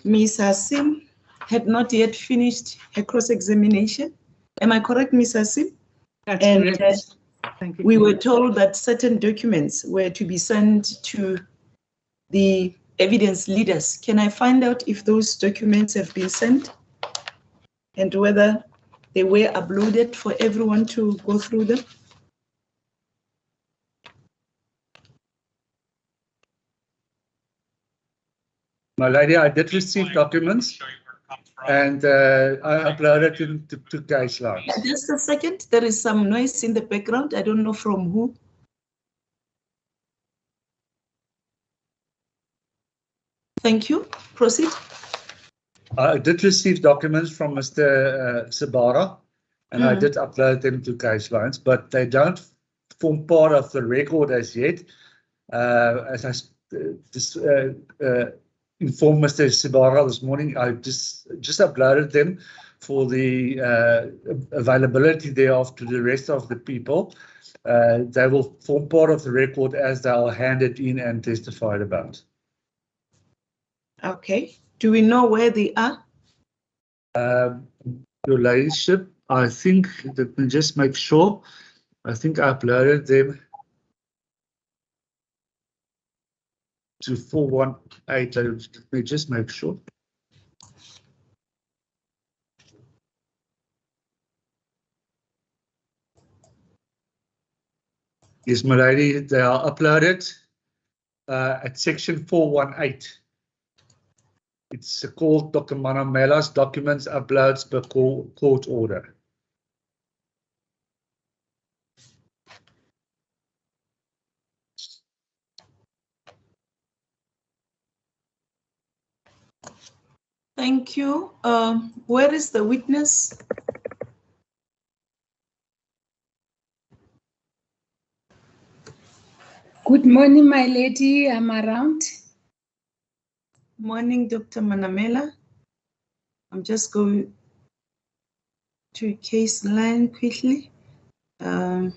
Ms. Hasim had not yet finished her cross-examination. Am I correct, Ms. Hasim? That's correct. Thank you. We were told that certain documents were to be sent to the evidence leaders. Can I find out if those documents have been sent and whether they were uploaded for everyone to go through them? My lady, I did receive documents and I uploaded them to case lines. Just a second, there is some noise in the background. I don't know from who. Thank you. Proceed. I did receive documents from Mr. Sabara, and I did upload them to case lines, but they don't form part of the record as yet. As I informed Mr. Sabara this morning, I just uploaded them for the availability thereof to the rest of the people. They will form part of the record as they are handed in and testified about. Okay. Do we know where they are? Your Ladyship, I think, let me just make sure. I think I uploaded them to 418. Let me just make sure. Yes, my lady, they are uploaded at section 418. It's called Dr. Manamela's documents uploads per court order. Thank you. Where is the witness? Good morning, my lady. I'm around. Morning, Dr. Manamela. I'm just going to case line quickly. What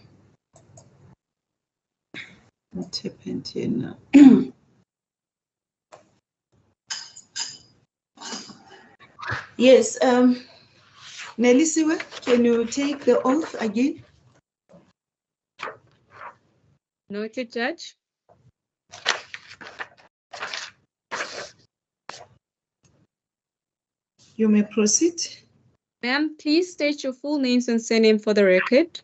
happened here now? Yes, Nelisiwe, can you take the oath again? Noted, Judge. You may proceed. Ma'am, please state your full names and surname for the record.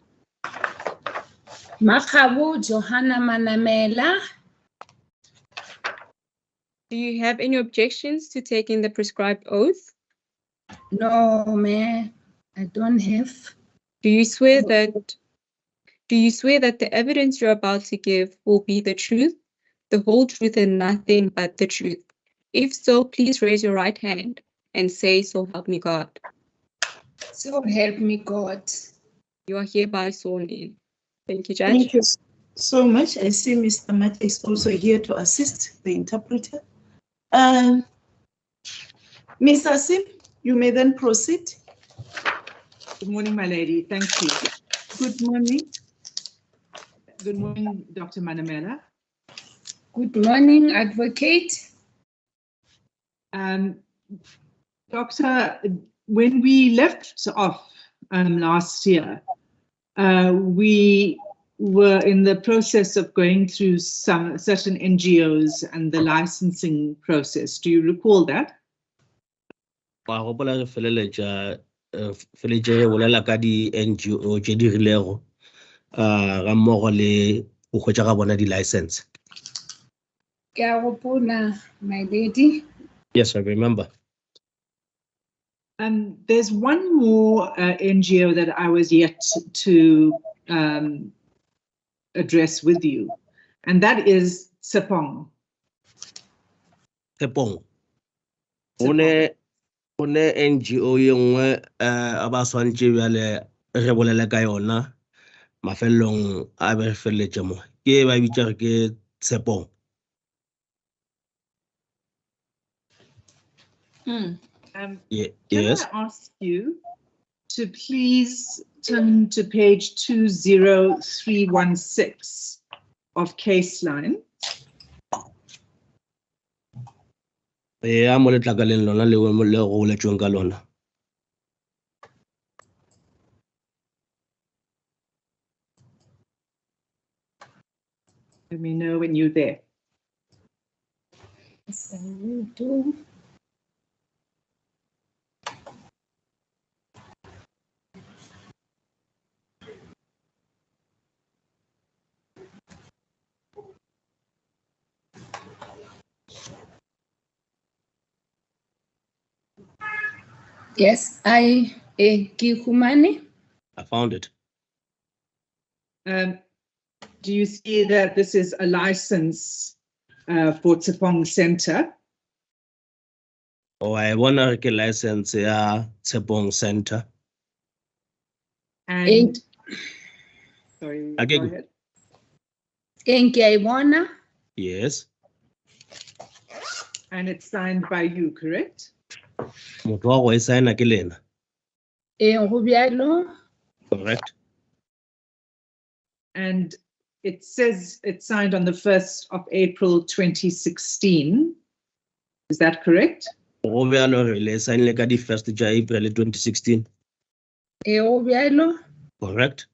Makhabu Johanna Manamela. Do you have any objections to taking the prescribed oath? No, ma'am, I don't have. Do you swear that the evidence you're about to give will be the truth, the whole truth, and nothing but the truth? If so, please raise your right hand and say, "So help me God." So help me God. You are hereby sworn in. Thank you, Judge. Thank you so much. I see Mr. Matt is also here to assist the interpreter. Ms. Asim, you may then proceed. Good morning, my lady. Thank you. Good morning. Good morning, Dr. Manamela. Good morning, advocate. Doctor, when we left off last year, we were in the process of going through certain NGOs and the licensing process. Do you recall that? NGO tse di rilego ga mmogo le go hwetša ga bona di license. Ke a gopola, my lady. Yes, I remember. There's one more NGO that I was yet to address with you, and that is Sepong. Sepong. One NGO ye nngwe a ba swantše bjale re bolele ka yona mafelelong a be feleletše mo ke ba bitša ke Sepong. Can Yes. I ask you to please turn to page 20316 of case line. Ya mo letlakaleng lona le go goletsweng ka lona. Let me know when you're there. Yes, I will do. Yes, Kihumani. I found it. Do you see that this is a license for Sepong Center? I wanna get license ya Sepong Center. And sorry, Okay, go good. ahead. Yes. And it's signed by you, correct? Motho wa go e signa ke lena. Correct. And it says it's signed on the 1st of April 2016. Is that correct? Go bjalo re le signile ka di 1st ja April 2016. Correct.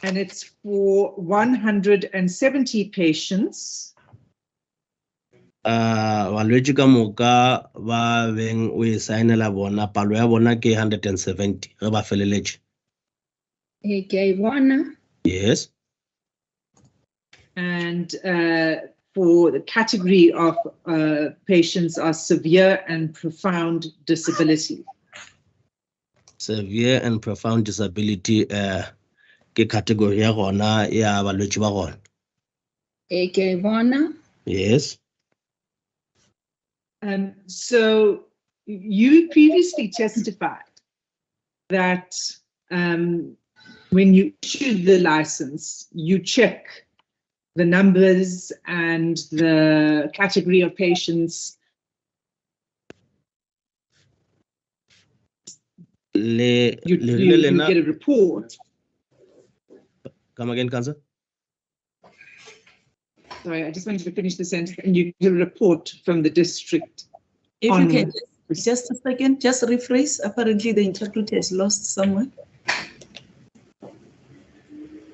And it's for 170 patients. Balwetse ka moka ba beng o e signela bona palo ya bona ke 170 re ba feleletse. Yes. And for the category of patients are severe and profound disability. Severe and profound disability ke category ya gona ya balwetse ba gona. Yes. So you previously testified that when you issue the license, you check the numbers and the category of patients. You get a report. Come again, Councillor? Sorry, I just wanted to finish the sentence. And you get a report from the district. If you can, just a second, just rephrase. Apparently the interpreter is lost somewhere.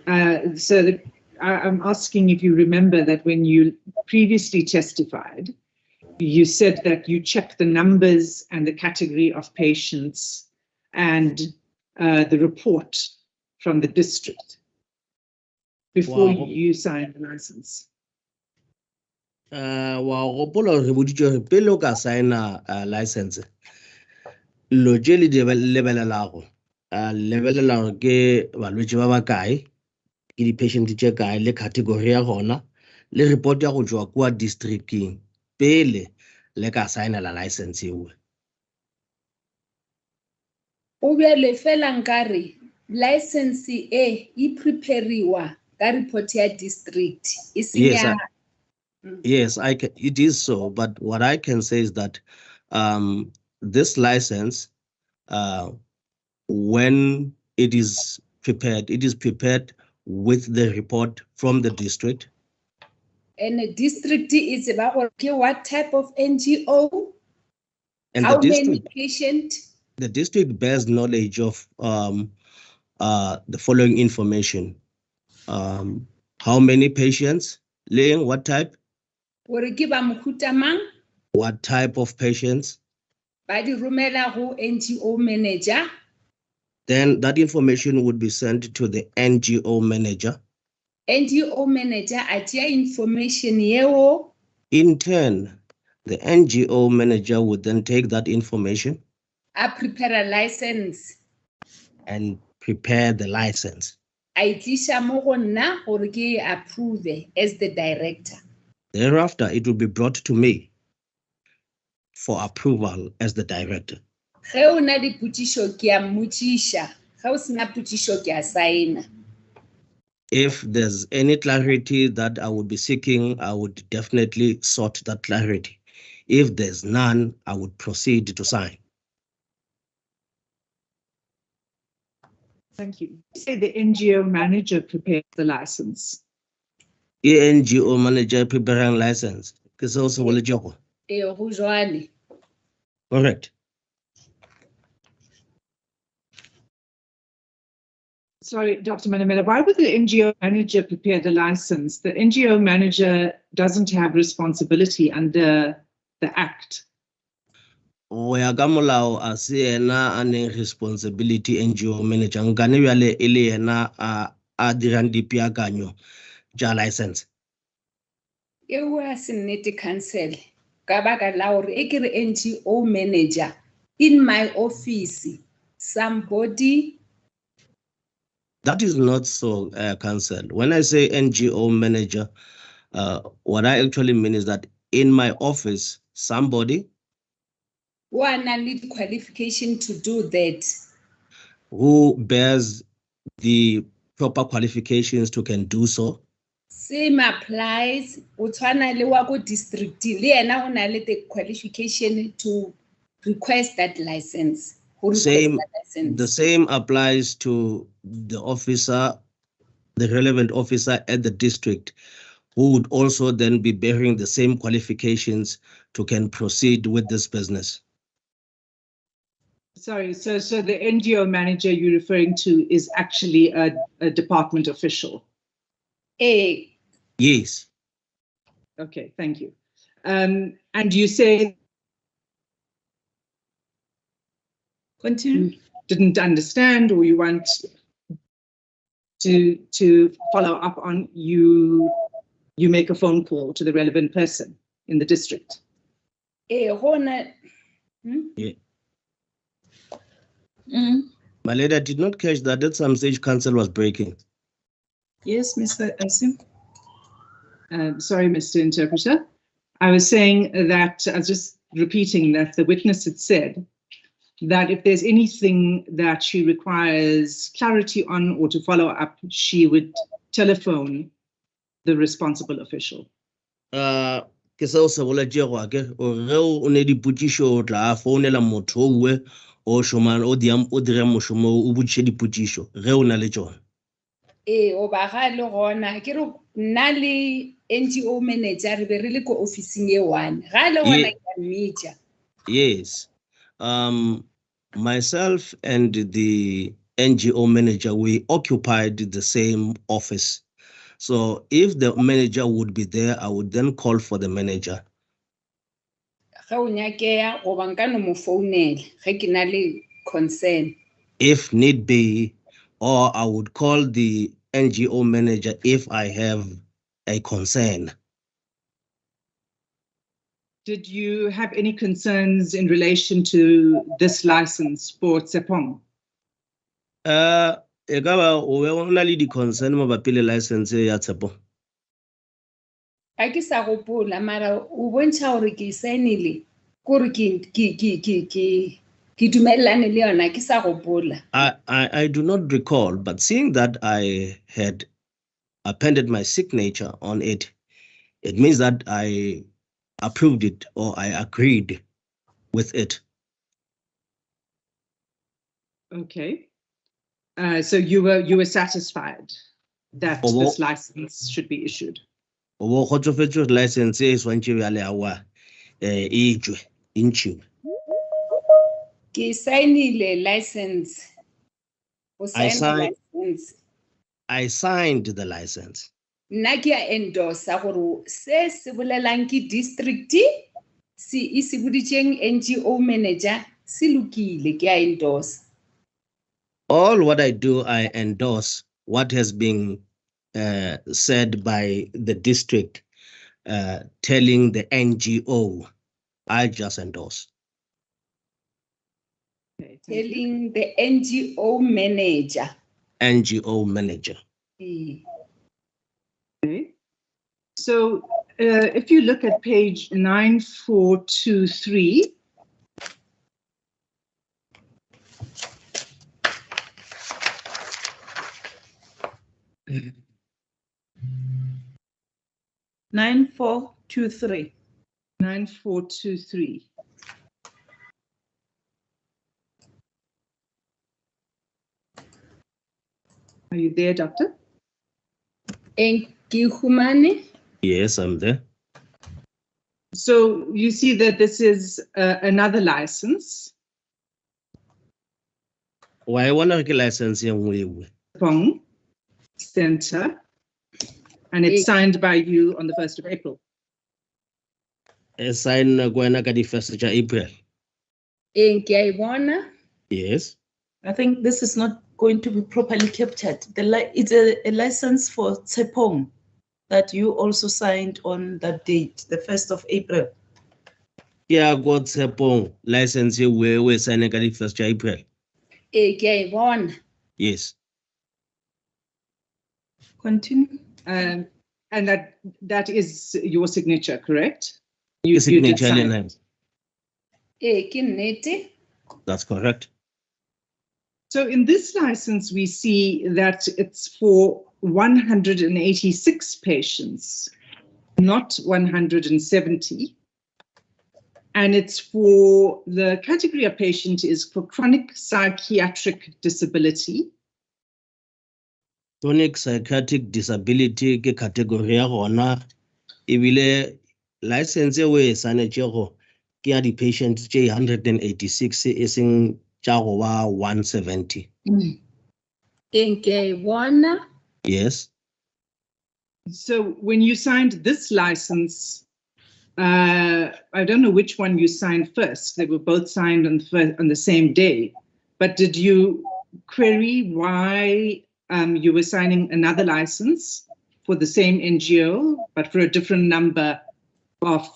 I'm asking if you remember that when you previously testified, you said that you check the numbers and the category of patients and the report from the district before you sign the license. Wa gopola re boditse re pele o ka signa license lo je le lebelela go ke balwetse ba ba kae ke di patient tse kae le category ya gona le report ya go jwa kwa districting pele le ka signa la license eo. O bjale fela nkare license e prepariwa ka report ya district. Yes, it is so, but what I can say is that this license, when it is prepared with the report from the district. And the district is about what type of NGO? And how many patients? The district bears knowledge of the following information. How many patients? Laying what type? What type of patients? NGO manager. Then that information would be sent to the NGO manager. NGO manager information. In turn, the NGO manager would then take that information. Prepare a license. And prepare the license. Approve as the director. Thereafter, it will be brought to me for approval as the director. If there's any clarity that I would be seeking, I would definitely sort that clarity. If there's none, I would proceed to sign. Thank you. You say the NGO manager prepares the license. The NGO manager preparing license. Because also Go jwale. Correct. Sorry, Dr. Manamela, why would the NGO manager prepare the license? The NGO manager doesn't have responsibility under the Act. O ya ka molao a se ena a neng responsibility NGO manager nkane bjale e le yena a dirang dipeakanyo tša license. E wa senete council ka baka la hore e ke re NGO manager in my office somebody. That is not so, Council. When I say NGO manager, what I actually mean is that in my office, somebody One need qualification to do that. who bears the proper qualifications to can do so. Same applies. O tshwana le wa go district le ena o na le the qualification to request that license. The same applies to the officer, the relevant officer at the district, who would also then be bearing the same qualifications to can proceed with this business. Sorry, so the NGO manager you're referring to is actually a department official? Yes. Okay, thank you. And you say Continue. didn't understand, or you want to follow up on, you make a phone call to the relevant person in the district. Yeah. My lady, I did not catch that. At some stage, council was breaking. Yes, Mr. Asim. Sorry, Mr. Interpreter. I was saying that, I was just repeating that the witness had said that if there's anything that she requires clarity on or to follow up, she would telephone the responsible official. Ke seo se boletšego ke o ge o ne dipotšišo o tla founela motho o bue o šomang o dira mošomo o botšiše dipotšišo ge o na le tšona. O ba ga le gona ke re nna le NGO manager re be re le ko officing e one ga le gona ke mmeja. Yes. Myself and the NGO manager, we occupied the same office. So if the manager would be there, I would then call for the manager. Ge o nyakea go ba nka no mo founela ge ke na le concern. If need be, or I would call the NGO manager if I have a concern. Did you have any concerns in relation to this license for Sepong? E ka ba o na le di-concern mabapi le license ya Sepong? Ga ke sa gopola mara o bontšha gore ke saenile gore ke dumelane le yona ke sa gopola. I do not recall, but seeing that I had appended my signature on it, it means that I approved it or I agreed with it. Okay. So you were satisfied that this license should be issued? O kgotsofetse license e swantše bjale awa e tšwe e ntshiwe. Ke saenile license. I signed the license. Nna ke a endorse gore se se bolelang ke district se boditšeng NGO manager se lokile ke a endorse. All what I do, I endorse what has been said by the district telling the NGO. I just endorse. Okay, Telling the NGO manager. NGO manager. Okay. So if you look at page 9423, Mm-hmm. 9423. 9423. Are you there, Doctor? Humane. Yes, I'm there. So you see that this is another license. Why one license yang we? Sepong Center, and it's signed by you on the 1st of April. Sign gwena ka di 1st of April. Yes. I think this is not going to be properly captured. It's a license for Sepong that you also signed on that date, the 1st of April. Yeah, got Sepong license we sign ka di 1st of April. Yes. Continue. And that is your signature, correct? You signature sign. That's correct. So in this license, we see that it's for 186 patients, not 170. And it's for the category of patient is for chronic psychiatric disability. Chronic psychiatric disability ke category ya gona ebile license we sanetšego ke ya di patients tše 186 e seng tša go ba 170. Yes. So when you signed this license, I don't know which one you signed first. They were both signed on the same day. But did you query why you were signing another license for the same NGO, but for a different number of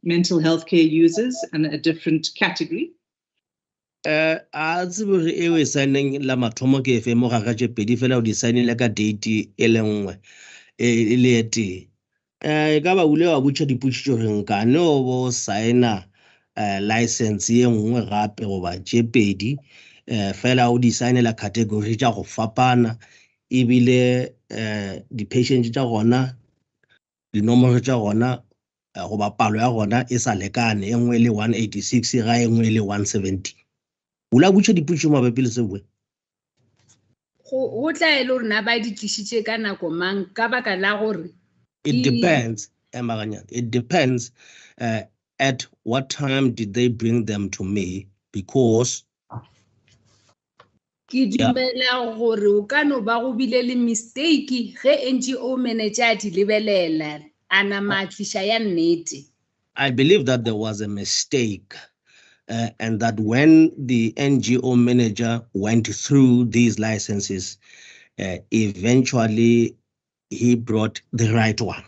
mental health care users and a different category? A tsebe re e we signing la mathomo ke efe mo ga ga tše pedi fela o di signile ka date e le nngwe e le ete ka ba ule wa botša dipotšišo re nkane o bo signa license ye nngwe gape goba tše pedi fela o di signela category tša go fapana ebile di-patient tša gona dinomoro tša gona goba palo ya gona e sa lekane e nngwe le 186 ga e nngwe le 170. Ula butša dipotšišo mabapi le seo go tla ele gore na ba di tlišitše ka nako mang ka baka la gore it depends it depends at what time did they bring them to me, because ke dumela gore o ka no ba go bile le mistake ge NGO manager a di lebelela ana matliša ya nnete. I believe that there was a mistake. And that when the NGO manager went through these licenses, eventually he brought the right one.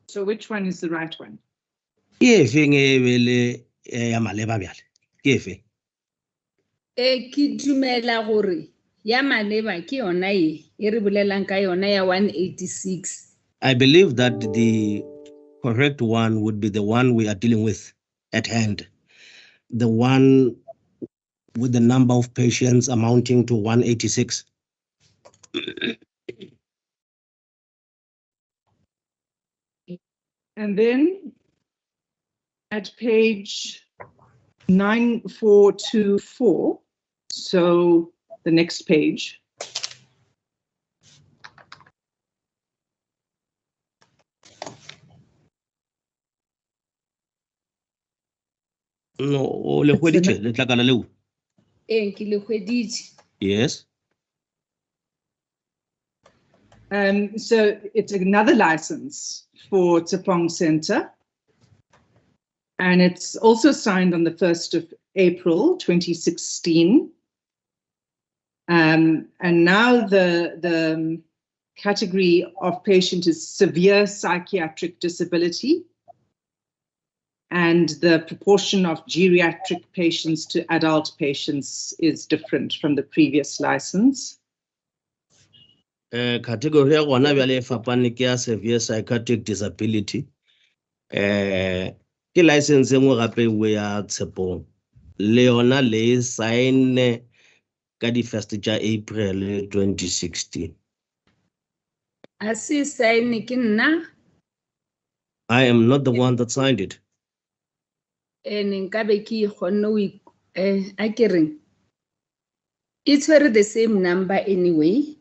So which one is the right one? Ke dumela gore ya maleba ke yona e re bolelang ka yona ya 186. I believe that the correct one would be the one we are dealing with at hand, the one with the number of patients amounting to 186. And then at page 9424, so the next page, no, yes. So it's another license for Sepong Center, and it's also signed on the 1st of April 2016. And now the category of patient is severe psychiatric disability, and the proportion of geriatric patients to adult patients is different from the previous license. Category ya gona bjale e fapane ke ya severe psychiatric disability. Ke license e nngwe gape we ya Sepong le yona le sign ka di 1st tša April 2016. A se sign ke nna? I am not the one that signed it. Nkabe ke kgonne a ke reng? It's very the same number anyway.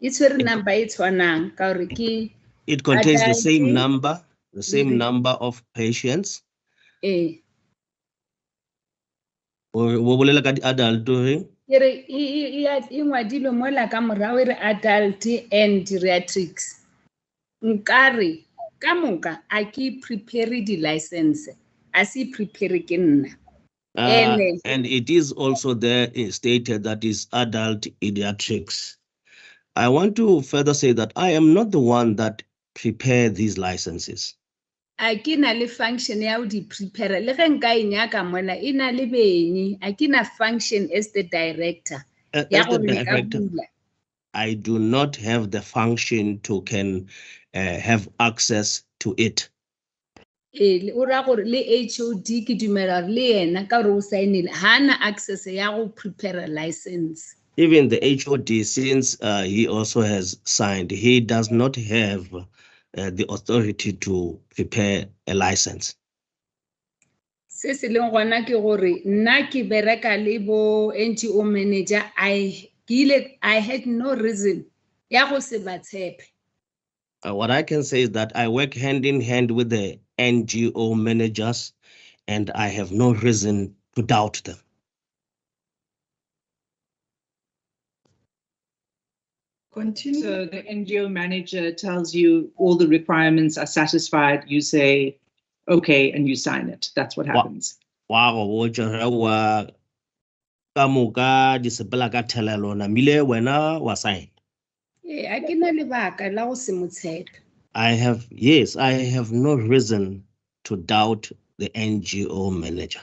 It's very number it's one ka hore ke It contains the same adult, number of patients. eh Wo bolela ka di-adult hore kere e ngwadilwe mola ka morao re adult and geriatrics nkare ka moka a ke prepare di license a se prepare ke nna and it is also there stated that is adult pediatrics. I want to further say that I am not the one that prepare these licenses. a ke na le function ya o di prepare le ge nka inyaka mola ina le beni a ke na function as the director ya As the gore nka director, bula. I do not have the function to have access to it. O ra gore le HOD ke dumela gore le yena ka gore o signile hana access ya go prepare a license. Even the HOD, since he also has signed, he does not have the authority to prepare a license. Se se leng gona ke gore nna ke bereka le bo NGO manager I had no reason ya go se ba tshepe. What I can say is that I work hand in hand with the NGO managers, and I have no reason to doubt them. Continue. So the NGO manager tells you all the requirements are satisfied, you say, okay, and you sign it. That's what happens. Wow, wa kamuka disepela ka thelelo na mile wena wa sign. A ke na lebaka la go se mo tshepe. I have no reason to doubt the NGO manager.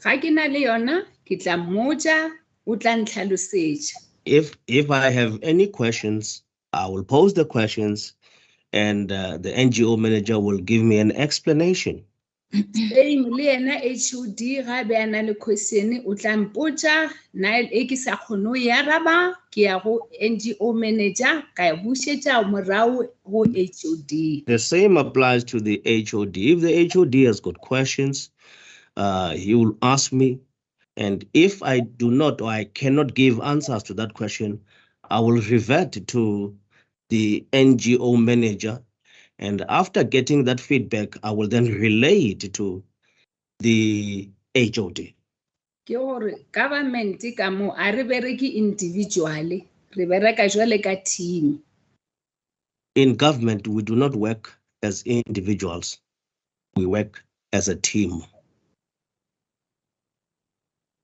Ga ke na le yona ke tla mmotsa o tla ntlhalosetsa. If I have any questions, I will pose the questions, and the NGO manager will give me an explanation. Same le yena HOD ga be ana le question o tla mpotsa na e ke sa kgone ya raba ke ya go NGO manager ka ya busetsa morao go HOD. The same applies to the HOD. If the HOD has got questions, he will ask me, and if I do not or I cannot give answers to that question, I will revert to the NGO manager. And after getting that feedback, I will then relay it to the HOD. Ke gore government ka mo a re bereke individually re bereka jwale ka team. In government, we do not work as individuals. We work as a team.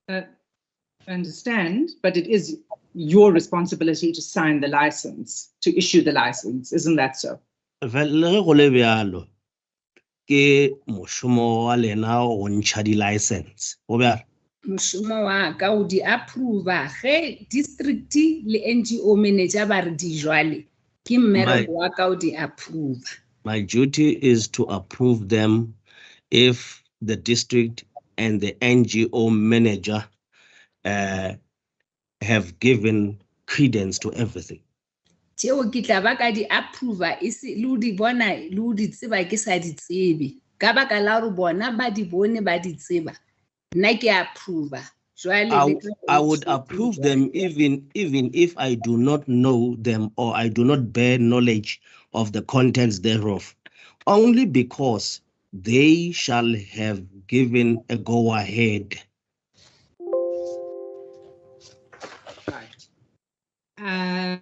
I understand, but it is your responsibility to sign the license, to issue the license. Isn't that so? Ke moshomo wa lena go ntšha di-license. Mošomo wa ka o di approve ge district le NGO manager ba re di jwale ke mmereko wa ka o di approve. My duty is to approve them if the district and the NGO manager have given credence to everything. Tšeo ke tla ba ka di approve e se le o di bona le o di tseba ke sa di tsebe ka baka la gore bona ba di bone ba di tseba nna ke approve. I would approve them even if I do not know them or I do not bear knowledge of the contents thereof, only because they shall have given a go ahead. Right.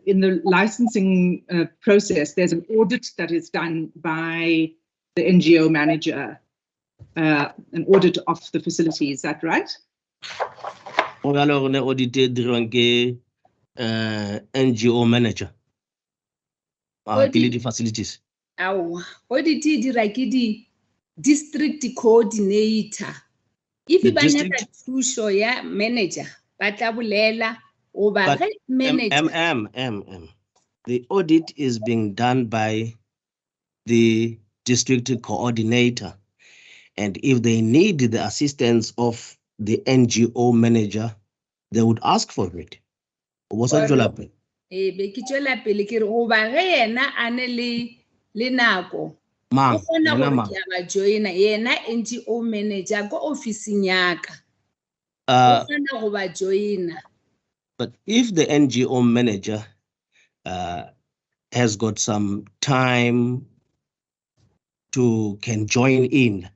In the licensing process, there's an audit that is done by the NGO manager, an audit of the facility. Is that right? NGO manager. Audit facilities. Audit dira ke di district coordinator. If you banyaka thuso ya manager, ba tla bolela o ba ge manager. The audit is being done by the district coordinator, and if they need the assistance of the NGO manager, they would ask for it. What's that? Be ke tswela pele ke re go ba ge yena ane le nako o kgona gore ke a ba joina yena NGO manager ko officing yaka. o kgona go ba joina. But if the NGO manager has got some time can join in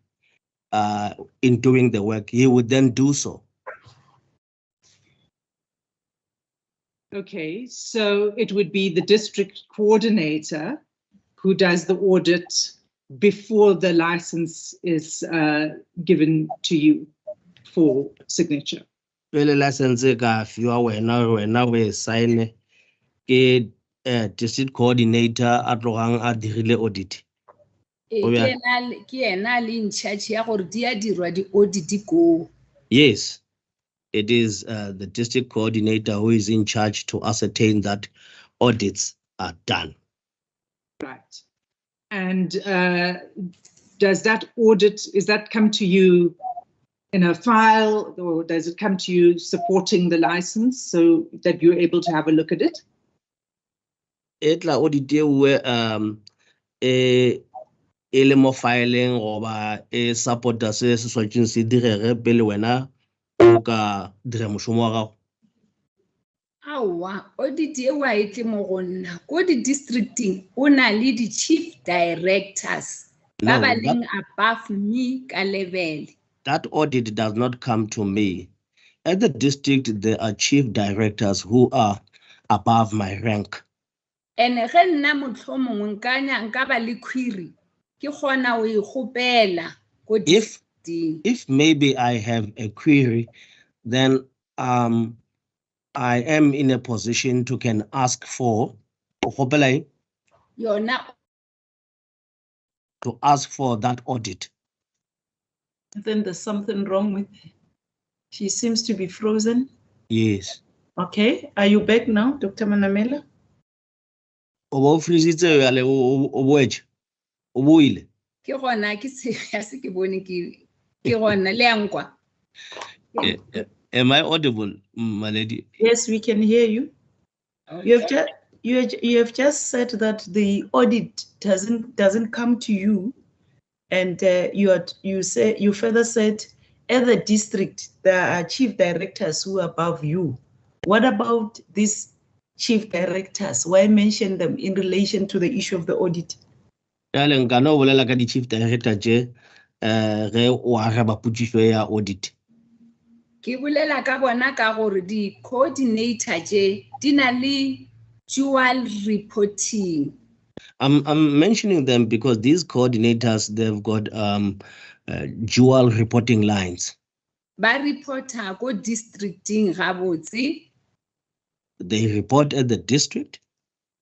doing the work, he would then do so. Okay, so it would be the district coordinator who does the audit before the license is given to you for signature. Well, license ka fiwa wena we sign ke district coordinator a tlogang a dirile audit. Ke ena le in charge ya gore di a dirwa di audit ko. Yes, it is the district coordinator who is in charge to ascertain that audits are done. Right. And does that audit, is that come to you in a file, or does it come to you supporting the license so that you're able to have a look at it? Etla audit ele mo filing goba supporter se swatching se direge pele wena o ka dira moshomo wa gago. Awa, audit e wa itle mo go nna ko di districting o na le di chief directors ba ba leng above me ka level. That audit does not come to me. At the district, there are chief directors who are above my rank. And ge nna motlhomongwe nka ba le query ke gona o igopela go districting. If maybe I have a query, then I am in a position to can ask for Yona to ask for that audit. Then there's something wrong with her. She seems to be frozen. Yes. Okay, are you back now, Dr. Manamela? Obo freezitse yale oboetše o boile. ke gona ke se ya se ke bone ke gona le yankwa. Am I audible, my lady? Yes, we can hear you. Okay. You have just said that the audit doesn't come to you, and you further said at the district there are chief directors who are above you. What about these chief directors? Why mention them in relation to the issue of the audit? Yale nkano bolela ka di chief director je ge o araba putsiso ya audit. Ke bolela ka bona ka gore di coordinator je di na le dual reporting. I'm mentioning them because these coordinators, they've got dual reporting lines. Ba reporter go districting gabotse. They report at the district.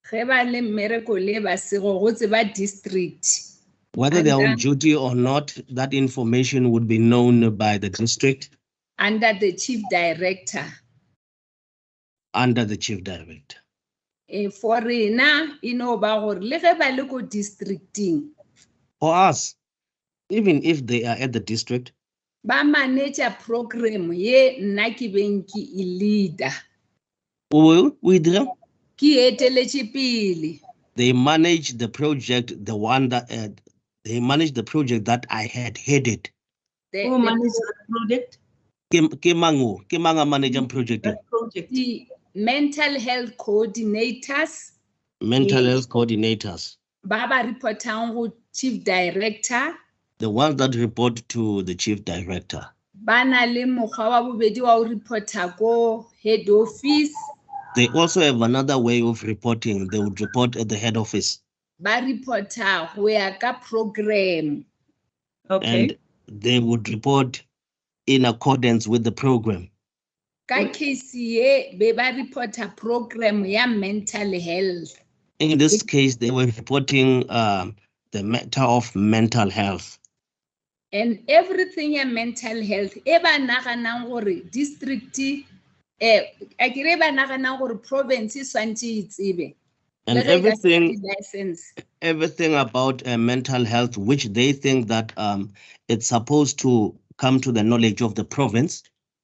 Ge ba le mmereko le ba sego go tse ba district. Whether they're on duty or not, that information would be known by the district. Under the chief director. Under the chief director. For rena, ba gore le ge ba le go districting. For us, even if they are at the district, ba manage a program ye nna ke beng ke leader. We do. Ke eteletše pele. They manage the project, the one that they manage the project that I had headed. Who manages the project? Ke manga manage project. The mental health coordinators. Mental health coordinators. Baba reportang go chief director. The ones that report to the chief director. Bana le mokgwa wa bobedi wa o reporta go head office. They also have another way of reporting. They would report at the head office. Ba reporter go ya ka program. Okay. And they would report in accordance with the program. Ka case ye be ba reporter program ya mental health. In this case, they were reporting the matter of mental health. And everything in mental health, eba naganang gore district akire ba naganang gore province swantse itsebe. And everything about mental health, which they think that it's supposed to come to the knowledge of the province.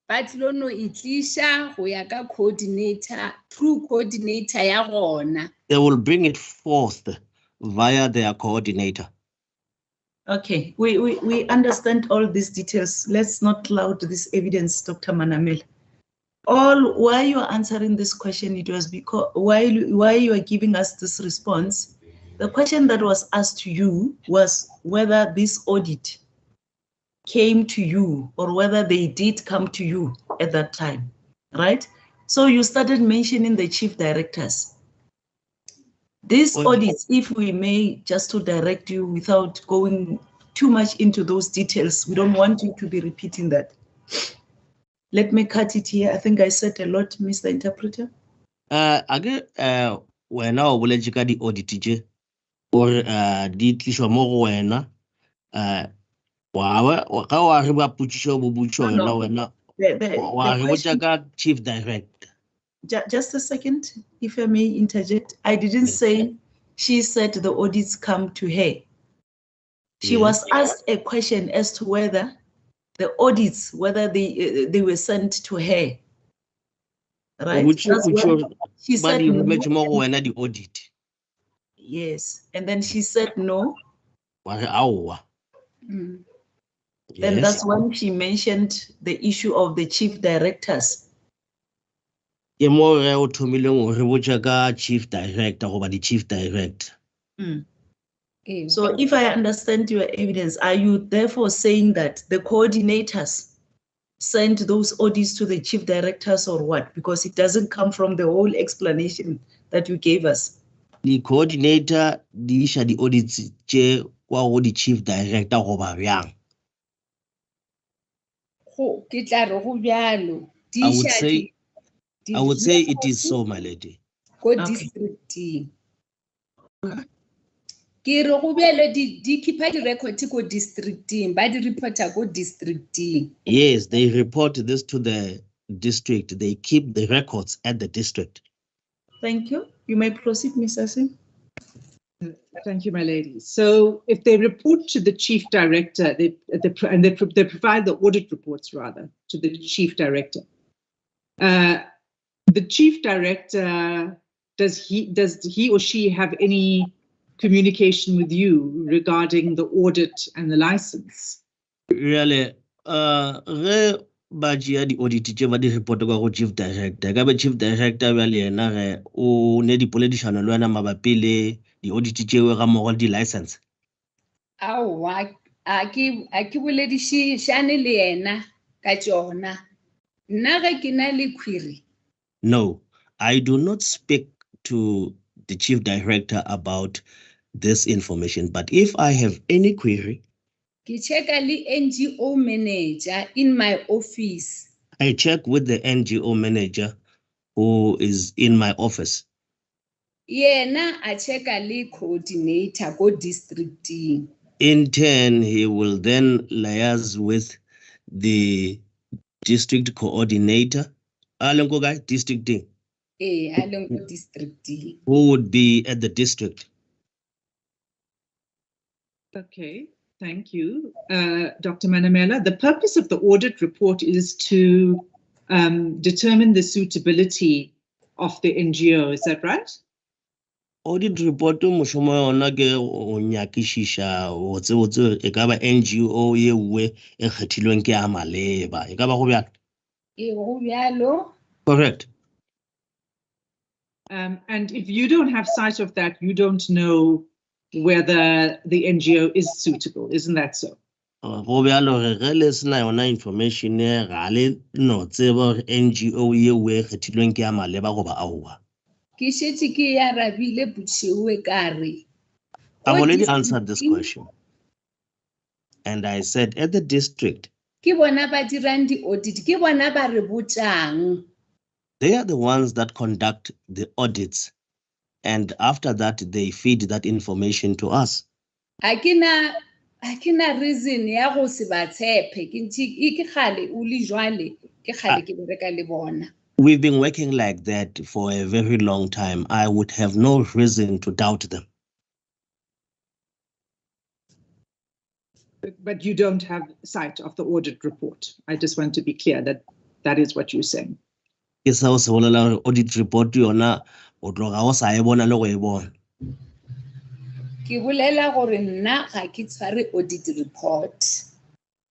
But no itlisha go ya ka coordinator, true coordinator ya gona. They will bring it forth via their coordinator. Okay, we understand all these details. Let's not cloud this evidence, Dr. Manamela. Why you are answering this question, it was because why you are giving us this response. The question that was asked to you was whether this audit came to you or whether they did come to you at that time, right? So you started mentioning the chief directors. These audits, if we may, just to direct you without going too much into those details, we don't want you to be repeating that. Let me cut it here. I think I said a lot, Mr. Interpreter. Again, when our village got the audit teacher or the tlisho mo wena, wa riba puchisho bubucho na wena, wa chief director. Just a second, if I may interject. I didn't say she said the audits come to her. She was asked a question as to whether the audits, whether they were sent to her. Right? She said no. The audit. Yes, and then she said no. Then that's when she mentioned the issue of the chief directors. Chief director over the chief director. So if I understand your evidence, are you therefore saying that the coordinators sent those audits to the chief directors or what? Because it doesn't come from the whole explanation that you gave us. The coordinator, the audits, the chief director over young. I would say it is so, my lady. Yes, they report this to the district. They keep the records at the district. Thank you. You may proceed, Ms. Asim. Thank you, my lady. So if they report to the chief director, they provide the audit reports rather to the chief director. The chief director, does he or she have any communication with you regarding the audit and the license? Really, the audit the report go chief director. Chief director really na o ne di politician lo na mabapile the audit the license. No, I do not speak to the chief director about this information, but if I have any query, NGO manager in my office. I check with the NGO manager who is in my office. I check a coordinator go district. In turn, he will then liaise with the district coordinator, district. Who would be at the district. Okay, thank you, Dr. Manamela. The purpose of the audit report is to determine the suitability of the NGO. Is that right? Audit report mushomo ona ke o nyakishisha o tse e ka ba NGO ye we e kgethilweng ke a maleba e ka ba go bjalo. Correct. And if you don't have sight of that, you don't know whether the NGO is suitable, isn't that so? Go bjalo re le sena yona information ga le no tseba NGO ye we kgethilweng ke a maleba go ba aowa. I've already answered this question. And I said at the district, they are the ones that conduct the audits. And after that, they feed that information to us. I cannot reason ya go se ba tshepe We've been working like that for a very long time. I would have no reason to doubt them. But you don't have sight of the audit report. I just want to be clear that that is what you're saying. Yes, I was audit report. Ke bolela gore nna ga ke tshware audit report.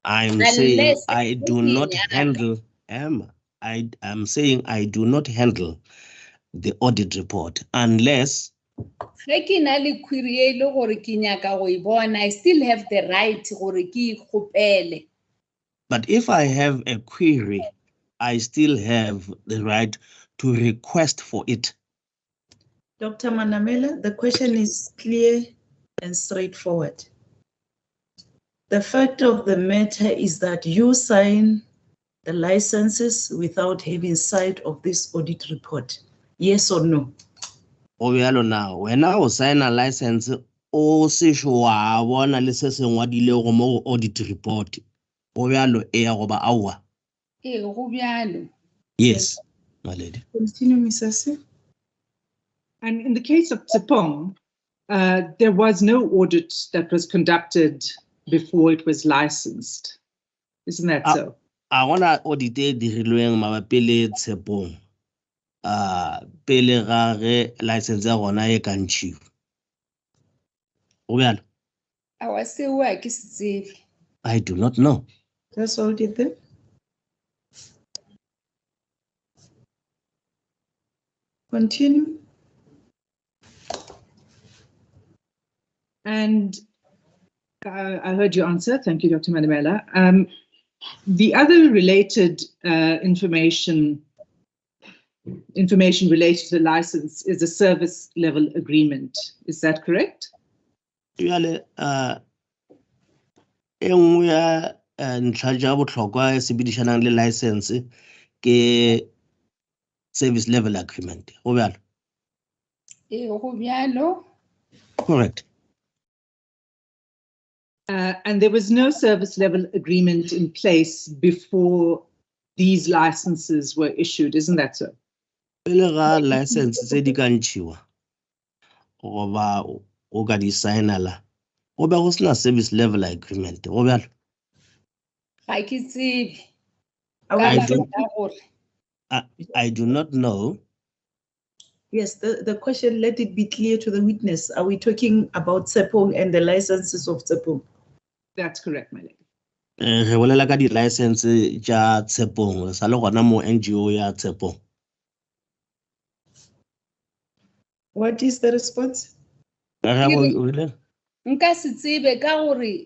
I'm saying Unless I do not handle, I'm saying I do not handle the audit report unless Ge ke na le query e le gore ke nyaka go e bona, I still have the right gore ke ikgopele. but if I have a query, I still have the right to request for it. Dr. Manamela, the question is clear and straightforward. The fact of the matter is that you sign the licenses without having sight of this audit report. Yes or no? Obialo now, when I was sign a license, o se shwa bona le se ngwadile go mo audit report. Obialo e ya go ba awa. Go bjalo. Yes, my lady. Continue, Ms. Assi. And in the case of Sepong, there was no audit that was conducted before it was licensed. Isn't that so? I want to audit the dirilweng mabapi le Sepong. Pele ga ge license ya gona e ka ntshiwa. O bjalo? A wa seo a ke se tsebe. I do not know. That's all did there. Continue. And I heard your answer. Thank you, Dr. Manamela. The other related information related to the license is a service level agreement. Is that correct? Jale engwe ya ntlha ja botlhokwa e se bidišanang le license ke service level agreement. Go bjalo? Go bjalo. Correct. And there was no service level agreement in place before these licenses were issued, isn't that so? Pele ga license tse di ka ntshiwa go ba o ka di signala go be go sena service level agreement. Go bjalo? Ga ke tsebe. I do not know. Yes, the question, let it be clear to the witness. Are we talking about Sepong and the licenses of Sepong? That's correct, my lady. Re bolela ka di license tša Sepong sa le gona mo NGO ya Sepong. What is the response? Nka se tsebe ka gore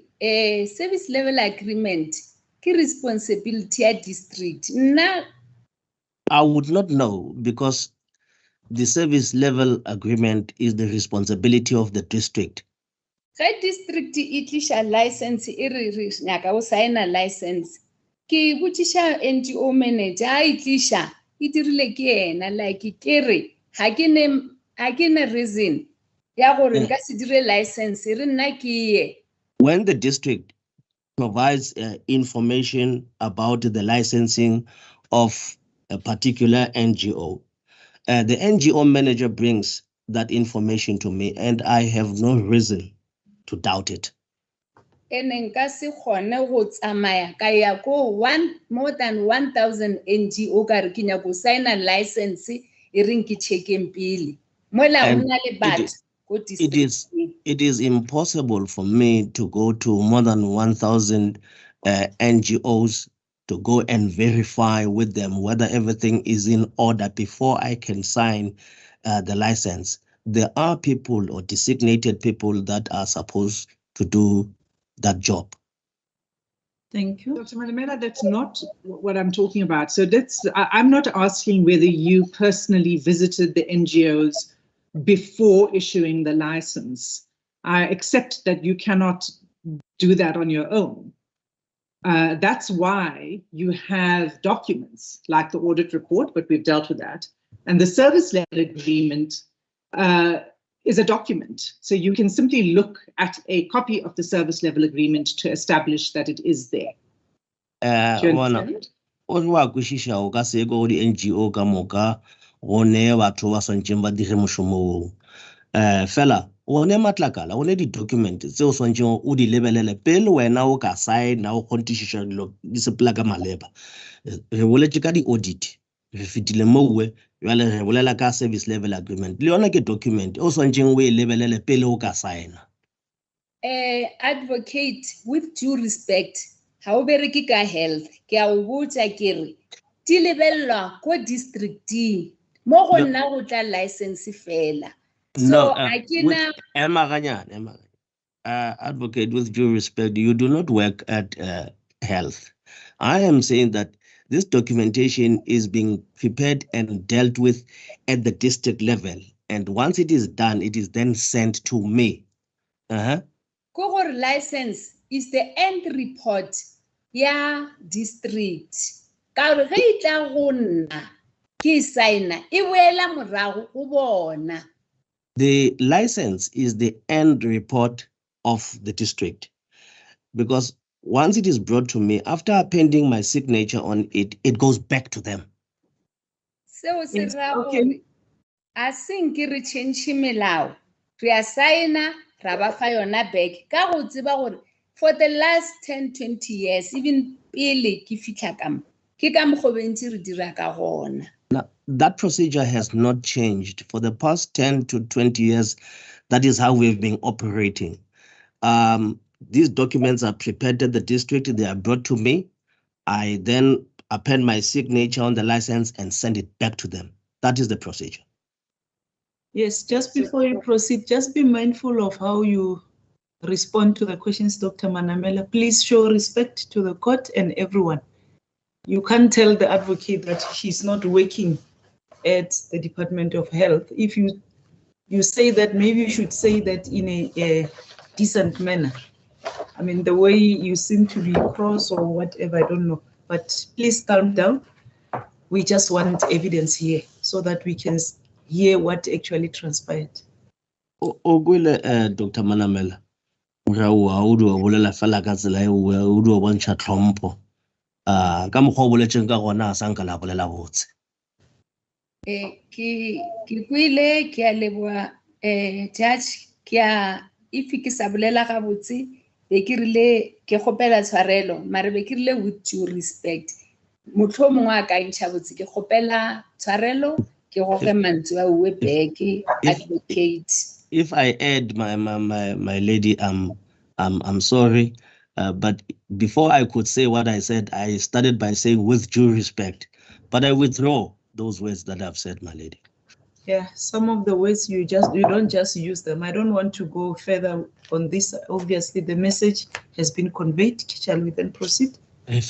service level agreement ke responsibility ya district. Nna I would not know because the service level agreement is the responsibility of the district. Ge district e tlisha license e re nyaka o sign a license ke botšiša NGO manager a e tlisha e dirile ke ena like ke re ha ke ne reason ya gore nka se dire license re nna ke ye. When the district provides information about the licensing of a particular NGO, the NGO manager brings that information to me and I have no reason to doubt it. Nka se kgone go tsamaya ka ya ko more than 1,000 NGO ka re ke nyaka go sign a license e reng ke checkeng pele. Mola go na le batho go district. It is impossible for me to go to more than 1,000 NGOs to go and verify with them whether everything is in order before I can sign the license. There are people or designated people that are supposed to do that job. Thank you. Dr. Manamela, that's not what I'm talking about. So I'm not asking whether you personally visited the NGOs before issuing the license. I accept that you cannot do that on your own. That's why you have documents like the audit report, but we've dealt with that. And the service level agreement is a document. So you can simply look at a copy of the service level agreement to establish that it is there. Do you understand? NGO ka moka go ne batho ba swantšeng ba dire mošomo o. Fela one matlakala one di document tse o swantšeng o di lebelele pele wena o ka sign o kontišiša dilo di sepela ka maleba. Re boletše ka di audit re fitile mowe jwale re bolela ka service level agreement le yona ke document o swantšeng o e lebelele pele o ka signa. advocate, with due respect, ha o bereke ka health, ke a o botsa ke re di lebellwa ko districting mo go nna go tla license fela. So advocate, with due respect, you do not work at health. I am saying that this documentation is being prepared and dealt with at the district level. And once it is done, it is then sent to me. Core license is the end report, yeah, district. Ka re ge itla go nna ke signa e boela morago go bona. The license is the end report of the district, because once it is brought to me, after appending my signature on it, it goes back to them. So okay. A seng ke re change melao, re a signa, ra ba fa yona back ka go tseba gore for the last 10-20 years, even pele ke fitla kam ke ka mokgobentsi re dira ka gona. Now, that procedure has not changed for the past 10 to 20 years. That is how we've been operating. These documents are prepared at the district. They are brought to me. I then append my signature on the license and send it back to them. That is the procedure. Yes, just before you proceed, just be mindful of how you respond to the questions, Dr. Manamela. Please show respect to the court and everyone. You can't tell the advocate that she's not working at the Department of Health. If you say that, maybe you should say that in a decent manner. I mean, the way you seem to be cross or whatever, I don't know. But please calm down. We just want evidence here so that we can hear what actually transpired. Dr. Manamela, ka mokgwa o boletseng ka gona a sanka la bolela botse. Ke kwile ke a leboa judge if ke sa bolela ga botse be ke rile ke gopela tshwarelo mare be ke rile with due respect motho mongwe a ka ntšha botse ke gopela tshwarelo ke go ge mantsi wa uwe back advocate. If I add my lady, I'm sorry. But before I could say what I said, I started by saying with due respect, but I withdraw those words that I've said, my lady. Yeah, some of the words you don't just use them. I don't want to go further on this. Obviously, the message has been conveyed. Shall we then proceed? My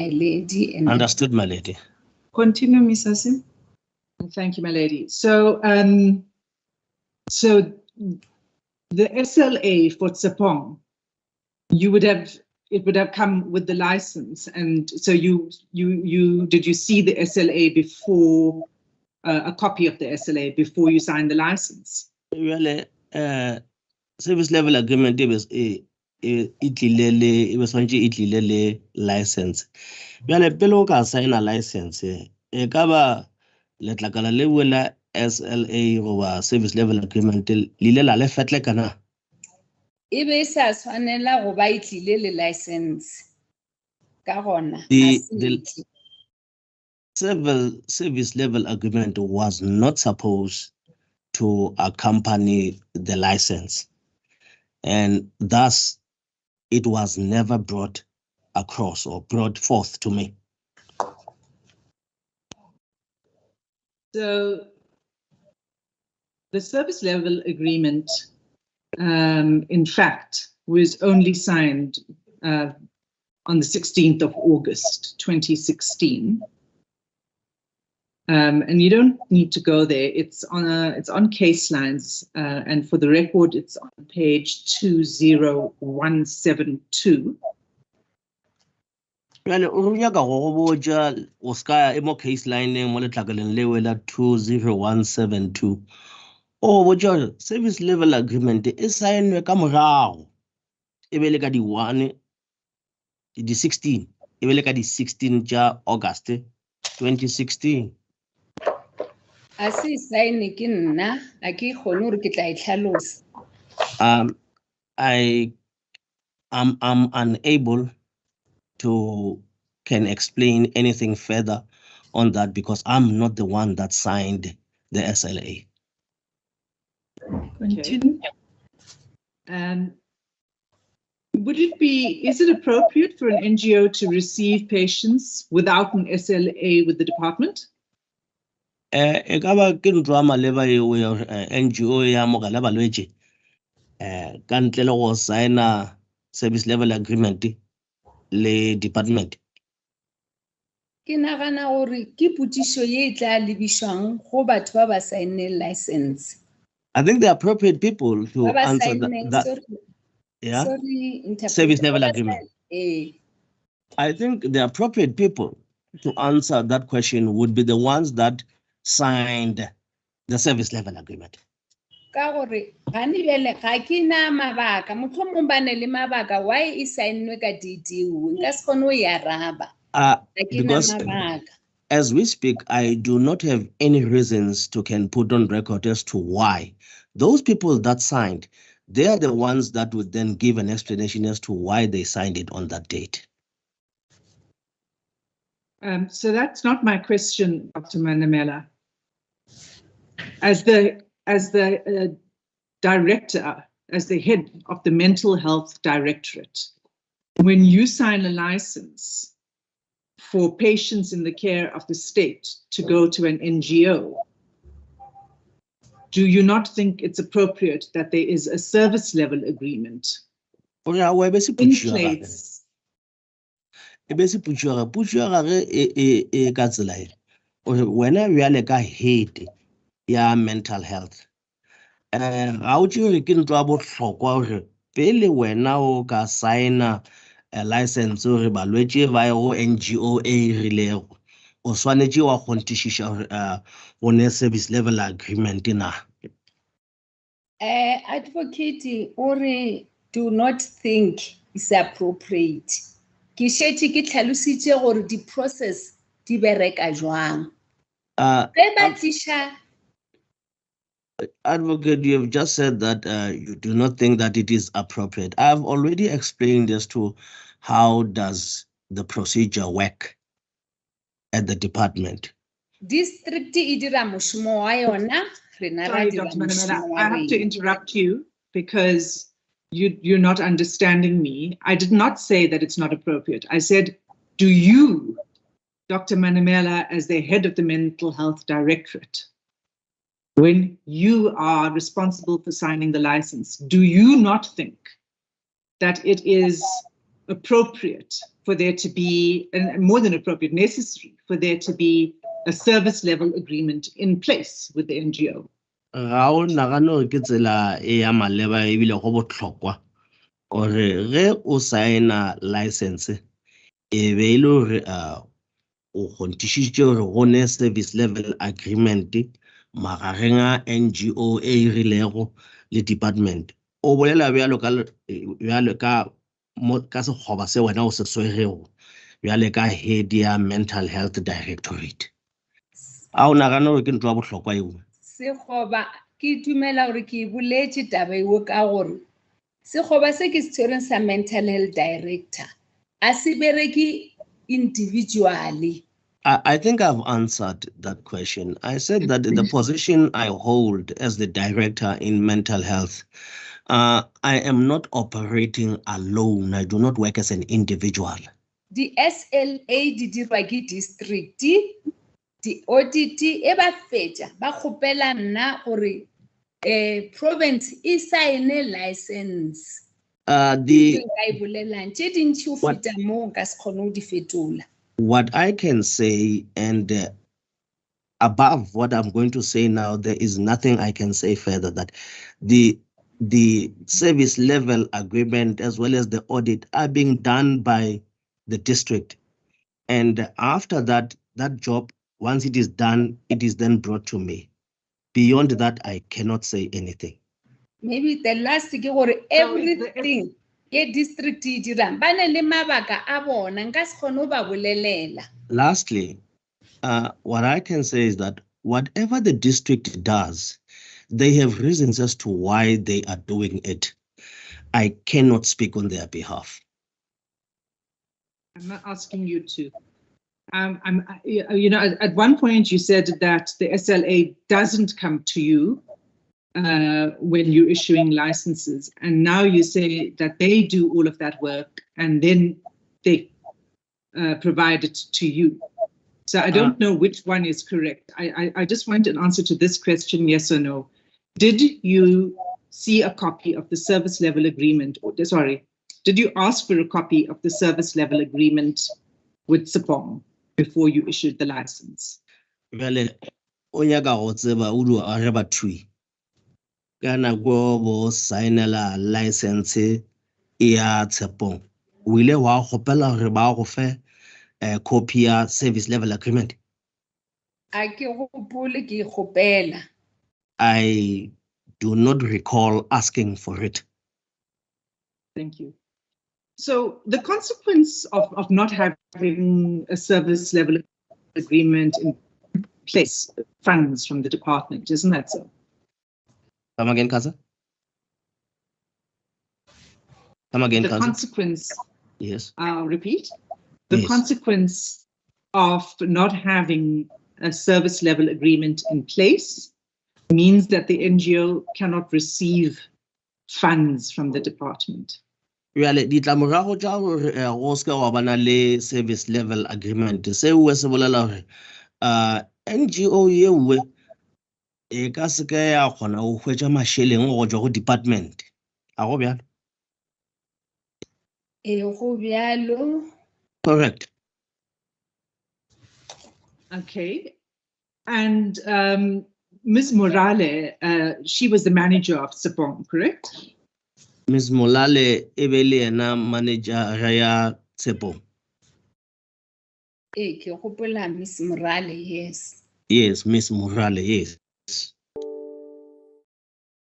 lady. Understood, my lady. Continue, Ms. Asim. Thank you, my lady. So, so the SLA for Sepong, it would have come with the license, and so did you see the SLA before a copy of the SLA before you signed the license? Really, service level agreement it was itlilele license. Really, pelo ka sign a license. Kaba letlakala le wela SLA or service level agreement lile la le fetle kana. Ebe sa tshwanela go ba itlile le license ka gona. The service level agreement was not supposed to accompany the license, and thus it was never brought across or brought forth to me. So the service level agreement, in fact, was only signed on the 16th of August, 2016. And you don't need to go there. It's on case lines, and for the record, it's on page 20172. Well, urunya ka go boja oska emo case line mo le tlakaleng le wela 20172. Oh, boja service level agreement e signwe ka morago. E be le ka di 16. E be le ka di 16 ja August 2016. Asi sign ke nna a ke kgone gore ke tla itlhalosa. I am unable to can explain anything further on that because I'm not the one that signed the SLA. Continue. Is it appropriate for an NGO to receive patients without an SLA with the department? Ekaba ke ntwa maleba eo ya NGO ya mogala balwetse ka ntle le go signa service level agreement le department. Ke nagana gore ke putišo ye e tla lebišwang go batho ba ba saenneng license. I think the appropriate people to Ba ba answer saenneng, that sorry, yeah, sorry, service interpreter. level Ba ba agreement. I I think the appropriate people to answer that question would be the ones that signed the service level agreement. ka gore gane bjale ga ke na mabaka motlhomong ba ne le mabaka why e saennwe ka DDU nka se kgone go e araba ga ke na Because mabaka. as we speak, I do not have any reasons to can put on record as to why. Those people that signed, they are the ones that would then give an explanation as to why they signed it on that date. So that's not my question, Dr. Manamela. As the director, as the head of the Mental Health Directorate, when you sign a license for patients in the care of the state to go to an NGO, do you not think it's appropriate that there is a service level agreement in place? Whenever we are like a head, yeah, mental health. How do you reckon to about for pele wena o ka signa a license or balwetse via NGO e rilego o swanetse wa kgontishisha on service level agreement na? Advocate or do not think is appropriate. Ke šetše ke tlhalositše gore di process di bereka jwang. Ge ba tliša Advocate, you have just said that you do not think that it is appropriate. I've already explained as to how does the procedure work at the department. district e dira mošomo wa yona rena ra Sorry, dira Dr. Manamela, mošomo wa I have to rena. interrupt you because you're not understanding me. I did not say that it's not appropriate. I said, do you, Dr. Manamela, as the head of the Mental Health Directorate, when you are responsible for signing the license, do you not think that it is appropriate for there to be, and more than appropriate, necessary for there to be a service level agreement in place with the NGO? Ga o nagana gore ke tsela e ya maleba ebile go botlhokwa gore ge o signa license e be ile gore o kgontišitše gore go ne service level agreement magareng a NGO e rilego le department o bolela bjalo ka sekgoba se wena o se swerego bjale ka head ya mental health directorate. A o nagana gore ke ntwa bohlokwa eo? Sekgoba ke dumela gore ke boletše taba eo ka gore sekgoba se ke se tshwereng sa mental health director a se bereke individually. I think I've answered that question. I said that the position I hold as the director in mental health, I am not operating alone. I do not work as an individual. The SLA di dirwa ke district, di audit e ba fetša ba kgopela nna gore province e sign license. What I can say, and above what I'm going to say now, there is nothing I can say further, that the service level agreement as well as the audit are being done by the district. And after that job, once it is done, it is then brought to me. Beyond that, I cannot say anything. Maybe the last thing or everything ye district dirang ba ne le mabaka a bona nka se kgone ba bolelela. Lastly, what I can say is that whatever the district does, they have reasons as to why they are doing it. I cannot speak on their behalf. I'm not asking you to. You know, at one point you said that the SLA doesn't come to you when you're issuing licenses, and now you say that they do all of that work and then they provide it to you. So I don't know which one is correct. I just want an answer to this question, yes or no. Did you see a copy of the service level agreement? Or, sorry, did you ask for a copy of the service level agreement with Sepong before you issued the license? Well, onyaka go tseba o do a re bathui kana go bo signela license ya Sepong o ile wa gopela re ba go fe copy ya service level agreement. A ke gopole ke gopela. I do not recall asking for it. Thank you. So the consequence of not having a service level agreement in place funds from the department, isn't that so? Come again, Kaza? Come again, The Kaza? consequence, Yes. I'll repeat. The Yes. consequence of not having a service level agreement in place means that the NGO cannot receive funds from the department. Really, ditlamorago tša gore go se wa bana le service level agreement se o se bolela gore NGO ye we e ka se ke ya kgona go hwetša mašeleng go tšwa go department a go bjalo. Go bjalo. Correct. Okay. And Ms. Morale, she was the manager of Sepong, correct? Ms. Molale e be le yena manager ya Sepong. Ke gopola Miss Morale, yes. Yes, Ms. Morale, yes.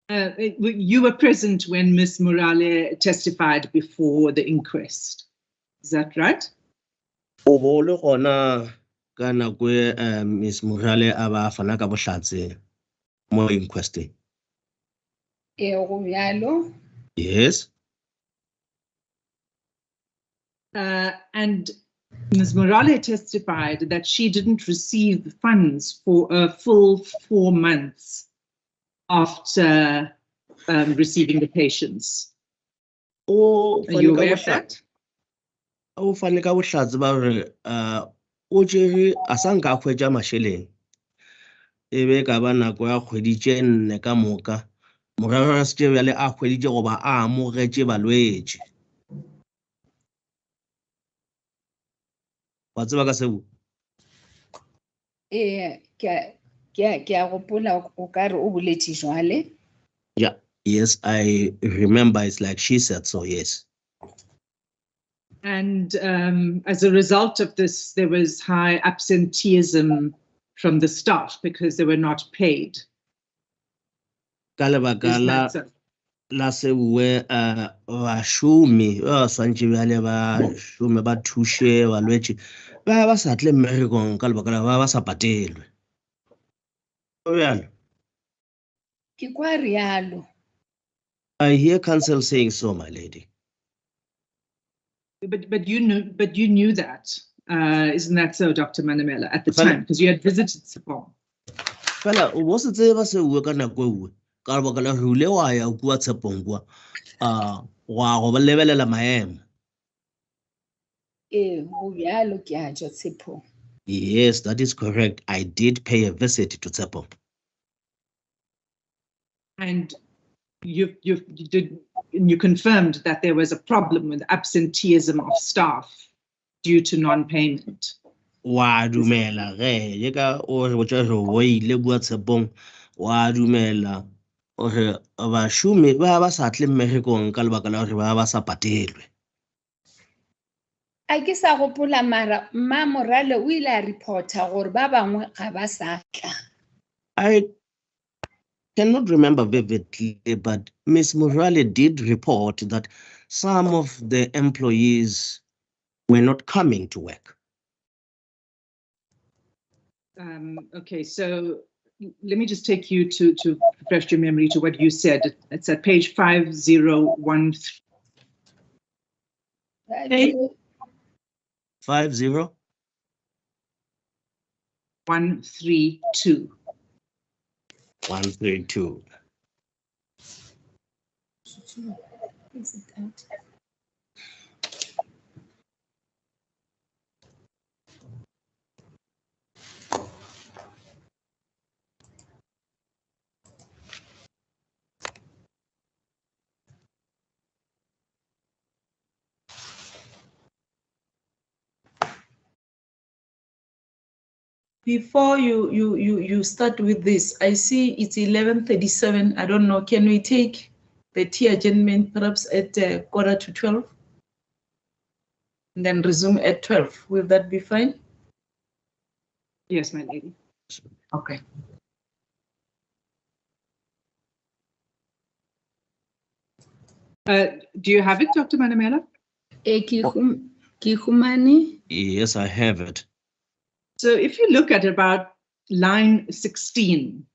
You were present when Ms. Morale testified before the inquest. Is that right? O bo le gona ka nako e Ms. Morale a ba fana ka bohlatse mo inquesting. Go bjalo. Yes. And Ms. Morale testified that she didn't receive funds for a full 4 months after receiving the patients. Are you aware of that? O fane ka bohlatse ba gore o jere a sa nka hwetša mašeleng e be ka ba nako ya kgwedi tše 4 ka moka morero a se tše bjale a hweditše goba a amogetše balwetše. Wa tseba ka seo? Ke a gopola o ka re o boletše jwale. Yeah, yes, I remember. It's like she said so, yes. And as a result of this, there was high absenteeism from the staff because they were not paid. Ka lebaka la sewe bašomi ba swantše bjale bašomi ba thuše balwetše ba sa tle mmerekong ka lebaka la ba sa patelwe. Bjalo. Ke kwa rialo. I hear counsel saying so, my lady. But you knew that, isn't that so, Dr. Manamela, at the time, because you had visited Sepong? Fela o bo se tseba sewe ka nako ewe ka lebaka la hule wa ya kua Sepong kwa wa go lebelela maemo. Go bjalo ke a tšwa Sepong. Yes, that is correct. I did pay a visit to Sepong. And you confirmed that there was a problem with absenteeism of staff due to non-payment. Wa dumela ge ye ka o re botša re o ile bua Sepong wa dumela o re bašomi ba sa tle mmerekong ka lebaka la gore ba sa patelwe. A ke sa gopola mara mma Morale o ile a reporta gore ba bangwe ga ba sa tla. I cannot remember vividly, but Ms. Morale did report that some of the employees were not coming to work. Okay, so let me just take you to refresh your memory to what you said. It's at page 5013. 50? 132. 132. Is it out? Before you start with this, I see it's 11:37. I don't know. Can we take the tea adjournment perhaps at 11:45? And then resume at 12. Will that be fine? Yes, my lady. Okay. Do you have it, Dr. Manamela? Kihumani? Yes, I have it. So if you look at about line 16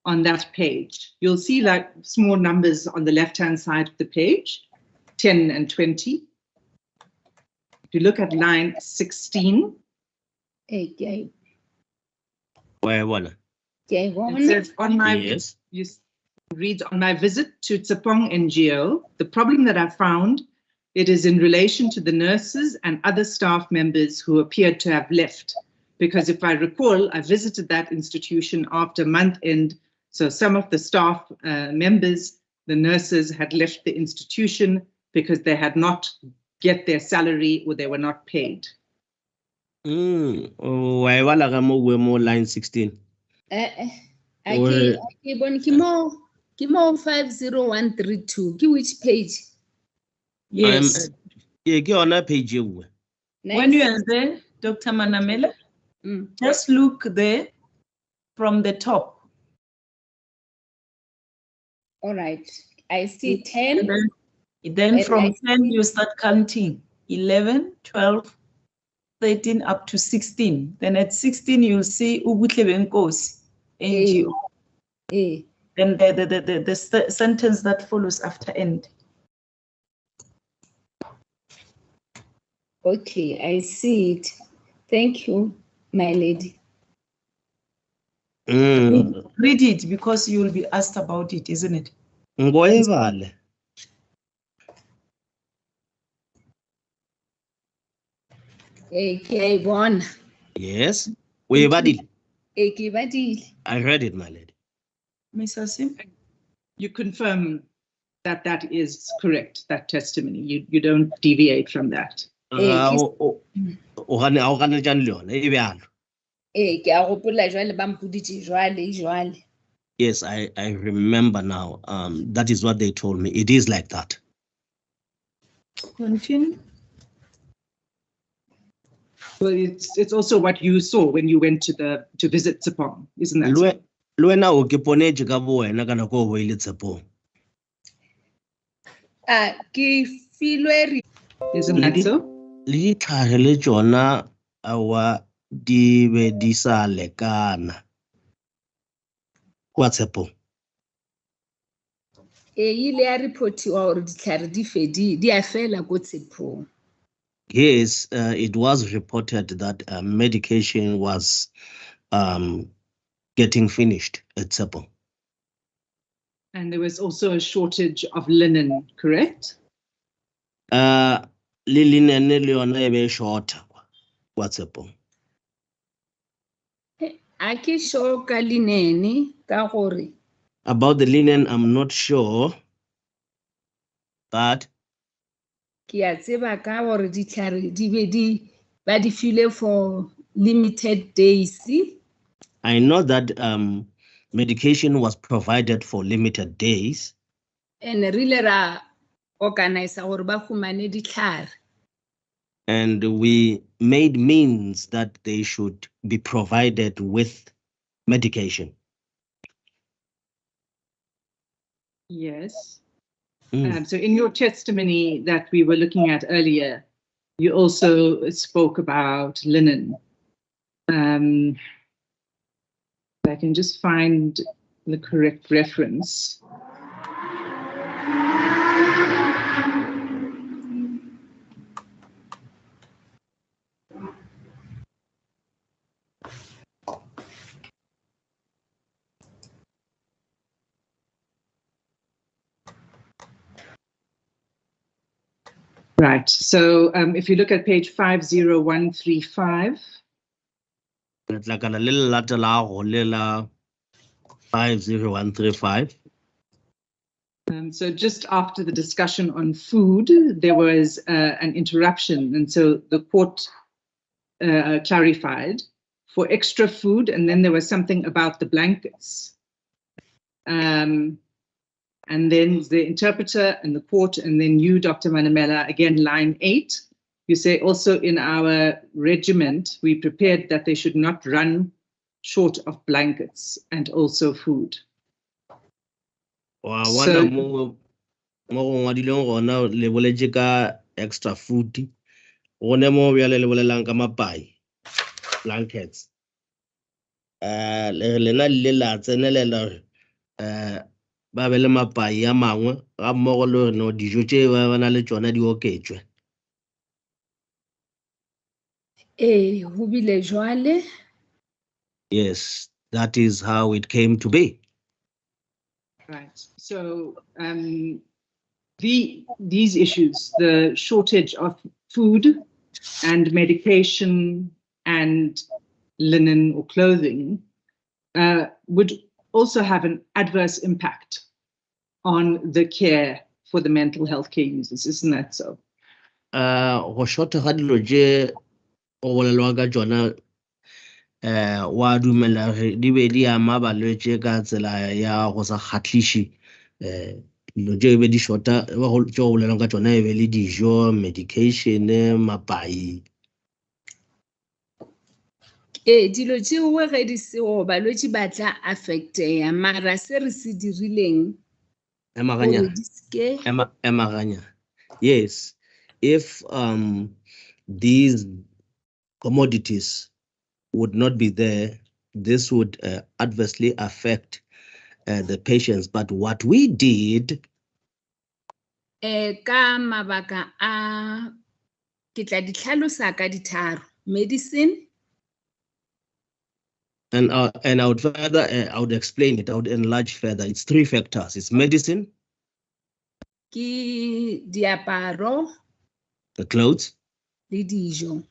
on that page, you'll see like small numbers on the left-hand side of the page, 10 and 20. If you look at line 16, Okay. Where one? it says on my Yes. you read on my visit to Sepong NGO, the problem that I found, it is in relation to the nurses and other staff members who appeared to have left. Because if I recall, I visited that institution after month end. So some of the staff members, the nurses had left the institution because they had not get their salary or they were not paid. Why wala ka mo line 16? Kimo 50132. Which page? Yes. Yeah, get on that page here. When you are there, Dr. Manamela, just look there from the top. All right. I see 10. Then from 10, you start counting 11, 12, 13 up to 16. Then at 16, you'll see Ubutlebenkosi, NGO. Then the sentence that follows after end. Okay, I see it. Thank you, my lady. Read it because you will be asked about it, isn't it? Ngoyevale. One. Yes. Uyevadile. I read it, my lady. Mr. Sim? You confirm that that is correct, that testimony. You don't deviate from that. Yes, I remember now. That is what they told me. It is like that. Continue. Well, it's also what you saw when you went to visit Sepong, isn't that so? Luena o ke poneje ka bo wena kana go ho ile Sepong. Isn't that so? Le ditlhare le tsona awa di be di sa lekana. Kwa Sepong. Yes, it was reported that medication was getting finished at Sepong. And there was also a shortage of linen, correct? Linen le yona e be short kwa Sepong. About the linen, I'm not sure, but for limited days. I know that medication was provided for limited days. And really organize our bahumane ditlhare. And we made means that they should be provided with medication. Yes. So in your testimony that we were looking at earlier, you also spoke about linen. I can just find the correct reference. Right. So if you look at page 50135. It's like a little lateral 50135. So just after the discussion on food, there was an interruption. And so the court clarified for extra food. And then there was something about the blankets. And then the interpreter and the court, and then you, Dr. Manamela, again, line 8. You say also in our regiment, we prepared that they should not run short of blankets and also food. So, extra food. Blankets. Ba be le mapai a mangwe ga mmogo le no dijo tše ba na le tšona di oketšwe. Ho bile jwale. Yes, that is how it came to be. Right. So these issues, the shortage of food and medication and linen or clothing, would also have an adverse impact on the care for the mental health care users, isn't that so? Go shorta ga dilo tše go bolelwa ka tšona wa dumela di be di ama balwetše ka tsela ya go sa kgatlhiše dilo tše be di shorta tše go bolelwang ka tšona e be le dijo, medication, mapai. Dilo tšeo ge di seo balwetši ba tla affectea mara se re se dirileng Emaganya. Yes, if these commodities would not be there, this would adversely affect the patients. But what we did, ka mabaka a ke tla di tlhalosa ka ditharo, medicine. And I would further, I would explain it, I would enlarge further. It's 3 factors. It's medicine, Ki diaparo, the clothes, le dijo.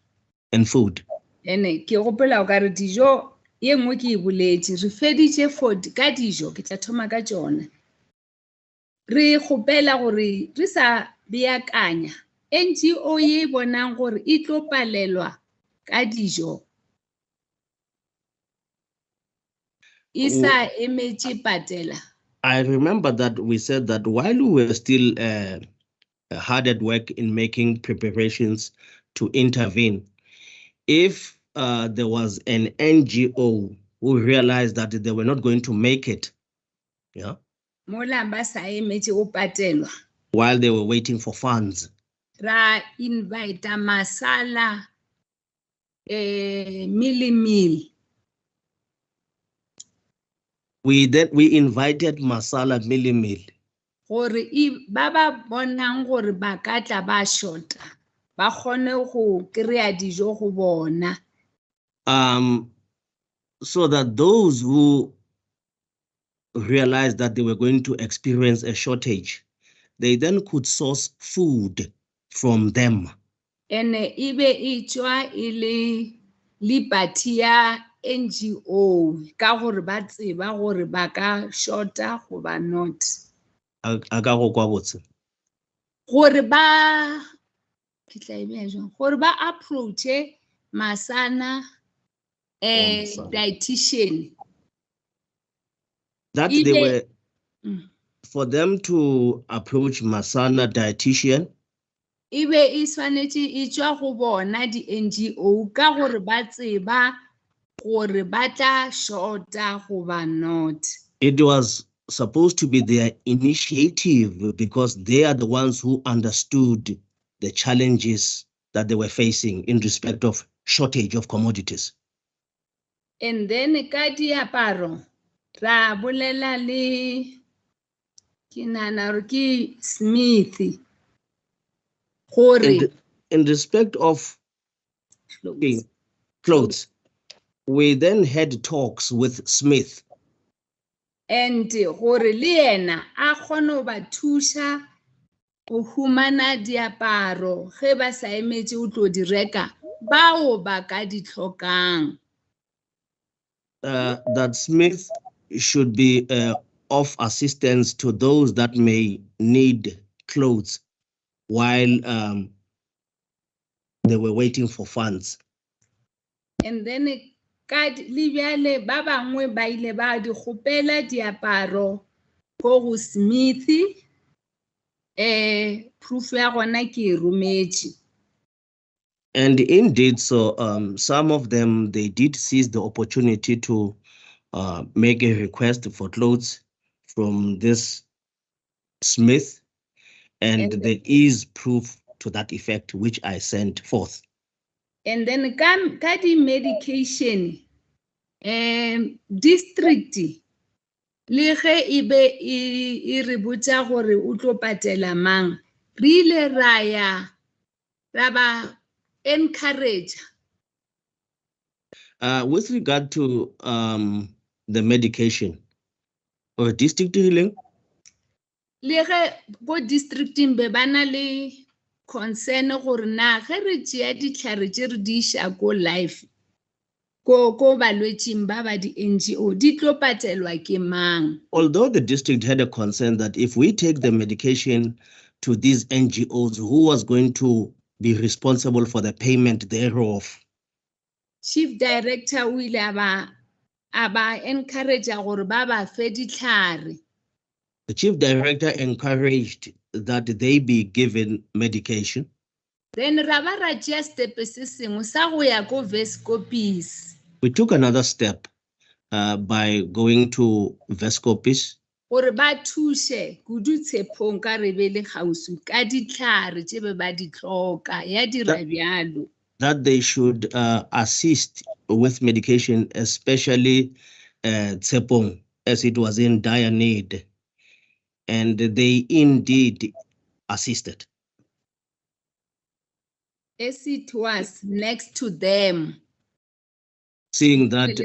and food. Ene ke gopola o ka re dijo ye nngwe ke e boletše re feditše ka dijo ke tla thoma ka tšona. Re gopela gore re sa beakanya NGO ye bonang gore e tlo palelwa ka dijo. Isa emetše patela. I remember that we said that while we were still hard at work in making preparations to intervene, if there was an NGO who realized that they were not going to make it, yeah, Molamba sa emetše o patelwa. while they were waiting for funds, Ra invite masala mil. we invited Masala Milimil. Gore ba ba bonang gore ba ka tla ba shota ba kgone go kry-a dijo go bona. So that those who realized that they were going to experience a shortage, they then could source food from them. Ene ibe itšwa le party ya NGO ka gore ba tseba gore ba ka shota go ba not. Gore ba gore ba approache Masana dietitian. That they were, for them to approach Masana dietitian, Ibe iswanetše itšwa go bona di NGO ka gore ba tseba gore ba tla shota go ba not. it was supposed to be their initiative because they are the ones who understood the challenges that they were facing in respect of shortage of commodities. And then ka diaparo ra bolela le ke nana re ke Smith gore In respect of clothes, we then had talks with Smith. and gore le yena a kgone ba thusha o humana diaparo ge ba sa emetse o tlo di reka bao ba ka di tlhokang. That Smith should be of assistance to those that may need clothes while they were waiting for funds. And then ka le bjale ba bangwe ba ile ba di kgopela diaparo go go Smith, proof ya gona ke e rometše. And indeed, so some of them, they did seize the opportunity to make a request for clothes from this Smith, and there is proof to that effect, which I sent forth. And then ka di medication, district le ge e be e re botsa gore o tlo patela mang, re ile ra ya ra ba encourage. With regard to the medication or district healing, Le ge go districting be bana le concern gore na ge re tšea ditlhare tše re di iša ko life ko balwetšing ba ba di NGO di tlo patelwa ke mang. although the district had a concern that if we take the medication to these NGOs, who was going to be responsible for the payment thereof? Chief Director o ile a ba encourage gore ba ba fe ditlhare. The chief director encouraged that they be given medication. Then ra ba ra tšea step se sengwe sa go ya ko Vescopis. We took another step by going to Vescopis Gore ba thuše kudu Tshepong ka re be le kgauswi ka ditlhare tše be ba di tlhoka ya dira bjalo. that they should assist with medication, especially Sepong, as it was in dire need. And they indeed assisted. As it was next to them. Seeing that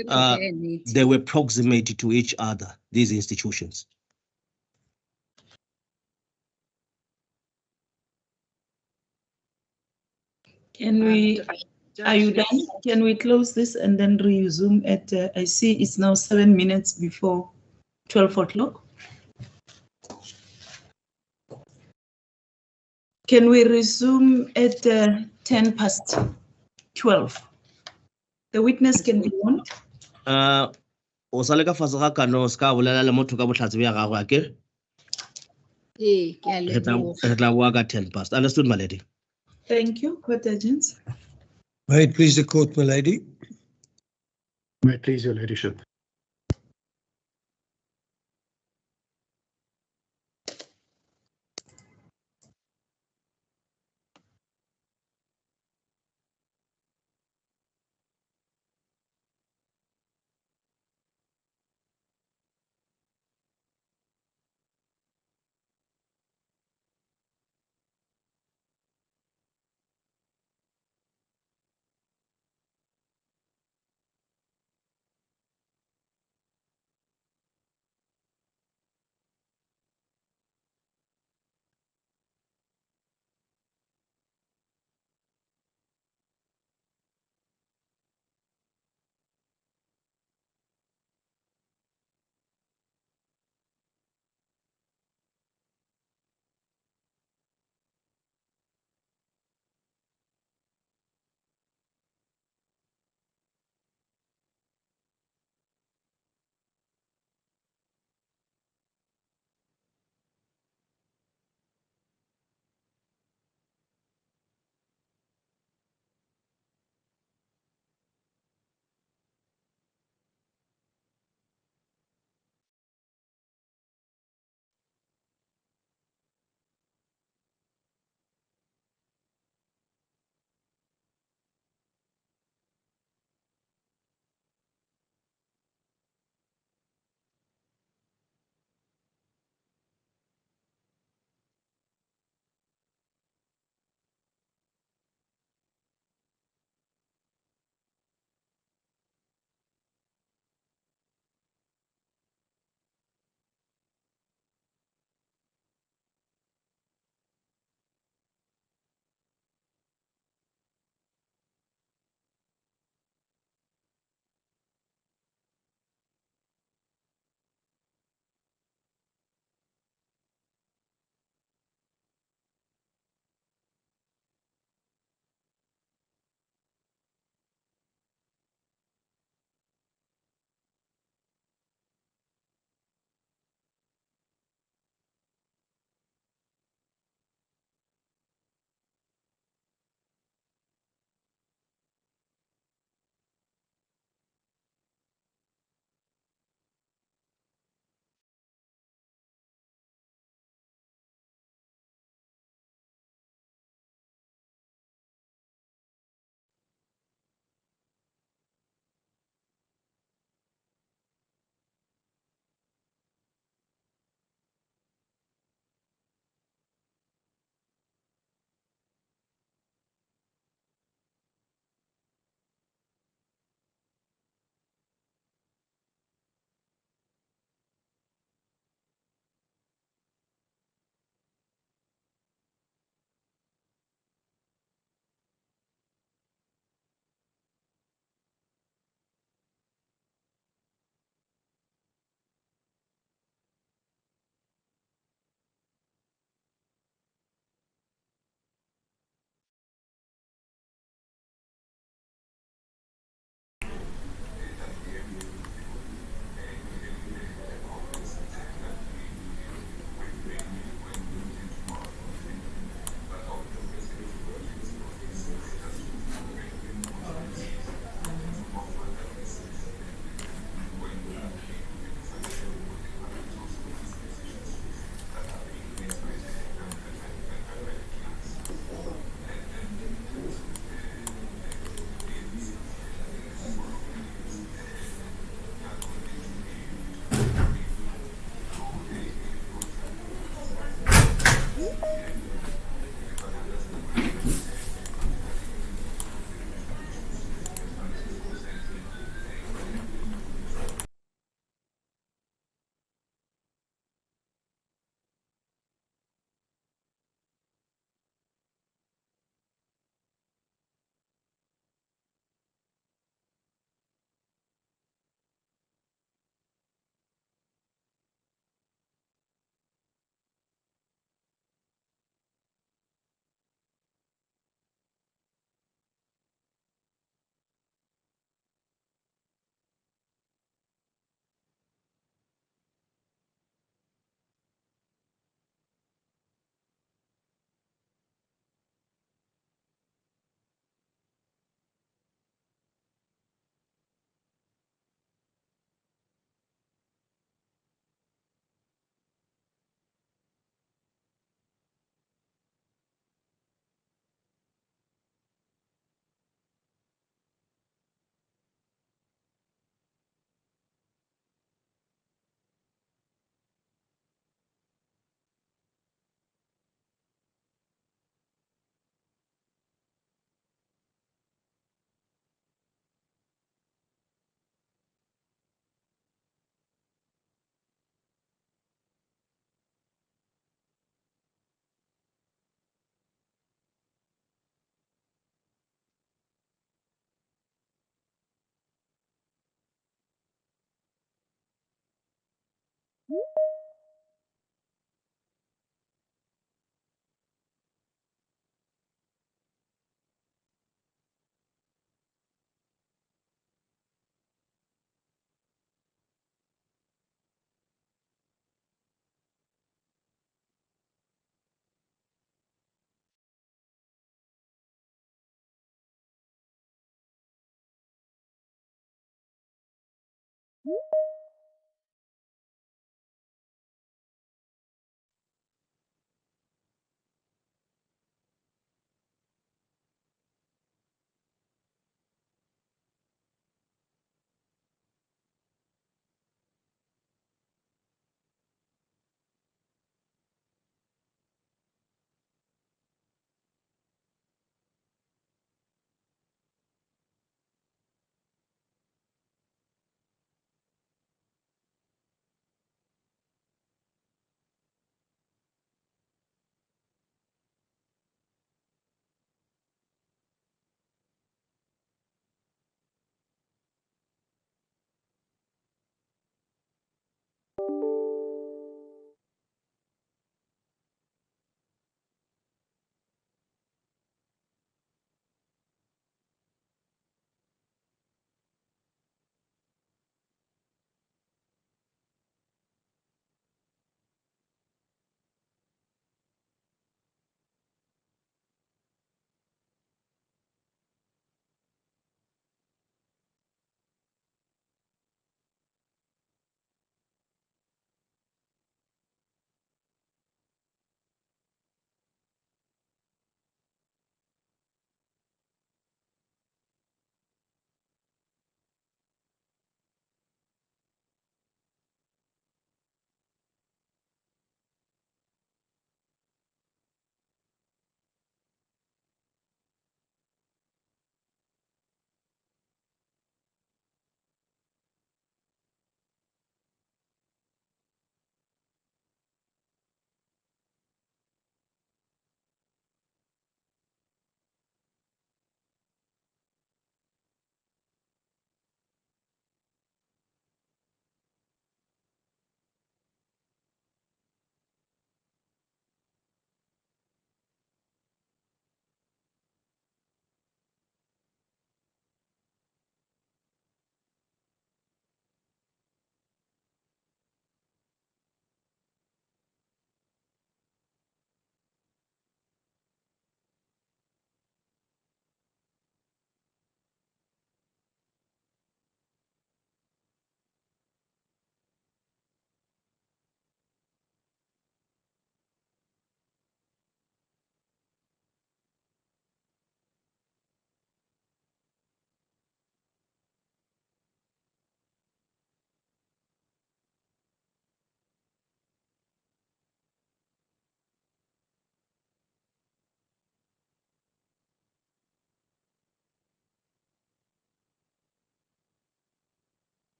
they were proximate to each other, these institutions. Can we, are you done? Can we close this and then resume at, I see it's now 7 minutes before 12 o'clock. Can we resume at 10 past 12? The witness can be warned. O sale ka fase ga kano ska bolela le motho ka botlhatsi bja gagwe akere? Ke a leboga. Re tla bua ka 10 past. Understood, my lady? Thank you, court agents. May it please the court, my lady. May it please your ladyship.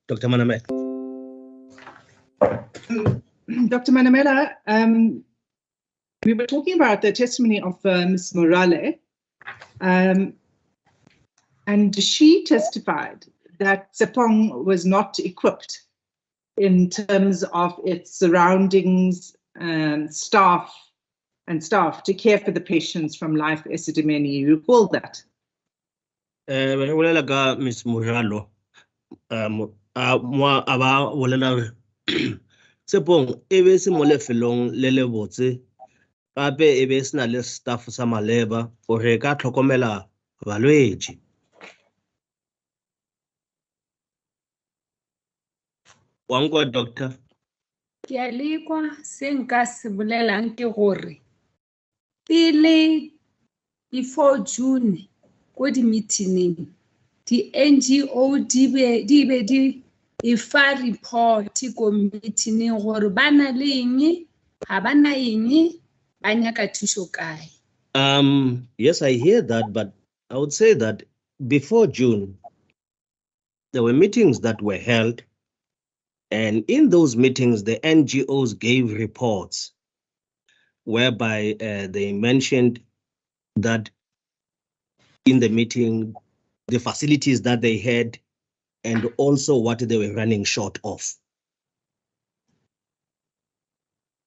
Dr. Manamela. Dr. Manamela, we were talking about the testimony of Ms. Morale, and she testified that Sepong was not equipped in terms of its surroundings and staff to care for the patients from Life Esidimeni. You recall that? Miss Muralo, Sepong ebe se mo lefelong le le botse gape ebe se na le staff sa maleba gore ka tlhokomela balwetse. Wangwa doctor. Ke a lekwa se nka se bolelang ke gore pele before June ko di meeting di NGO di be e fa report ko meeting gore bana le eng ha bana eng ba nyaka thuso kae. Yes, I hear that, but I would say that before June, there were meetings that were held, and in those meetings, the NGOs gave reports whereby they mentioned that in the meeting, the facilities that they had, and also what they were running short of.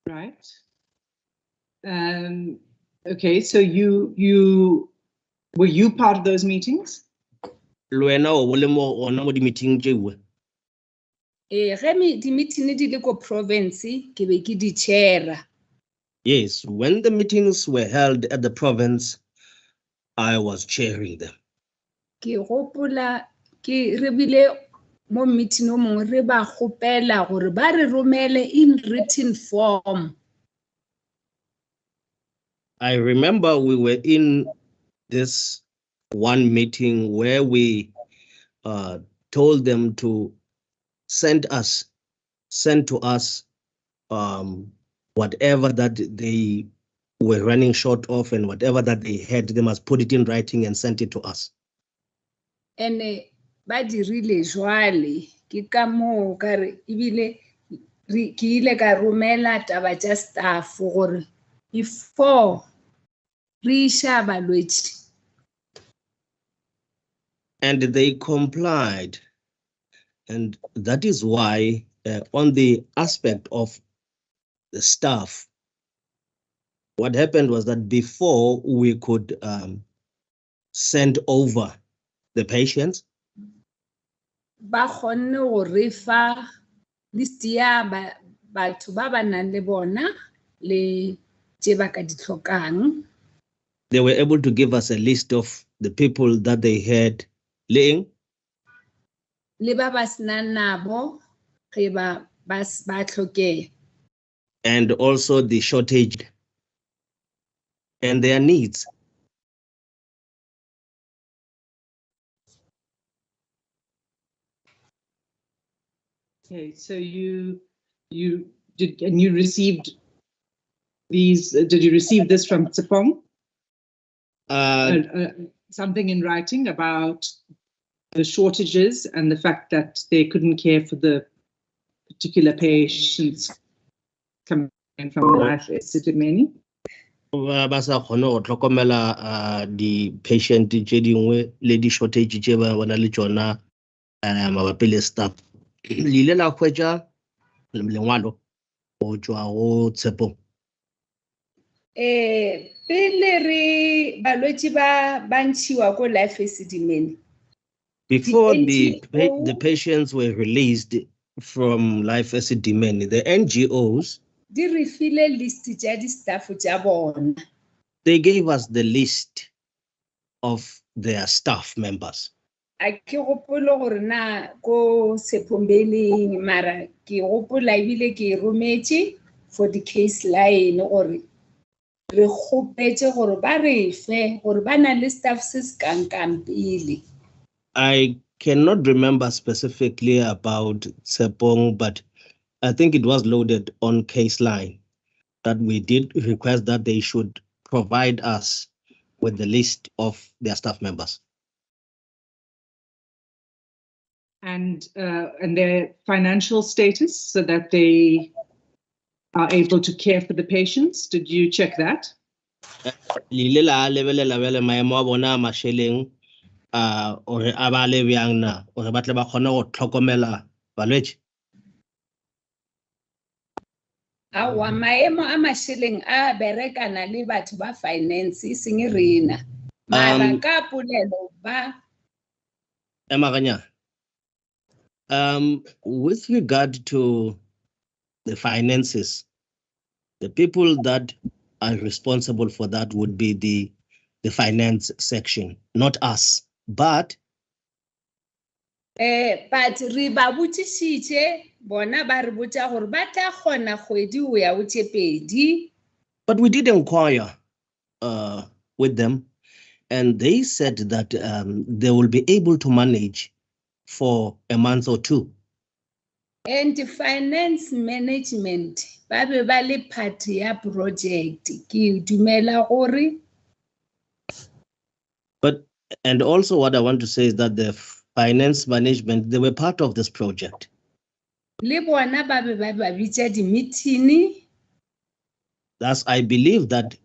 Right. Okay, so were you part of those meetings? Luena o bolemo ona mo di meeting jewe. Di meeting di le ko province ke be ke di chair. Yes, when the meetings were held at the province, I was chairing them. Ke gopola ke re bile mo meeting o mongwe re ba gopela gore ba re romele in written form. I remember we were in this one meeting where we told them to send to us whatever that they were running short of and whatever that they had, they must put it in writing and send it to us. And ba dirile jwale ke ka mo ka re ibile ke ile ka romela taba tsa staff gore before re isha balwetse. And they complied. And that is why on the aspect of the staff, what happened was that before we could send over the patients, Ba kgonne go re fa list ya batho ba ba nang le bona le tse ba ka di tlhokang. they were able to give us a list of the people that they had laying. Le ba ba senang nabo ge ba tlhokega. And also the shortage and their needs. Okay, so you did, and you received these. Did you receive this from Sepong? Something in writing about the shortages and the fact that they couldn't care for the particular patients coming from Life Esidimeni. Ba sa kgone go tlhokomela di patient tse dingwe le di shortage tse ba bona le tsona mabapi le staff. Le ile la hwetša lengwalo go tswa go Sepong. Pele re balwetse ba ntshiwa ko Life Esidimeni. Before the patients were released from Life Esidimeni, the NGOs, Di re file list tsa di staff tsa bona. they gave us the list of their staff members. A ke gopolo gore na ko Sepong mara ke gopola ebile ke rometse for the case line gore re gopetse gore ba re fe gore ba na le staff se se kankang pele. I cannot remember specifically about Sepong, but I think it was loaded on case line that we did request that they should provide us with the list of their staff members. and their financial status so that they are able to care for the patients? Did you check that? Lile la lebelela bjale maemo a bona a mašeleng ore a ba le bjang na ore ba tle ba kgone go tlhokomela balwetši. Awa maemo a mašeleng a berekana le batho ba finance e seng rena. Mara ka polelo ba Emaganya. With regard to the finances, the people that are responsible for that would be the finance section, not us. But re ba botsisitse bona ba re botsa gore ba tla kgona kgwedi o ya botse pedi. But we did inquire with them, and they said that they will be able to manage for a month or two. And finance management ba be ba le part ya project ke dumela gore. And also what I want to say is that the finance management, they were part of this project. Le bona ba be ba bitsa di meeting. Thus, I believe that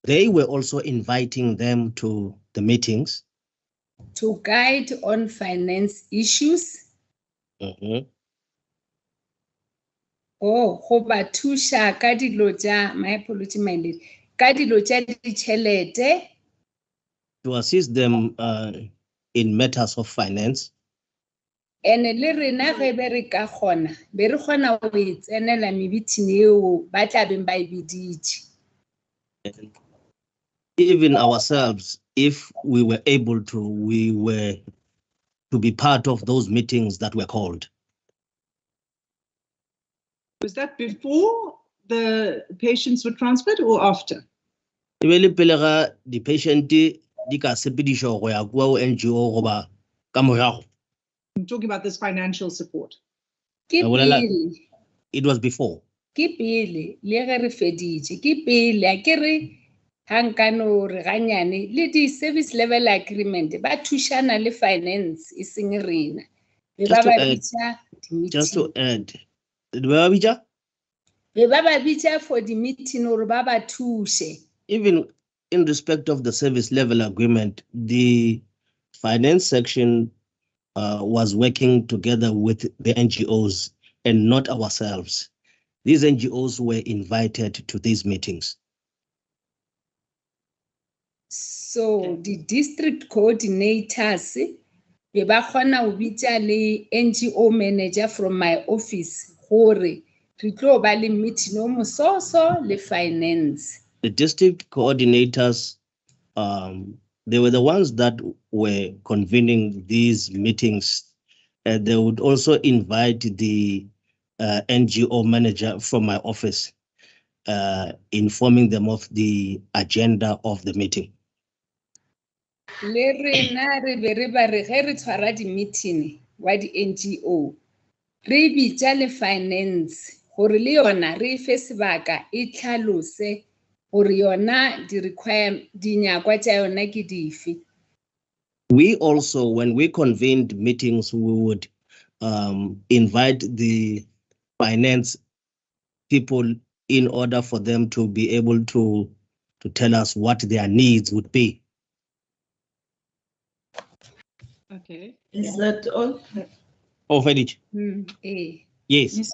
they were also inviting them to the meetings. To guide on finance issues. Oh, go ba thusha ka dilo tša, my apology my lady, ka dilo tša ditšhelete. To assist them in matters of finance. And le rena ge be re ka kgona, be re kgona go e tsenela meeting eo ba tla beng ba e biditše. Even ourselves, if we were able to, we were to be part of those meetings that were called. Was that before the patients were transferred or after? The patient di ka sepedišwa go ya kwa NGO goba ka morago. I'm talking about this financial support. It was before. Ke pele le ge re feditše ke pele a ke re hankano re ganyane le di service level agreement ba thušana le finance e seng rena. Just to add, be ba bitša for the meeting or ba ba thushe. Even in respect of the service level agreement, the finance section was working together with the NGOs and not ourselves. These NGOs were invited to these meetings. So the district coordinators, be ba kgona go bitša le NGO manager from my office gore re tlo ba le meeting o mososo le finance. The district coordinators, they were the ones that were convening these meetings. They would also invite the NGO manager from my office, informing them of the agenda of the meeting. Le rena re be re ba re ge re tshwara di meeting wa di NGO re bitša le finance gore le yona re fe sebaka e tlhalose gore yona di dinyakwa tša yona ke dife. We also, when we convened meetings, we would invite the finance people in order for them to be able to tell us what their needs would be. Okay. Is that all? Oh, Fedich. Yes.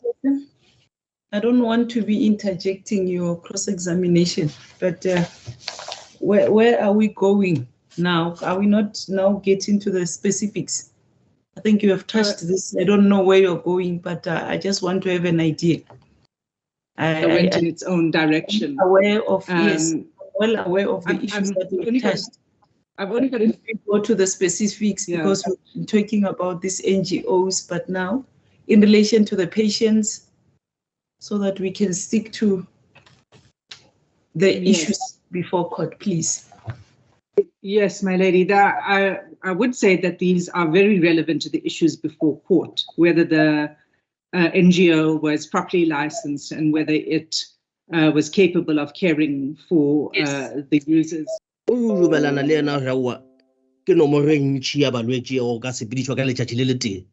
I don't want to be interjecting your cross-examination, but where are we going now? Are we not now getting to the specifics? I think you have touched this. I don't know where you're going, but I just want to have an idea. I went in its own direction. Aware of yes, well aware of the issues that you touched. I've only got to go to the specifics because we've been talking about these NGOs, but now in relation to the patients, so that we can stick to the issues before court, please. Yes, my lady, I would say that these are very relevant to the issues before court, whether the NGO was properly licensed and whether it was capable of caring for the users. ke nomoro e ntšhi ya balwetši o ka sepedišwa ka letšatši le le tee.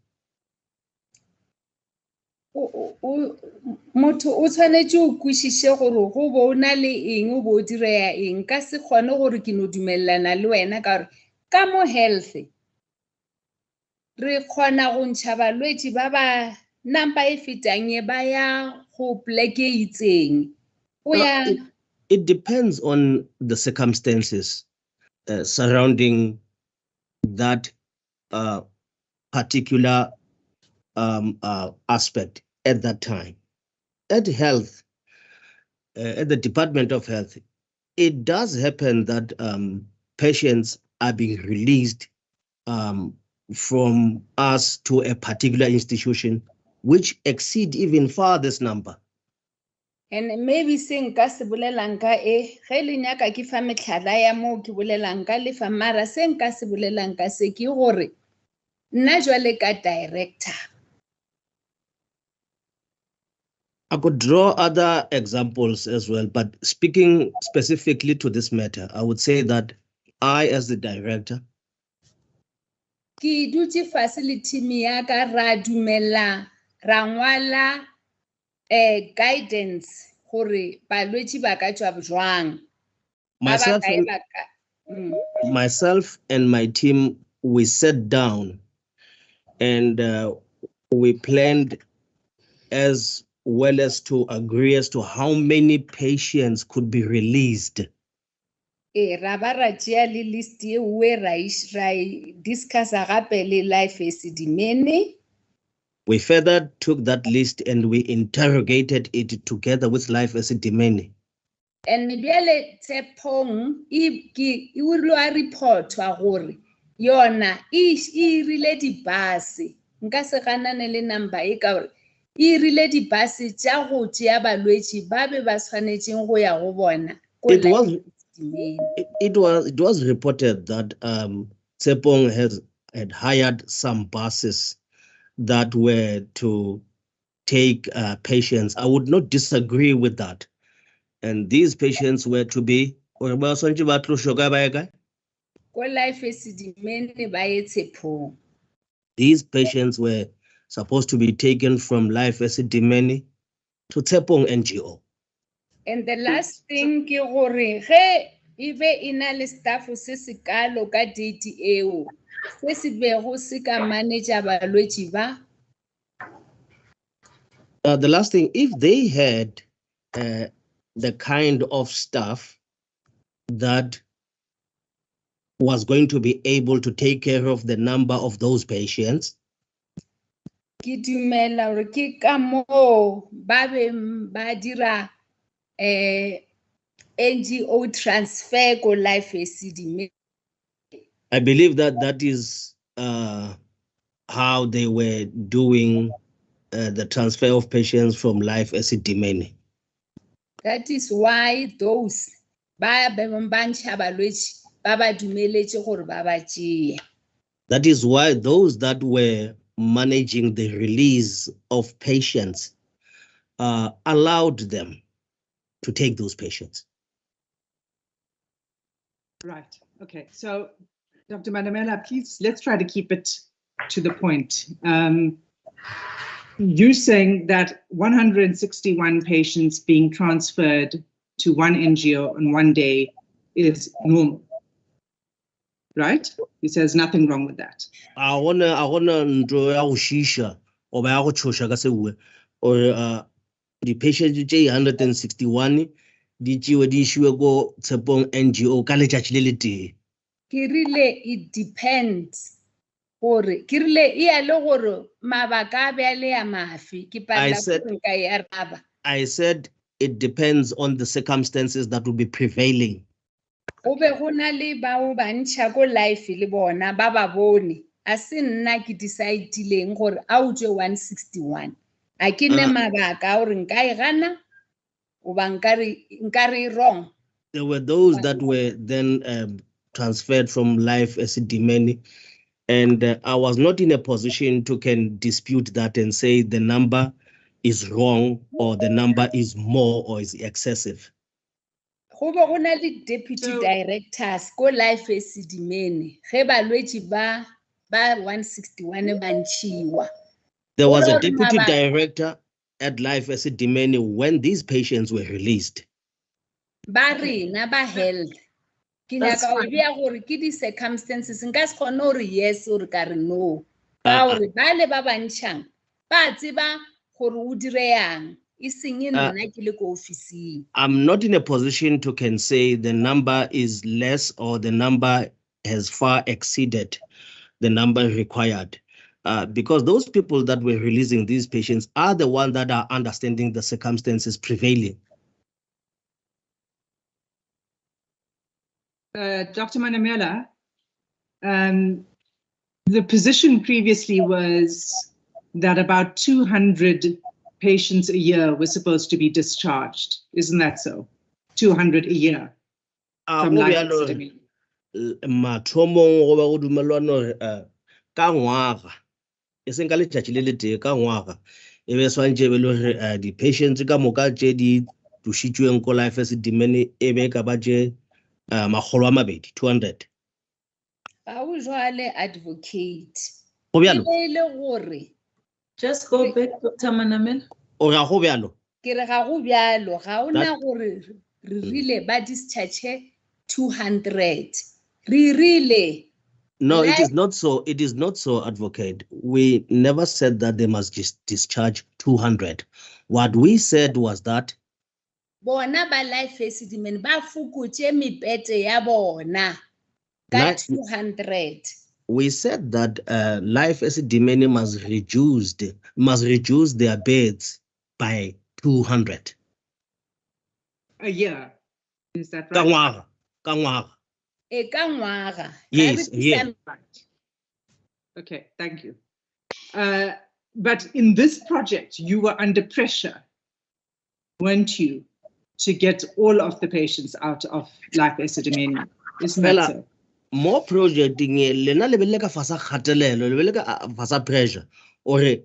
Motho o tshwanetse o kwešiše gore go bo o na le eng o bo o direa eng ka se kgone gore ke no dumellana le wena ka gore ka mo health re kgona go ntšha balwetši ba ba number e fetang e ba ya go poleke e itseng. It depends on the circumstances surrounding that particular aspect at that time. At health, at the Department of Health, it does happen that patients are being released from us to a particular institution, which exceed even far this number. And maybe se nka se bolelang ka ge le nyaka ke fa metlhala ya moo ke bolelang ka le fa mara se nka se bolelang ka se ke gore nna jwale ka director. I could draw other examples as well, but speaking specifically to this matter, I would say that I, as the director, ke dutse facility me ya ka ra dumela ra ngwala guidance gore balwetši ba ka tswa jwang. Myself and my team, we sat down and we planned as well as to agree as to how many patients could be released. Ra ba ra tšea le list ye we ra discussa gape le life Esidimeni. We further took that list and we interrogated it together with life Esidimeni. And bjale Sepong e urlo report wa gore yona e rile di base nka se ganane le number e ka gore e rile di base tša go tšea balwetši ba be ba tshwanetseng go ya go bona. It was reported that Sepong had hired some buses that were to take patients. I would not disagree with that. And these patients were to be life Esidimeni ba ye Sepong. These patients were supposed to be taken from life Esidimeni to Sepong NGO. And the last thing ke gore ge ebe ina le staff se se kalo ka date eo se se bego se ka manager balwetši ba. The last thing, if they had the kind of staff that was going to be able to take care of the number of those patients, ke dumela gore ke ka moo ba be ba dira NGO transfer go life Esidimeni. I believe that is how they were doing the transfer of patients from life Esidimeni. That is why those ba bantšha balwetši ba ba dumeletše gore ba ba tšee. That is why those that were managing the release of patients allowed them to take those patients. Right. Okay. So, Dr. Madamela, please, let's try to keep it to the point. You're saying that 161 patients being transferred to one NGO on one day is normal, right? He says nothing wrong with that. I wanna shisha or the patient 161 di go Sepong NGO ka letšatši le le tee. Kirile, it depends. Kirile ia le gore mabaka bjale ya mafi ke parla. I said it depends on the circumstances that will be prevailing. Go be go na le bao ba ntšha ko life le bona ba ba bone a se nna ke decidileng gore a o tšwe 161 a ke ne mabaka gore nka e gana o ba nkare wrong. There were those that were then transferred from life Esidimeni, and I was not in a position to can dispute that and say the number is wrong or the number is more or is excessive. go be go na le deputy So- directors ko life Esidimeni ge balwetši ba 161 ba ntshiwa. There was a Ore deputy maba- director at Life Esidimeni when these patients were released. ba rena ba health ke That's nyaka o fine. bea gore ke di circumstances nka se kgone gore yes or ka re no ka Uh-uh. gore ba le ba bantšhang ba tseba gore o dire yang e seng nna ke le ko ofising. I'm not in a position to can say the number is less or the number has far exceeded the number required. Because those people that were releasing these patients are the ones that are understanding the circumstances prevailing. Dr. Manamela, the position previously was that about 200 patients a year were supposed to be discharged. Isn't that so? 200 a year from Go Life bjalo, Esidimeni. mathomong go ba go dumelwana hore, ka ngwaga, e seng ka letšatši le le tee ka ngwaga, e be swantše e be le hore, di-patients ka moka tše di tušitšweng ko Life Esidimeni e be ka ba tše 200. Ga o jwale advocate Go e bjalo, be e le gore Just go back, Dr. Manamela. o ra go bjalo. ke re ga go bjalo ga o na That- gore re rile ba discharge 200 re rile No, it Life- is not so. It is not so, advocate. We never said that they must just discharge 200. What we said was that bona ba life Esidimeni ba fokotse mepete ya bona ka Life- 200. we said that Life Esidimeni must reduce their beds by 200. A year. Is that Ka right? ngwaga, ka ngwaga. E ka ngwaga. Yes, Ga re yeah. tlisa- Right. Okay, thank you. But in this project, you were under pressure, weren't you, to get all of the patients out of Life Esidimeni? Isn't that Fela, so? More projecting lena le bele ka fasa kgatelelo, le bele ka fasa pressure. Ore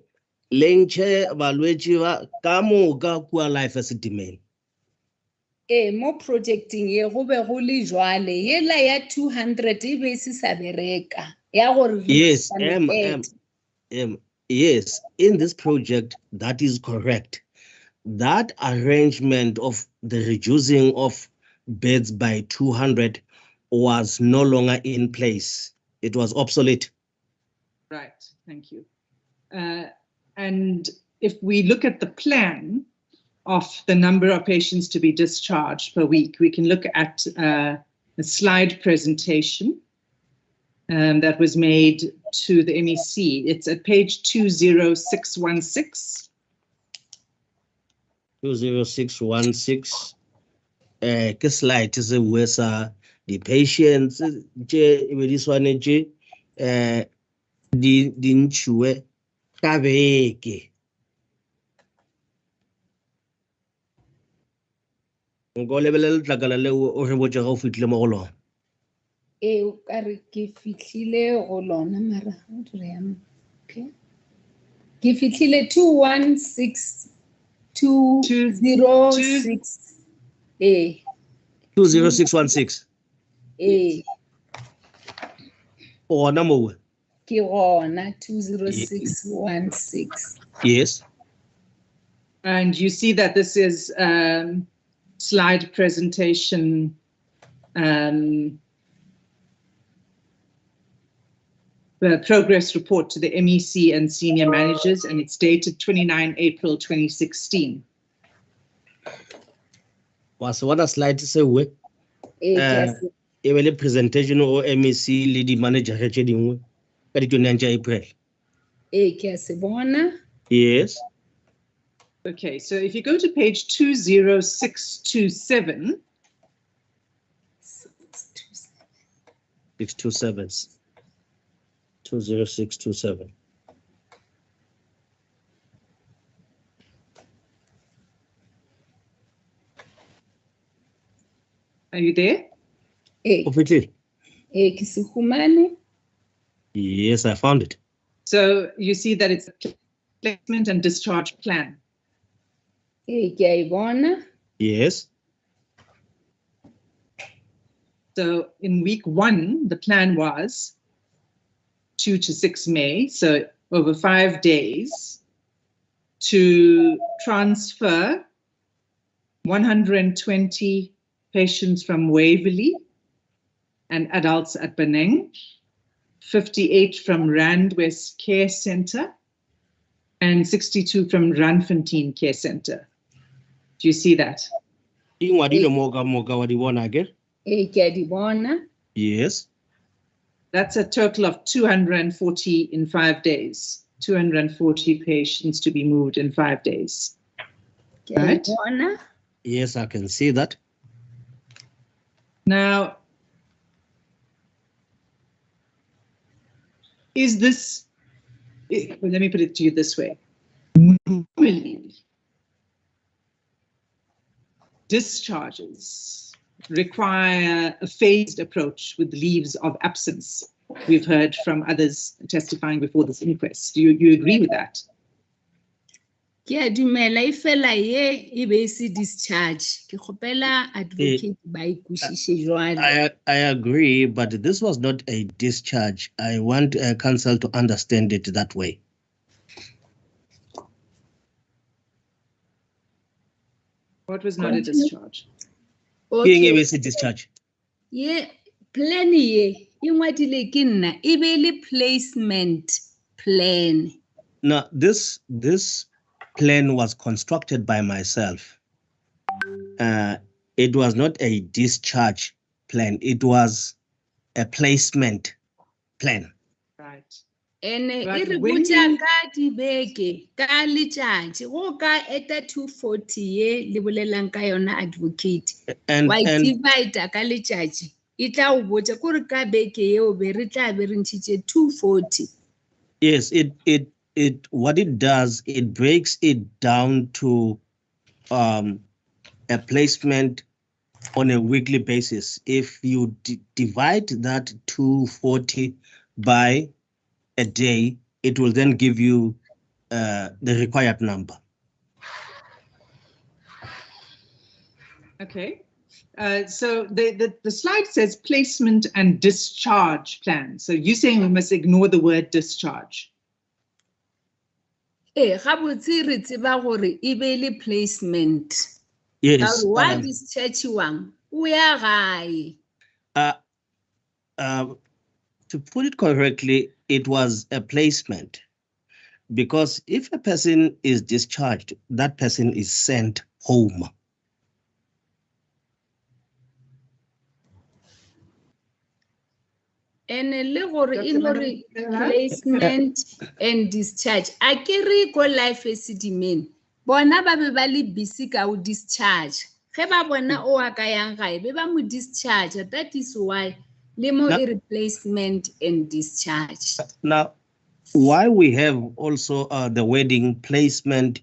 le ntšhe balwetši ba ka moka kua Life Esidimeni. mo projecting ye go be go le jwale yela ya 200 e be se sa bereka ya gore re Yes, tlisa mepete. yes, in this project, that is correct. That arrangement of the reducing of beds by 200 was no longer in place. It was obsolete. Right, thank you. And if we look at the plan of the number of patients to be discharged per week, we can look at a slide presentation that was made to the MEC. It's at page 20616. 20616. Ke slide se bue sa the patients tše e be di swanetše di ntshiwe ka beke. Nko lebelela letlakala leo o re botše ga o fitlhile mo go lona. O ka re ke fitlhile go lona mara how do I am? Okay. Ke fitlhile 216206. 20616. Gona moo. Ke gona 20616. Yes. And you see that this is slide presentation the progress report to the MEC and senior managers, and it's dated 29 April 2016. Was what a slide se we. E be le presentation o MEC le di manager tše dingwe ka di 29 April. Ke a se bona. Yes. Okay, so if you go to page 20627, 627. 20627. are you there? O fitlhile? Ke se humane. Yes, I found it. So you see that it's a placement and discharge plan. Ke a e bona. Yes. So in week 1, the plan was 2 to 6 May, so over 5 days, to transfer 120 patients from Waverley and adults at Beneng, 58 from Rand West Care Centre, and 62 from Randfontein Care Centre. Do you see that? Yes. That's a total of 240 in 5 days. 240 patients to be moved in 5 days. Right? Yes, I can see that. Now, is this, let me put it to you this way. Normally, discharges require a phased approach with leaves of absence. We've heard from others testifying before this inquest. Do you agree with that? Ke dumela ifela ye e be se discharge. Ke khopela advocate ba ikushishe jwale. I agree, but this was not a discharge. I want council to understand it that way. What was not a discharge? Okay. It's a discharge. Ye plan ye e ngwadile ke nna e be le placement plan. Now this plan was constructed by myself. It was not a discharge plan. It was a placement plan. Right. And But e re when botsa you- ka dibeke ka letšatši go ka eta 240 ye le bolelang ka yona advocate And wa divide ka letšatši e tla o botsa kore ka beke yeo be re tla be re ntšhitše 240. yes, it what it does, it breaks it down to a placement on a weekly basis. If you divide that 240 by a day, it will then give you the required number. Okay. So the slide says placement and discharge plan. So you're saying we must ignore the word discharge. Gabotse re tseba gore e be le placement. Yes. Wa discharge-wang o ya gae. To put it correctly, it was a placement, because if a person is discharged, that person is sent home. And le gore e no re placement and discharge. A ke re go life Esidimeni. Bona ba be ba le busy ka o discharge. Ge ba bona o a ka yang gae be ba mo discharge. That is why le mo e replacement and discharge. Now, why we have also the wording placement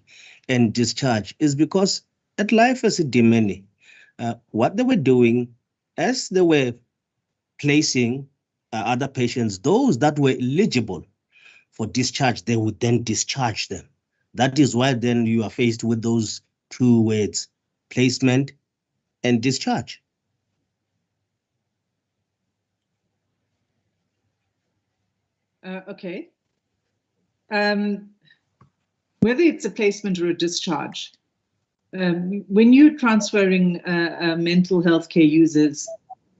and discharge is because at Life Esidimeni, what they were doing as they were placing other patients, those that were eligible for discharge, they would then discharge them. That is why then you are faced with those two words, placement and discharge. Okay. Whether it's a placement or a discharge, when you're transferring mental health care users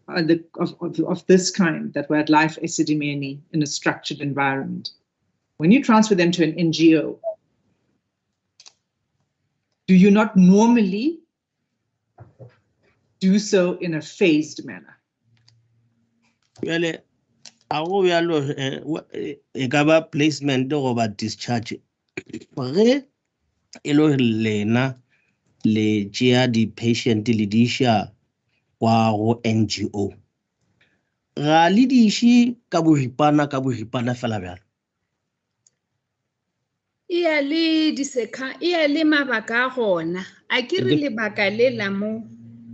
of this kind that were at Life Esidimeni in a structured environment, when you transfer them to an NGO, do you not normally do so in a phased manner? Really, placement or discharge. Lena le tšea di-patient le di iša kwa go NGO. Ga le di iše ka boripana fela bjalo. E a le mabaka a gona. A ke re lebaka le la mo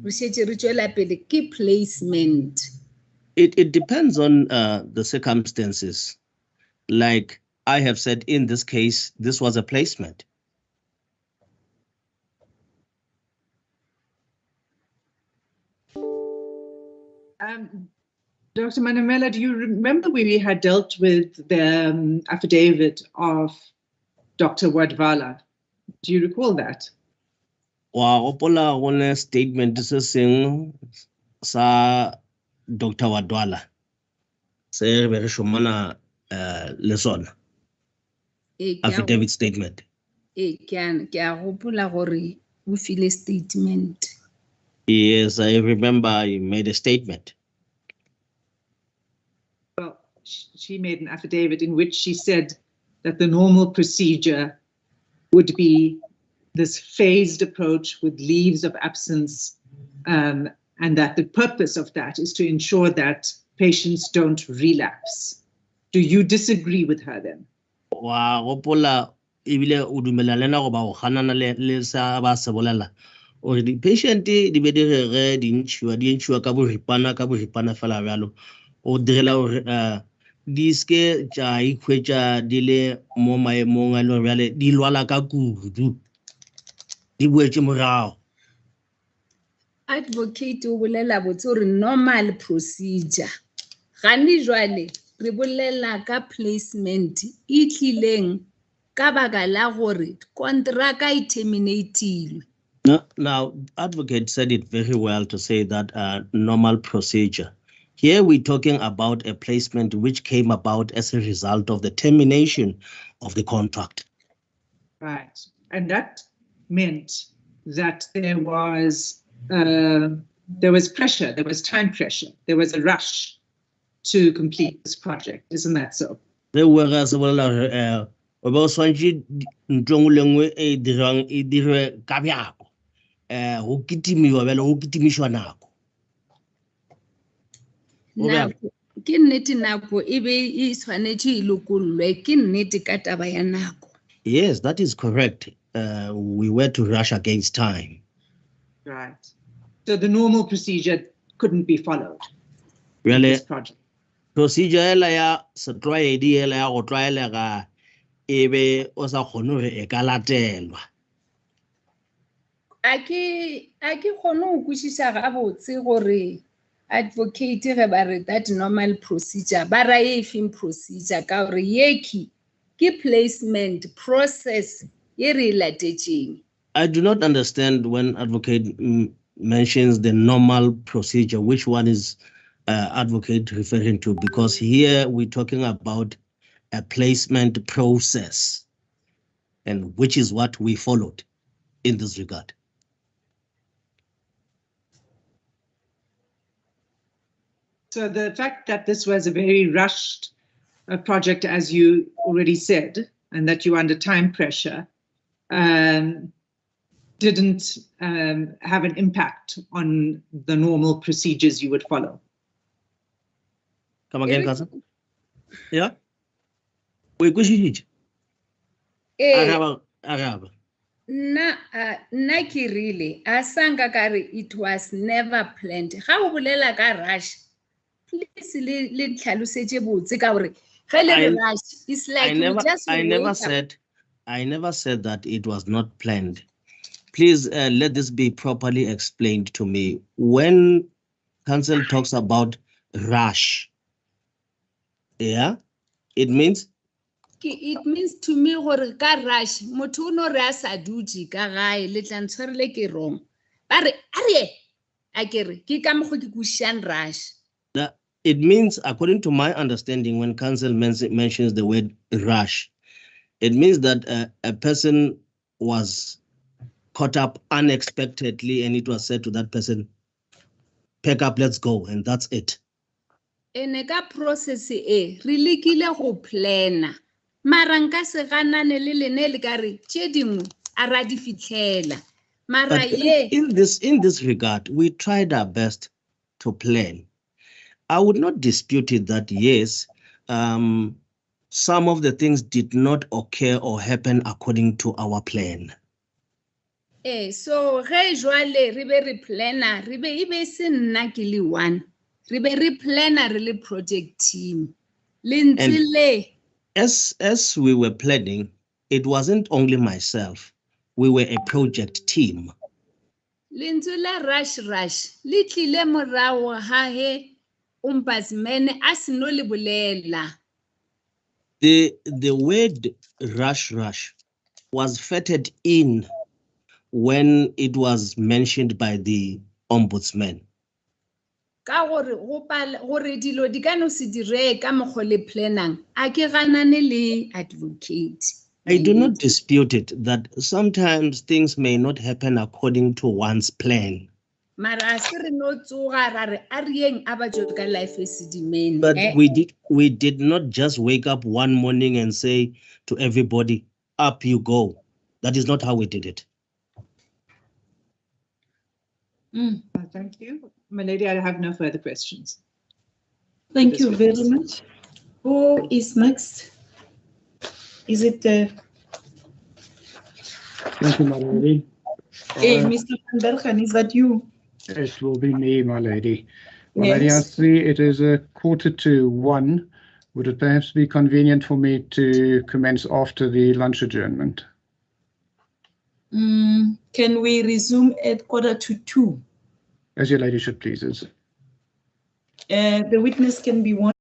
re šetše re tšwela pele ke placement. It depends on the circumstances. Like I have said, in this case, this was a placement. Dr. Manamela, do you remember we had dealt with the affidavit of Dr. Wadvala? Do you recall that? Wa gopola gone statement se seng sa Dr. Wadwala se re shomana le sona affidavit statement. Ke a gopola gore o file statement. Yes, I remember you made a statement. Well, she made an affidavit in which she said that the normal procedure would be this phased approach with leaves of absence, and that the purpose of that is to ensure that patients don't relapse. Do you disagree with her then? Wa gopola ibile o dumela lena go ba go ganana le sa ba se bolela o di patient di be di re di ntshiwa ka boripana fela bjalo o direla gore di ske tja ikhwetša di le mo maemong a le bjale di lwala ka kudu di boetse morago. Advocate o bolela botse gore normal procedure gane jwale re bolela ka placement e tlileng ka baka la gore kontraka e terminatilwe. Now, advocate said it very well to say that normal procedure. Here we're talking about a placement which came about as a result of the termination of the contract. Right, and that meant that there was pressure, there was time pressure, there was a rush to complete this project, isn't that so? There was about swanji ntong lengwe e dirang e dire ka bjako go kitimiwa bela go kitimishwa nako. Ke nnete nako e be e tshwanetse e lokollwe ke nnete ka taba ya nako. Yes, that is correct. We were to rush against time. Right. So the normal procedure couldn't be followed. Really? This project. Procedure la ya setlwaedi la ya go tlwaelega ebe o sa kgone gore e ka latelwa. A ke kgone go kwešiša gabotse gore advocate ge ba re that normal procedure ba ra e feng procedure ka gore yeki ke placement process ye re latetšeng. I do not understand when advocate mentions the normal procedure, which one is advocate referring to, because here we're talking about a placement process, and which is what we followed in this regard. So the fact that this was a very rushed project, as you already said, and that you were under time pressure, didn't have an impact on the normal procedures you would follow. Come again, cousin? Yeah? We go see Arab. Na ki really asanga kare it was never planned. Ga o bolela ka rush. Please le tlhalosetse botse ka gore ge le rush it's like I never said that it was not planned. Please let this be properly explained to me. When council talks about rush, yeah, it means to me gore ka rush motho o no re a sa dutse ka gae le tla ntshwarele ke wrong ba re a kere ke ka mo go ke kushan rush. It means, according to my understanding, when council mentions the word rush, it means that a person was caught up unexpectedly and it was said to that person, pack up, let's go, and that's it. Ene ka process e re lekile go plana mara nka se ganane le lene le ka re tše dingwe a ra di fitlhela mara ye in this regard we tried our best to plan. I would not dispute it that yes, some of the things did not occur or happen according to our plan. So ge jwale re be re plana re be e be se nna ke le one re be re plana re le project team le ntse as we were planning, it wasn't only myself, we were a project team. Le ntse la rush le tlile morago ha he ombudsman a se no le bolela. The word rush was fitted in when it was mentioned by the ombudsman. Ka gore gore dilo di ka no se dire ka mokgwa le planang a ke ganane le advocate. I do not dispute it that sometimes things may not happen according to one's plan. Mara se re no tsoga ra re a rieng a ba jo ka life Esidimeni. But we did not just wake up one morning and say to everybody, up you go. That is not how we did it. Thank you. My lady, I have no further questions. Thank you very much. Who is next? Is it Thank you, my lady. Mr. Van Bergen, is that you? It will be me, my lady. My Yes. lady, I see it is 1:45. Would it perhaps be convenient for me to commence after the lunch adjournment? Can we resume at 1:45? As your ladyship pleases. The witness can be one.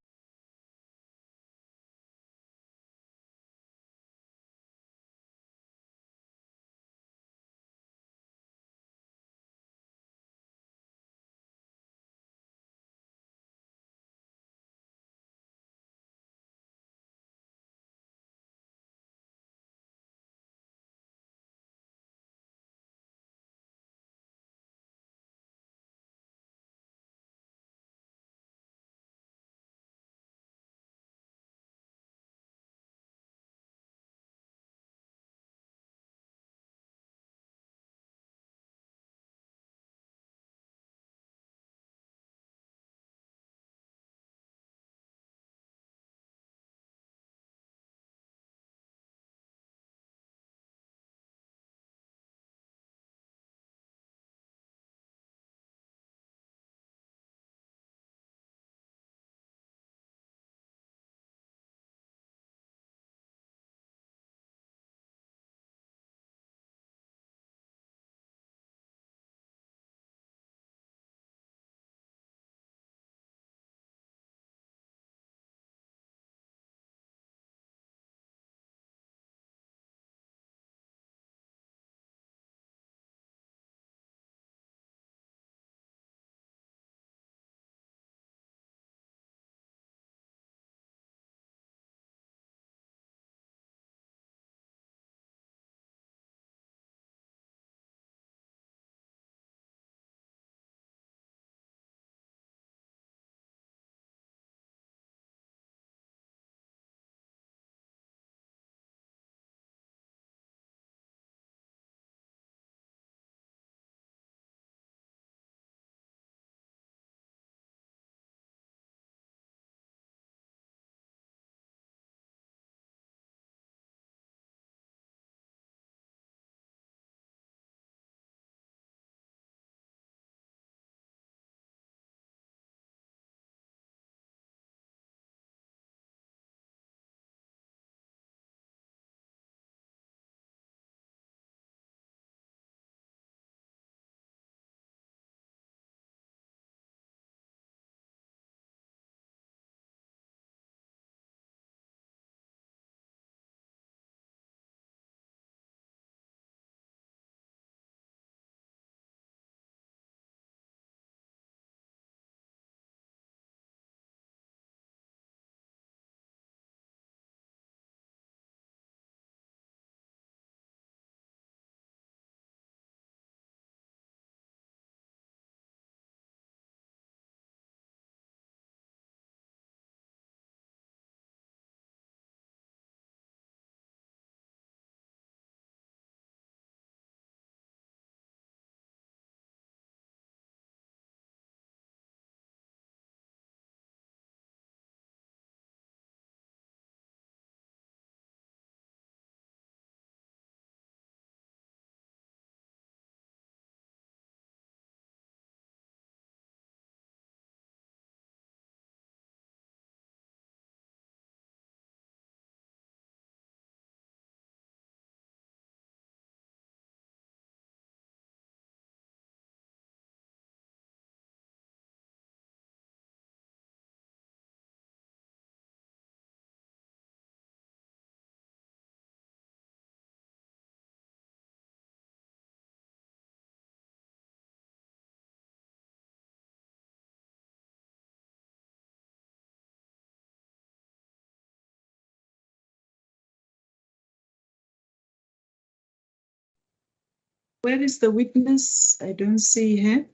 Where is the witness? I don't see her.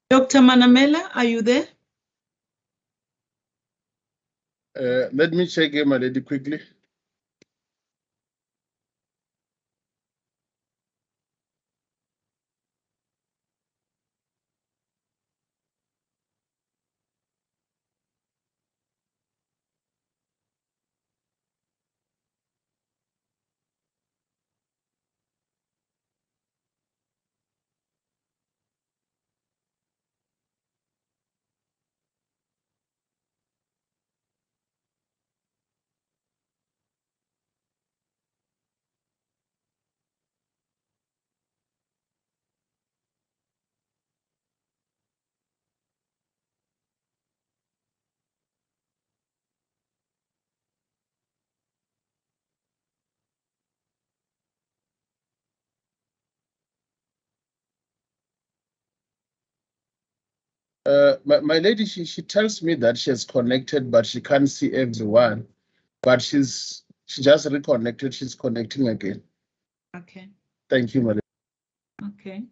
Dr. Manamela, are you there? Let me check here, my lady, quickly. My lady, she tells me that she has connected, but she can't see everyone. But she just reconnected. She's connecting again. Okay. Thank you, my lady. Okay.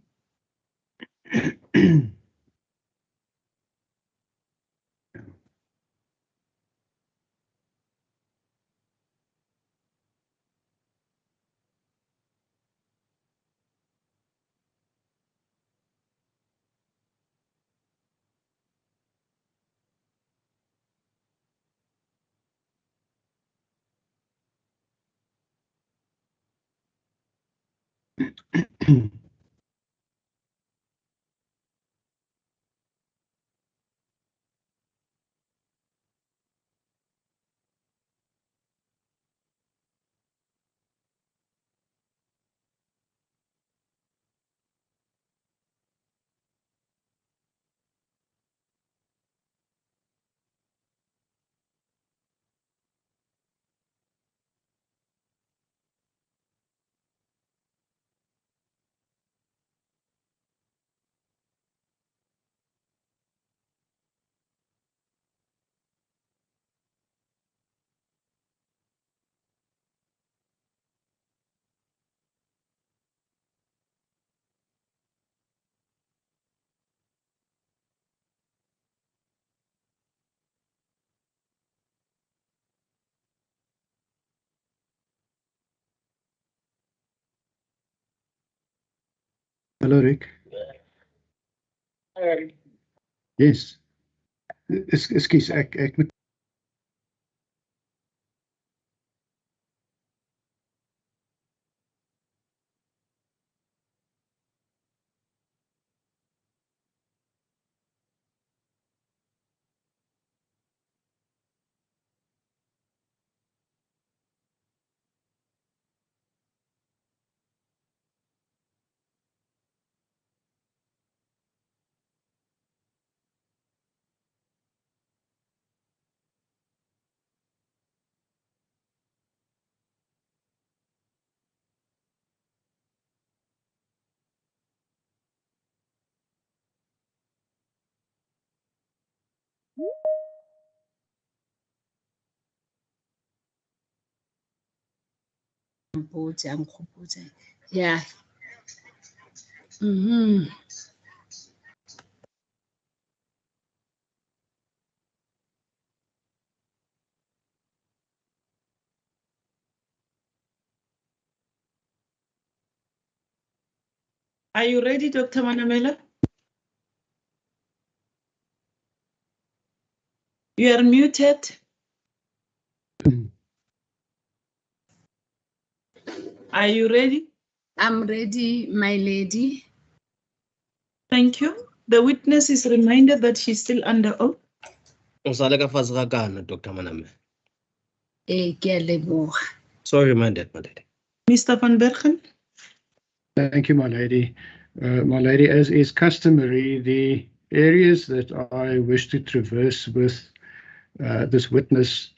Hello, Rick. Yes. Excuse, ek moet. Yeah. Are you ready, Dr. Manamela? You are muted. Are you ready? I'm ready, my lady. Thank you. The witness is reminded that she's still under oath. Dr. Maname. So reminded, my lady. Mr. van Bergen? Thank you, my lady. My lady, as is customary, the areas that I wish to traverse with this witness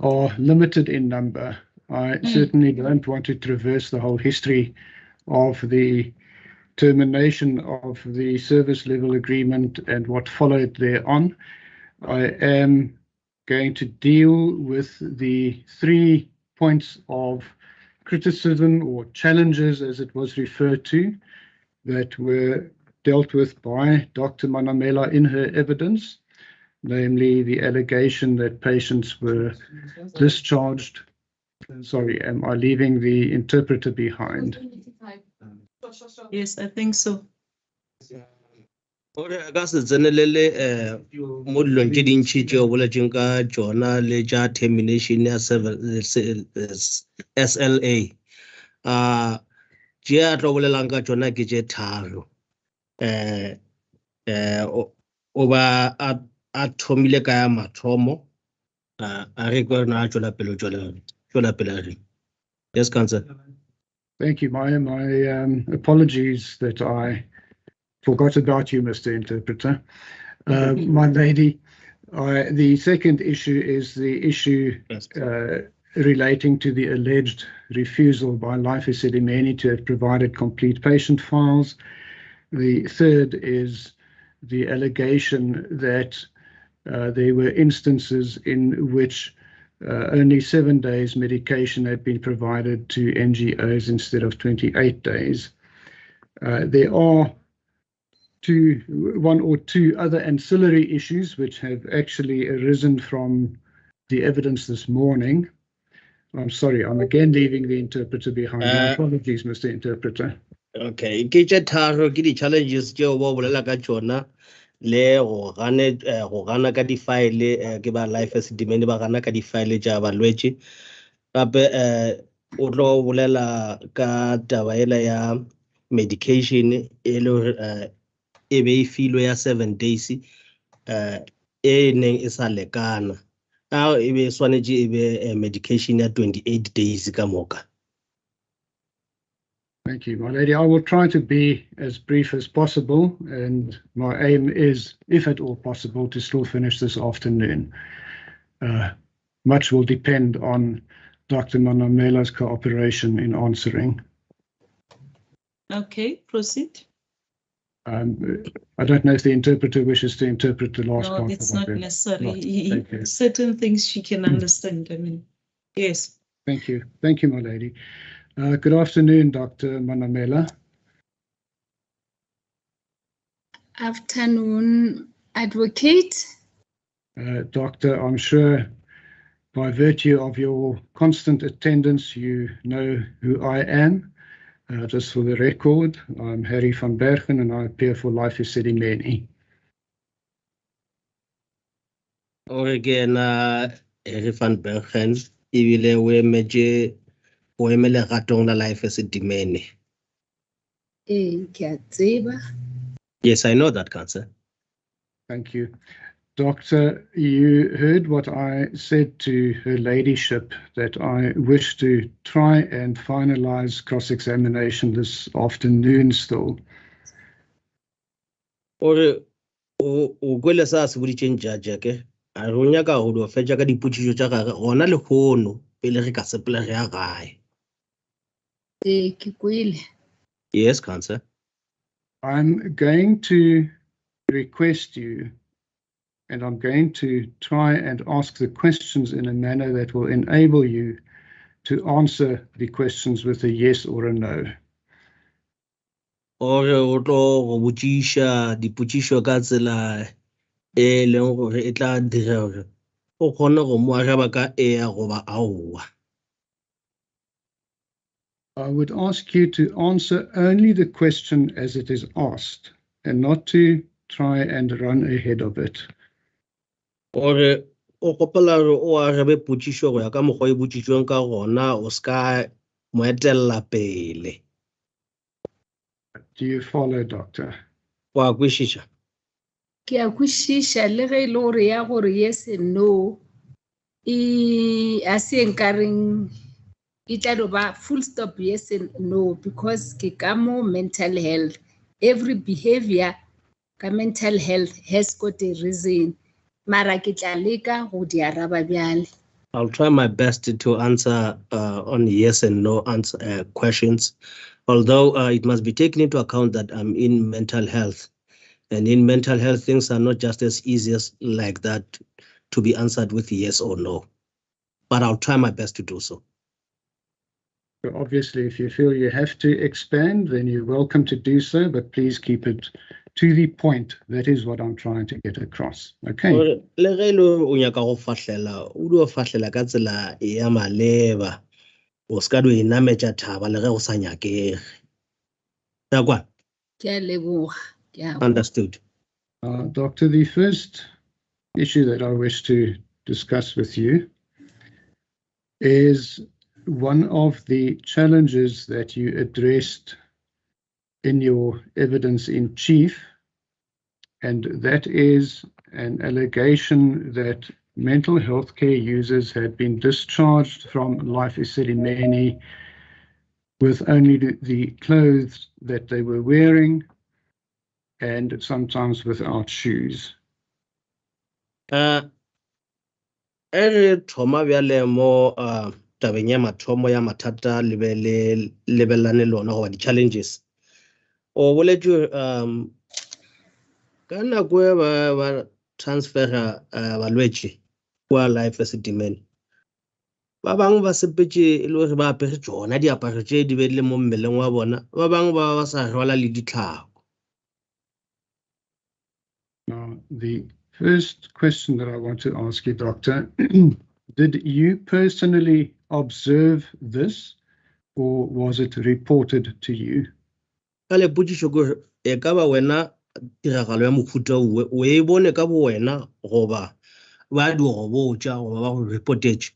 are limited in number. I certainly don't want to traverse the whole history of the termination of the service level agreement and what followed thereon. I am going to deal with the 3 points of criticism or challenges, as it was referred to, that were dealt with by Dr. Manamela in her evidence, namely the allegation that patients were discharged. Sorry, am I leaving the interpreter behind? Yes, I think so. Ore ka se tsenelele mo dilong tse dintšhi tšeo boletseng ka tsona le tša termination ya SLA tše a tlo bolelang ka tsona ke tše tharo. O ba a thomile ka ya mathomo a re kwa na tšwela pele. Yes, Councillor. Thank you. My apologies that I forgot about you, Mr. Interpreter. My lady, the second issue is the issue relating to the alleged refusal by Life Esidimeni to have provided complete patient files. The third is the allegation that there were instances in which only 7 days medication had been provided to NGOs instead of 28 days. There are one or two other ancillary issues which have actually arisen from the evidence this morning. I'm sorry, I'm again leaving the interpreter behind. My apologies, Mr. Interpreter. Okay, ke tše tharo ke di-challenges tšeo ba bolela ka tšona le go gana ka di-file ke ba Life Esidimeni ba gana ka di-file tša balwetši. Gape o tlo bolela ka taba ela ya medication e le gore e be e filwe ya 7 days e neng e sa lekana. E be swanetše e be medication ya 28 days ka moka. Thank you, my lady. I will try to be as brief as possible, and my aim is, if at all possible, to still finish this afternoon. Much will depend on Dr. Manamela's cooperation in answering. Okay, proceed. I don't know if the interpreter wishes to interpret the last part. No, it's not necessary. Thank you. Certain things she can understand. I mean, yes. Thank you. Thank you, my lady. Good afternoon, Dr. Manamela. Afternoon, Advocate. Doctor, I'm sure by virtue of your constant attendance, you know who I am. Just for the record, I'm Harry van Bergen and I appear for Life Esidimeni. Again, Harry van Bergen, ebile o emele gatong la Life Esidimeni. Ke a tseba. Yes, I know that, Councillor. Thank you. Doctor, you heard what I said to her ladyship, that I wish to try and finalize cross-examination this afternoon still. Ore o kwele sa se boditšeng judge ke a re o nyaka go do fetša ka dipotšišo tša gage gona le kgono pele re ka sepela re ya gae. Ke kwele. Yes, Councillor. I'm going to request you, and I'm going to try and ask the questions in a manner that will enable you to answer the questions with a yes or a no. Ore o tlo go botšiša dipotšišo ka tsela e leng gore e tla dira gore o kgone go mo araba ka ea goba aowa. I would ask you to answer only the question as it is asked and not to try and run ahead of it. Ore o gopela gore o arabe potšišo go ya ka mokgwa e botšišweng ka gona o ska mo etelela pele. Do you follow, Doctor? Wa kwešiša? Ke a kwešiša le ge e le gore ya gore yes and no a se nkareng e tla ba full stop yes and no, because ke ka mo mental health, every behavior ka mental health has got a reason. Mara ke tla leka go di araba bjale. I'll try my best to answer on yes and no answer questions, although it must be taken into account that I'm in mental health, and in mental health things are not just as easy as like that to be answered with yes or no, but I'll try my best to do so. So obviously, if you feel you have to expand, then you're welcome to do so, but please keep it to the point. That is what I'm trying to get across. Okay. Gore le ge le o nyaka go fahlela o dio fahlela ka tsela ya maleba o ska do inametša thaba le ge o sa nyakege ya kwa Ke a leboga. Ke a- understood. Doctor, the first issue that I wish to discuss with you is one of the challenges that you addressed in your evidence in chief, and that is an allegation that mental health care users had been discharged from Life Esidimeni with only the clothes that they were wearing and sometimes without shoes. E re thoma bjale mo tabeng ya mathomo ya mathata le be le lebelane lona goba di-challenges o boletše ka nako e ba transfera balwetše kwa Life Esidimeni ba bangwe ba sepetše e le gore ba apere tšona diaparo tše di be le mo mmeleng wa bona ba bangwe ba sa rwala le ditlhako. Now, the first question that I want to ask you, Doctor, did you personally observe this, or was it reported to you? Ka lepotšišo ke e ka ba wena tiragalo ya mofuta o e bone ka bo wena goba ba di go botša goba ba go reportetše.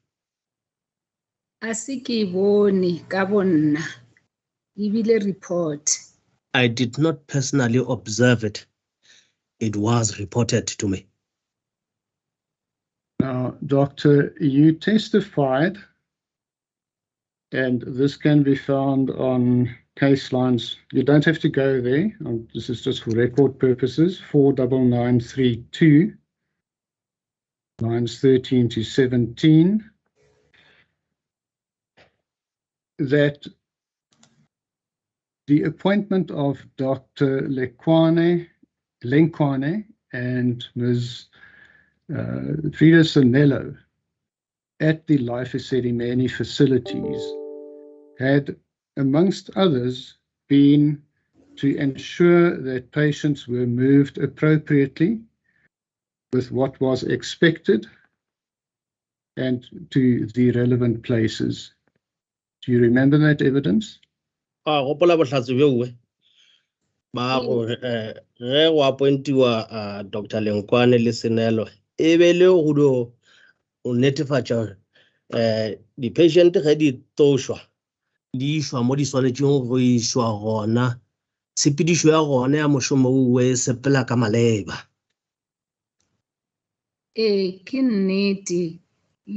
A se ke e bone ka bonna ebile report. I did not personally observe it. It was reported to me. Now, Doctor, you testified, and this can be found on case lines. You don't have to go there. This is just for record purposes. 49932, lines 13 to 17, that the appointment of Dr. Lenkwane and Ms. Frida Sonello at the Life Esidimeni facilities had, amongst others, been to ensure that patients were moved appropriately with what was expected and to the relevant places. Do you remember that evidence? Gopola bohlatse bjouwe ba go ge go appointiwa Dr. Lenkwane le Senelo e be le go do o netefatša gore di-patient ge di tošwa di išwa mo di swanetšeng go išwa gona tshepedišo ya gona ya mošomo o e sepela ka maleba. Ke nnete.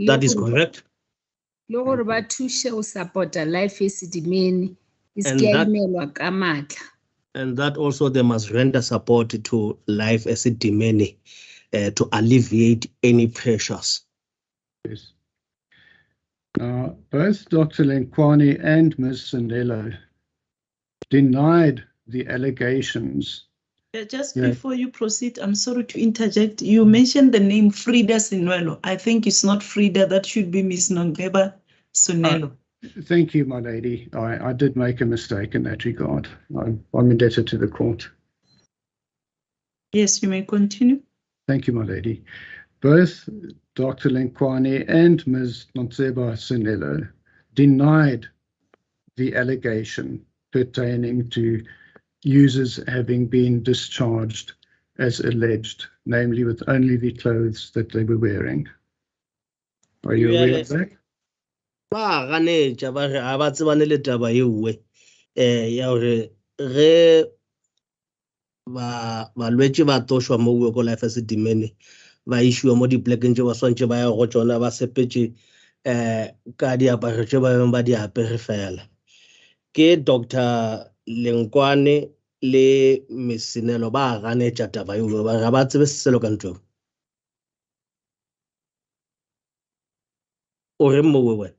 That is correct. Le gore ba thushe go support-a Life Esidimeni e se And ke that- imelwa ka matla. And that also they must render support to Life Esidimeni to alleviate any pressures. Yes. Now, both Dr. Lenkwane and Ms. Sonello denied the allegations. Just Yeah. before you proceed, I'm sorry to interject. You mentioned the name Frida Sonello. I think it's not Frida, that should be Miss Nongeba Sonello. Thank you, my lady. I did make a mistake in that regard. I'm indebted to the court. Yes, you may continue. Thank you, my lady. Both Dr. Lenkwane and Ms. Nonseba Sonello denied the allegation pertaining to users having been discharged as alleged, namely with only the clothes that they were wearing. Are you aware of that? Ba ganetša ba re ga ba tsebane le taba yeuwe ya gore ge balwetše ba tošwa mo uwe ko Life Esidimeni ba išiwa mo diplekeng tše ba swantše ba ya go tšona ba sepetše ka diaparo tše ba beng ba di apere fela. Ke Dr. Lenkwane le Ms. Sonello ba ganetša taba yeuwe ba ga ba tsebe selo ka ntho o reng mo wena.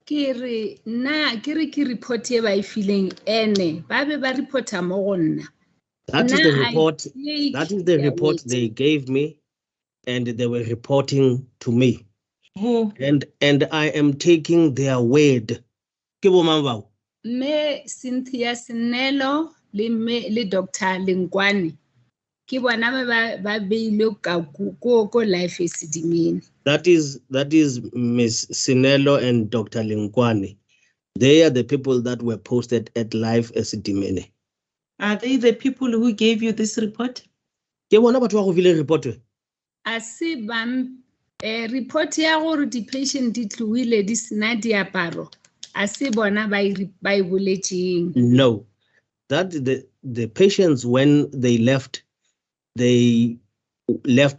Ke re ke report e ba e fileng ene ba be ba reporta mo go nna. That is the Nna, I report. take That is the their report word. they gave me, and they were reporting to me. Who? And I am taking their word Ke bo mang bao? Me Cynthia Sinelo le Dr. Lengwane. Ke bona ba beilo ka ko life Esidimeni. That is Miss Sinelo and Dr. Lengwane. They are the people that were posted at Life Esidimeni. Are they the people who gave you this report? Ke bona batho ba go file report. Ase bam report ya gore di patient di tluile di sena diaparo. Ase bona ba boletseng. No. That the patients, when they left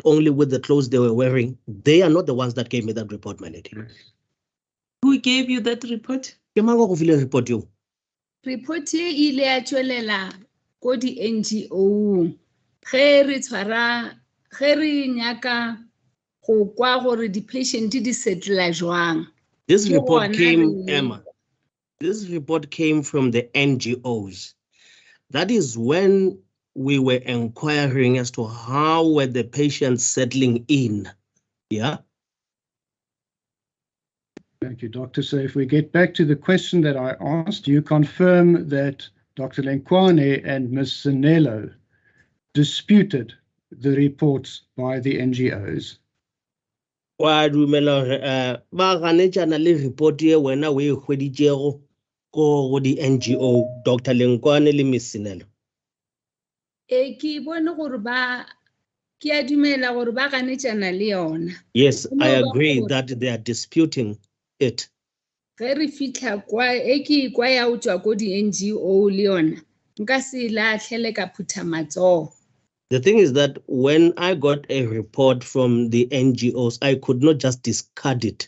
only with the clothes they were wearing. They are not the ones that gave me that report, my lady. Who gave you that report? Ke mang go file report yo? Report ye ile ya tswelela ko di NGO. Ge re nyaka go kwa gore di patient di settle jwang. This report came, Emma. This report came from the NGOs. That is when we were inquiring as to how were the patients settling in. Yeah. Thank you, Doctor. So if we get back to the question that I asked, you confirm that Dr. Lengwane and Ms. Sinelo disputed the reports by the NGOs. Wa dumela ba ganetjana le report ye wena we hweditjego go di NGO Dr. Lengwane le Ms. Sinelo. Ke bone gore ke a dumela gore ba ganetjana le yona. Yes, I agree that they are disputing it. Ge re fitla kwa ke kwa ya utswa ko di NGO le yona nka se latlhele ka phutha matsogo. The thing is that when I got a report from the NGOs, I could not just discard it.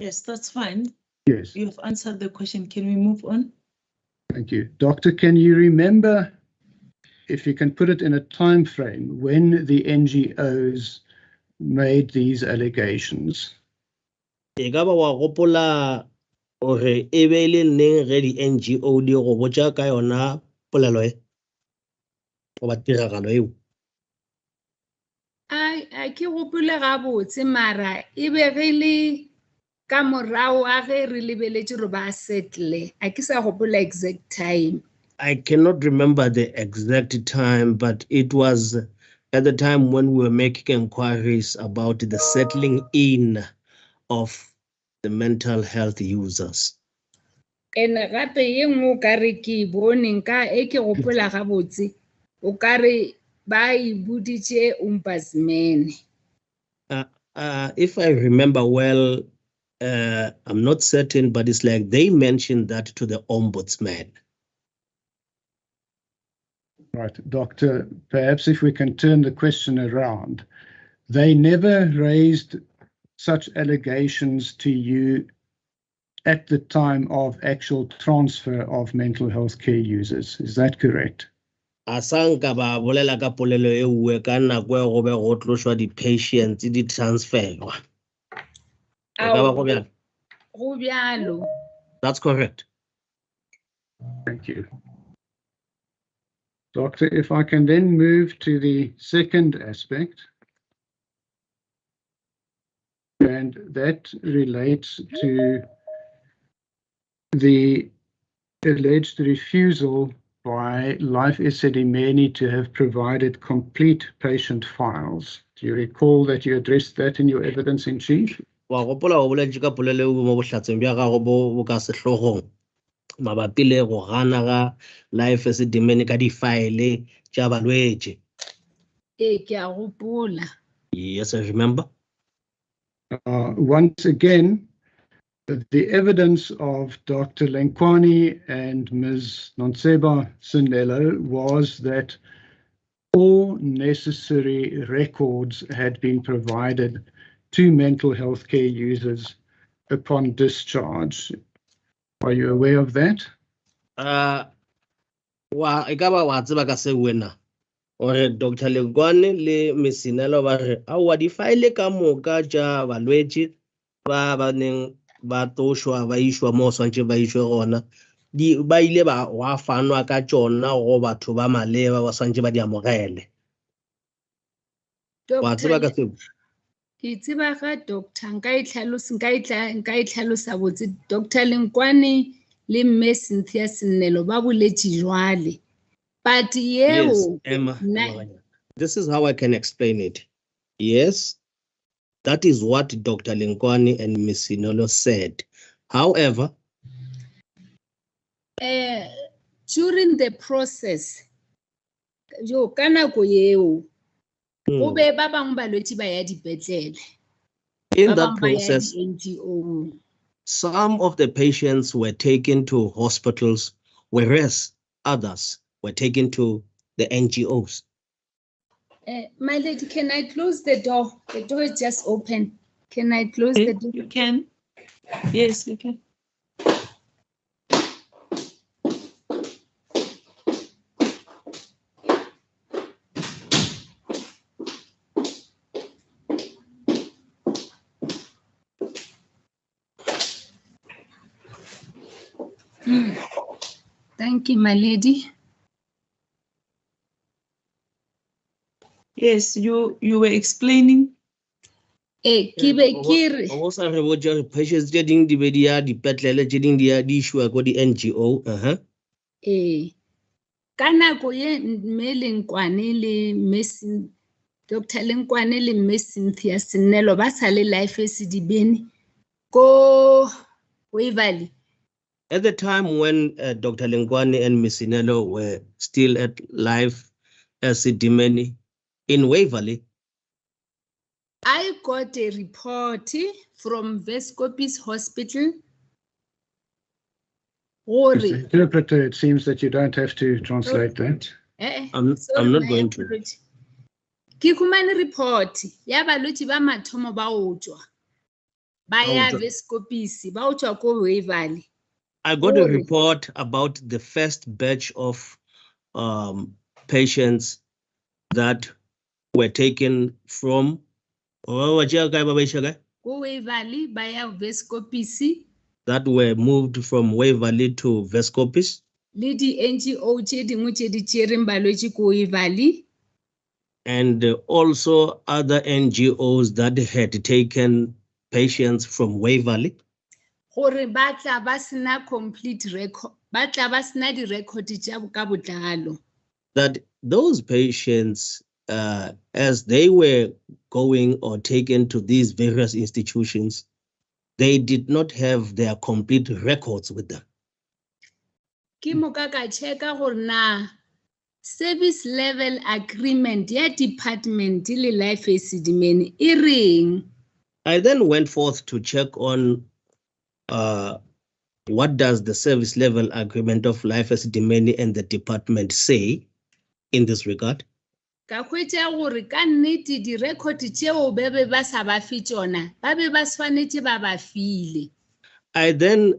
Yes, that's fine. Yes. You've answered the question. Can we move on? Thank you. Doctor, can you remember, if you can put it in a time frame, when the NGOs made these allegations? Ekaba wa gopola ore ebele neng ge di NGO di go botsa ka yona polelo e o ba tiragalo eo? A ke gopole gabotse mara e be ge le ka morao a ge re lebeletse gore ba settle. A ke sa gopola exact time. I cannot remember the exact time, but it was at the time when we were making inquiries about the settling in of the mental health users. And gape ye nngwe o ka re ke bone ka e ke gopola gabotse o ka re ba e boditse ombudsman. If I remember well, I'm not certain, but it's like they mentioned that to the ombudsman. Right, Doctor, perhaps if we can turn the question around, they never raised such allegations to you at the time of actual transfer of mental health care users. Is that correct? Asanka ba bolela ka polelo e uwe ka nako e go be go tloswa di patients di transferwa. Go bjalo. That's correct. Thank you. Doctor, if I can then move to the second aspect, and that relates to the alleged refusal by Life Esidimeni to have provided complete patient files. Do you recall that you addressed that in your evidence in chief? Wa gopola go bolela ka polelo e mo bohlatseng bja ga go bo ka sehlogong mabapi le go gana ga Life Esidimeni ka di file tša balwetše. Ke a gopola. Yes, I remember. Once again, the evidence of Dr. Lengwane and Ms. Nonseba Sinelo was that all necessary records had been provided to mental health care users upon discharge. Are you aware of that? Ekaba wa tseba ka se wena ore Dr. Lengwane le Ms. Sinelo ba re a wa di file ka moka tša balwetše ba neng ba tošwa ba išwa mo swantše ba išwe gona ba ile ba wa fanwa ka tšona go batho ba maleba ba swantše ba di amogele. Wa tseba ka seo? Ke tseba ga doctor nka itlhalosa botse Dr. Lenkwane le Mme Cynthia Senelo ba boletše jwale. But Yes, yeo Emma. na- This is how I can explain it. Yes, that is what Dr. Lenkwane and Ms. Sinolo said. However, during the process jo ka nako yeo go be ba bang balwetse ba ya dipetlele in ba that bang ba ya process, di-NGO. some of the patients were taken to hospitals, whereas others were taken to the NGOs. My lady, can I close the door? The door is just open. Can I close the door? You can. Yes, you can. Thank you, my lady. Yes, you were explaining. Ke be ke re- Go sa re botša patients tše dingwe di be di ya dipetlele, tše dingwe di iswa ko di NGO. ka nako ye Mme Lenkwane le Dr. Lenkwane le Mme Cynthia Senelo ba sa le life Esidimeni ko Waverly. At the time when Dr. Lenkwane and Ms. Sinelo were still at life Esidimeni in Waverly, I got a report from Vescopis Hospital. As the interpreter, it seems that you don't have to translate that. I'm not going to. Ke khumane report ya balwetse ba mathomo ba otswa ba ya Vescopis ba otswa ko Waverly. I got a report about the first batch of patients that were taken from Ko Waverly ba ya Vescopis. That were moved from Waverly to Vescopis. Le di NGO tše dingwe tše di tšereng balwetse ko Waverly. And also other NGOs that had taken patients from Waverly. Gore ba tla ba sena complete record, ba tla ba sena di record tša ka botlalo. That those patients, as they were going or taken to these various institutions, they did not have their complete records with them. Ke moka ka checka gore na service level agreement ya department le life Esidimeni e reng. I then went forth to check on what does the service level agreement of life Esidimeni and the department say in this regard. Ka hwetša gore ka nnete di record tšeo be ba sa ba fi tšona ba be ba swanetše ba ba file. I then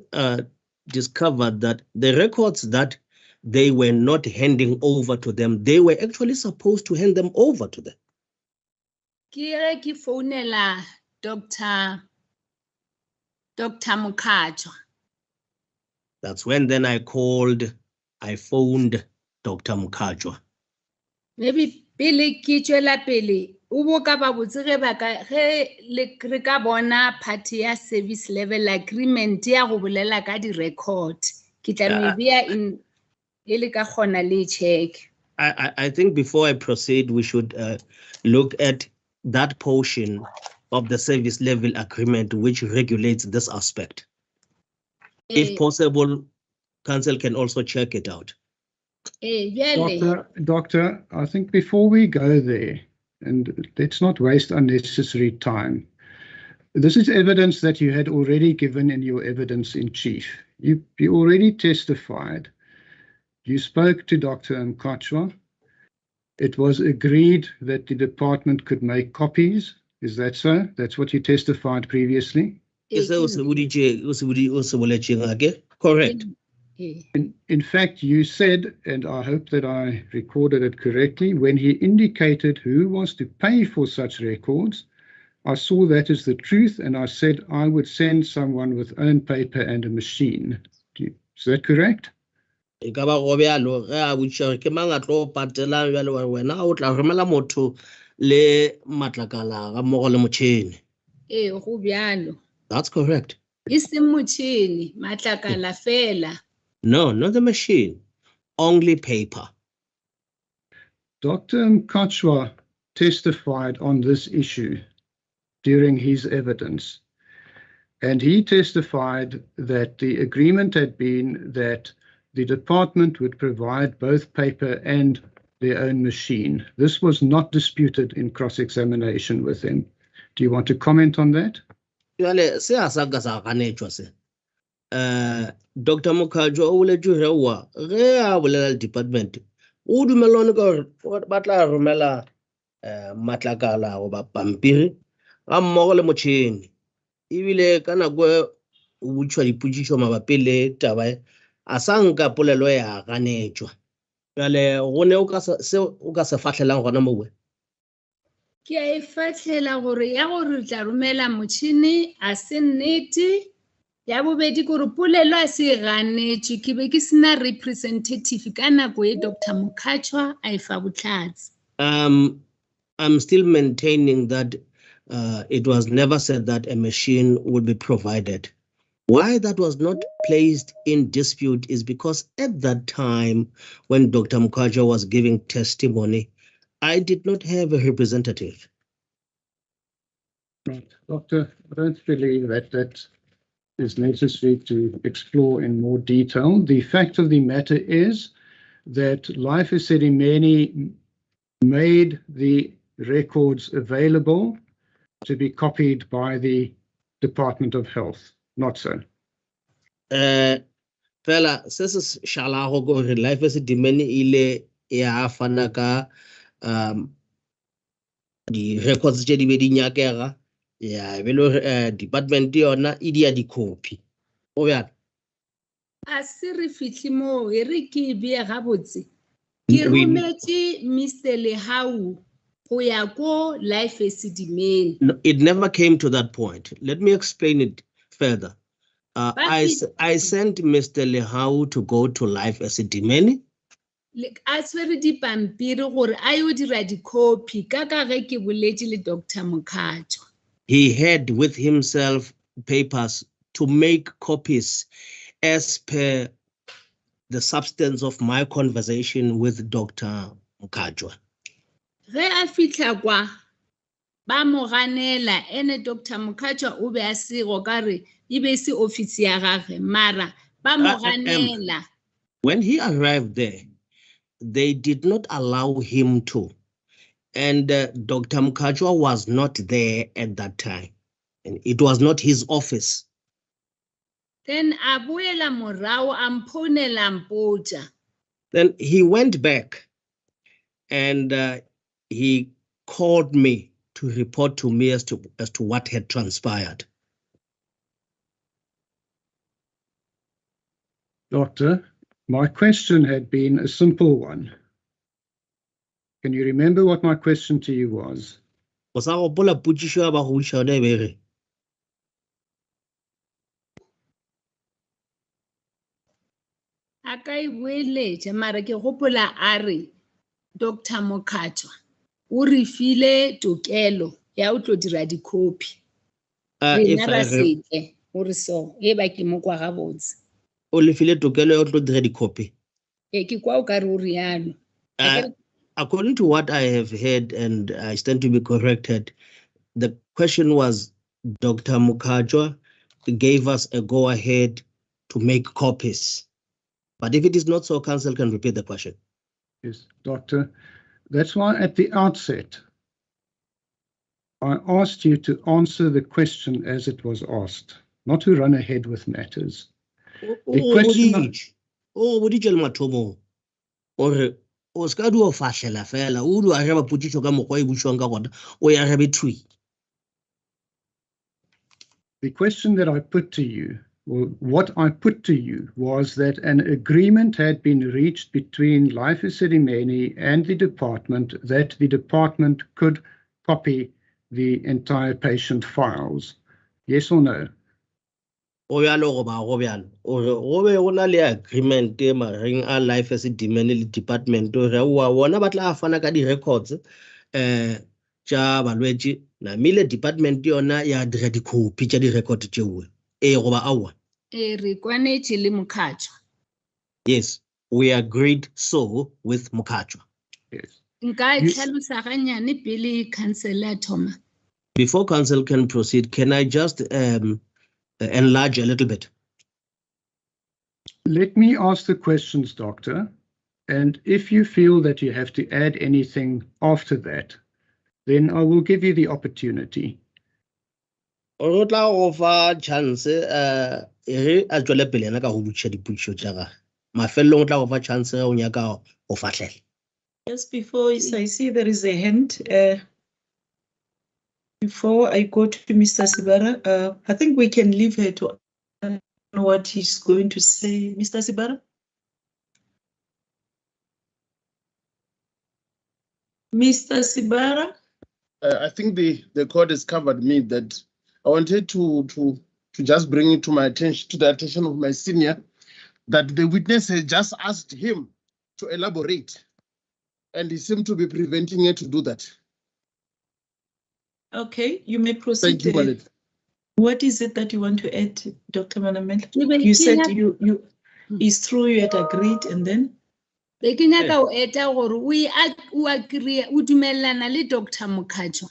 discovered that the records that they were not handing over to them, they were actually supposed to hand them over to them. Ke founela Dr. Mukhacho. That's when then I phoned Dr. Mukhacho. Maybe pele ke tšwela pele o bo ka ba botse ge ba ka ge re ka bona party ya service level agreement ya go bolela ka di record ke tla no bea in ele ka gona le check. I think before I proceed, we should look at that portion of the service level agreement which regulates this aspect. If possible, council can also check it out. Doctor, I think before we go there, and let's not waste unnecessary time. This is evidence that you had already given in your evidence in chief. You already testified. You spoke to Dr. Mkachwa. It was agreed that the department could make copies. Is that so? That's what you testified previously? Correct. In fact, you said, and I hope that I recorded it correctly, when he indicated who was to pay for such records, I saw that as the truth, and I said I would send someone with own paper and a machine. Is that correct? le matlakala ga mmogo le motšhene. go bjalo. That's correct. E seng motšhene, matlakala fela. No, not the machine, only paper. Dr. Mkachwa testified on this issue during his evidence, and he testified that the agreement had been that the department would provide both paper and their own machine. This was not disputed in cross-examination with him. Do you want to comment on that? Jale se a sa ka sa ganetšwa se. Dr. Mokajwa o boletše ge wa ge a bolela department o dumelane ka gore ba tla romela matlakala goba pampiri ga mmogo le motšhene ebile ka nako o botšiwa dipotšišo mabapi le taba a sa nka polelo ya ganetšwa. Jale go ne o ka se fahlelang gona mowe? Ke a e fahlela gore ya gore re tla romela motšhene a se nnete, ya bobedi gore polelo a se ganetšwe ke be ke sena representative ka nako e Dr. Mokachwa a e fa bohlatse. I'm still maintaining that it was never said that a machine would be provided. Why that was not placed in dispute is because at that time when Dr. Mokachwa was giving testimony, I did not have a representative. Right. Doctor, I don't believe that is necessary to explore in more detail. The fact of the matter is that Life Esidimeni made the records available to be copied by the Department of Health, not so. Fela, se se šalago gore Life Esidimeni ile ya fana ka di records tše di be di nyakega ya belo department yona e dia di copy o bjalo A se re fihle mo e re ke bea gabotse ke rometše Mr. Lehau go ya ko Life Esidimeni. No, it never came to that point. Let me explain it further. I sent Mr. Lehau to go to Life Esidimeni. A tshwere dipampiri gore a yo dira di-copy ka ge ke boletše le Dr. Mokachwa. He had with himself papers to make copies as per the substance of my conversation with Dr. Mokachwa. Ge a fihla kwa ba mo ganela ene Dr. Mokachwa o be a sego ka re e be se office ya gagwe mara ba mo ganela. When he arrived there, they did not allow him to. And Dr. Mokachwa was not there at that time. And it was not his office. Then a boela morao a mphonela mpotša. Then he went back and he called me to report to me as to what had transpired. Doctor, my question had been a simple one. Can you remember what my question to you was? A ka e boeletša mara ke gopola a re Dr. Mokachwa o re file tokelo ya o tlo dira di-copy. Rena ra setle o re so e ba ke mo kwa gabotse. O le file tokelo ya o tlo dira di-copy? Ke kwa o ka re o rialo. According to what I have heard, and I stand to be corrected, the question was Dr. Mokachwa gave us a go-ahead to make copies. But if it is not so, Council can repeat the question. Yes, Doctor. That's why at the outset, I asked you to answer the question as it was asked, not to run ahead with matters. The question... O ska du fahlela fela o du a reba potšišo ka mokgwa e botšiwang ka gona o ya rebe thui. The question that I put to you, or what I put to you, was that an agreement had been reached between Life Esidimeni and the department that the department could copy the entire patient files. Yes or no? O bjalo goba go bjalo go be go na le agreement magareng a Life Esidimeni le department gore wa bona ba tla fana ka di-records tša balwetši na mile department yona ya dira di-copy tša di-record tšeo goba aowa. Re kwanetše le Mokhatšwa. Yes, we agreed so with Mokhatšwa. Yes. Nka tlhalosa ganyane pele councillor thoma. Before council can proceed, can I just enlarge a little bit? Let me ask the questions, Doctor. And if you feel that you have to add anything after that, then I will give you the opportunity. O tla go fa chance a tšwele pele yena ka go botšiša dipotšišo tša gagwe. Mafelelong o tla go fa chance o nyaka go fahlela. Just before I see there is a hand. Before I go to Mr. Sibara, I think we can leave her to know what he's going to say. Mr. Sibara? Mr. Sibara? I think the court has covered me that I wanted to just bring it to my attention, to the attention of my senior, that the witness had just asked him to elaborate, and he seemed to be preventing her to do that. Okay, you may proceed. Thank you, Malek. What is it that you want to add, Dr. Manamela? You said it's true you had agreed, and then? Be ke nyaka o eta gore o agree o dumellana le Dr. Mokhatšwa.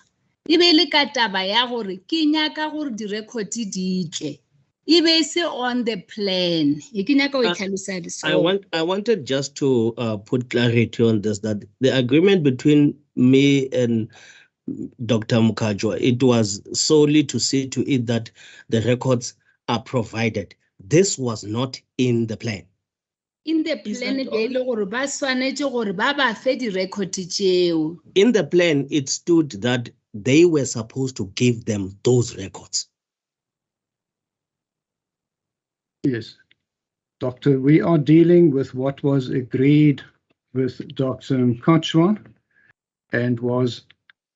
E be le ka taba ya gore ke nyaka gore di-record di tle. E be se on the plan. E ke nyaka o itlhalosa so. I wanted just to put clarity on this, that the agreement between me and Dr. Mokhatšwa, it was solely to see to it that the records are provided. This was not in the plan. In the plan, in the plan, it stood that they were supposed to give them those records. Yes, Doctor, we are dealing with what was agreed with Dr. Mokhatšwa and was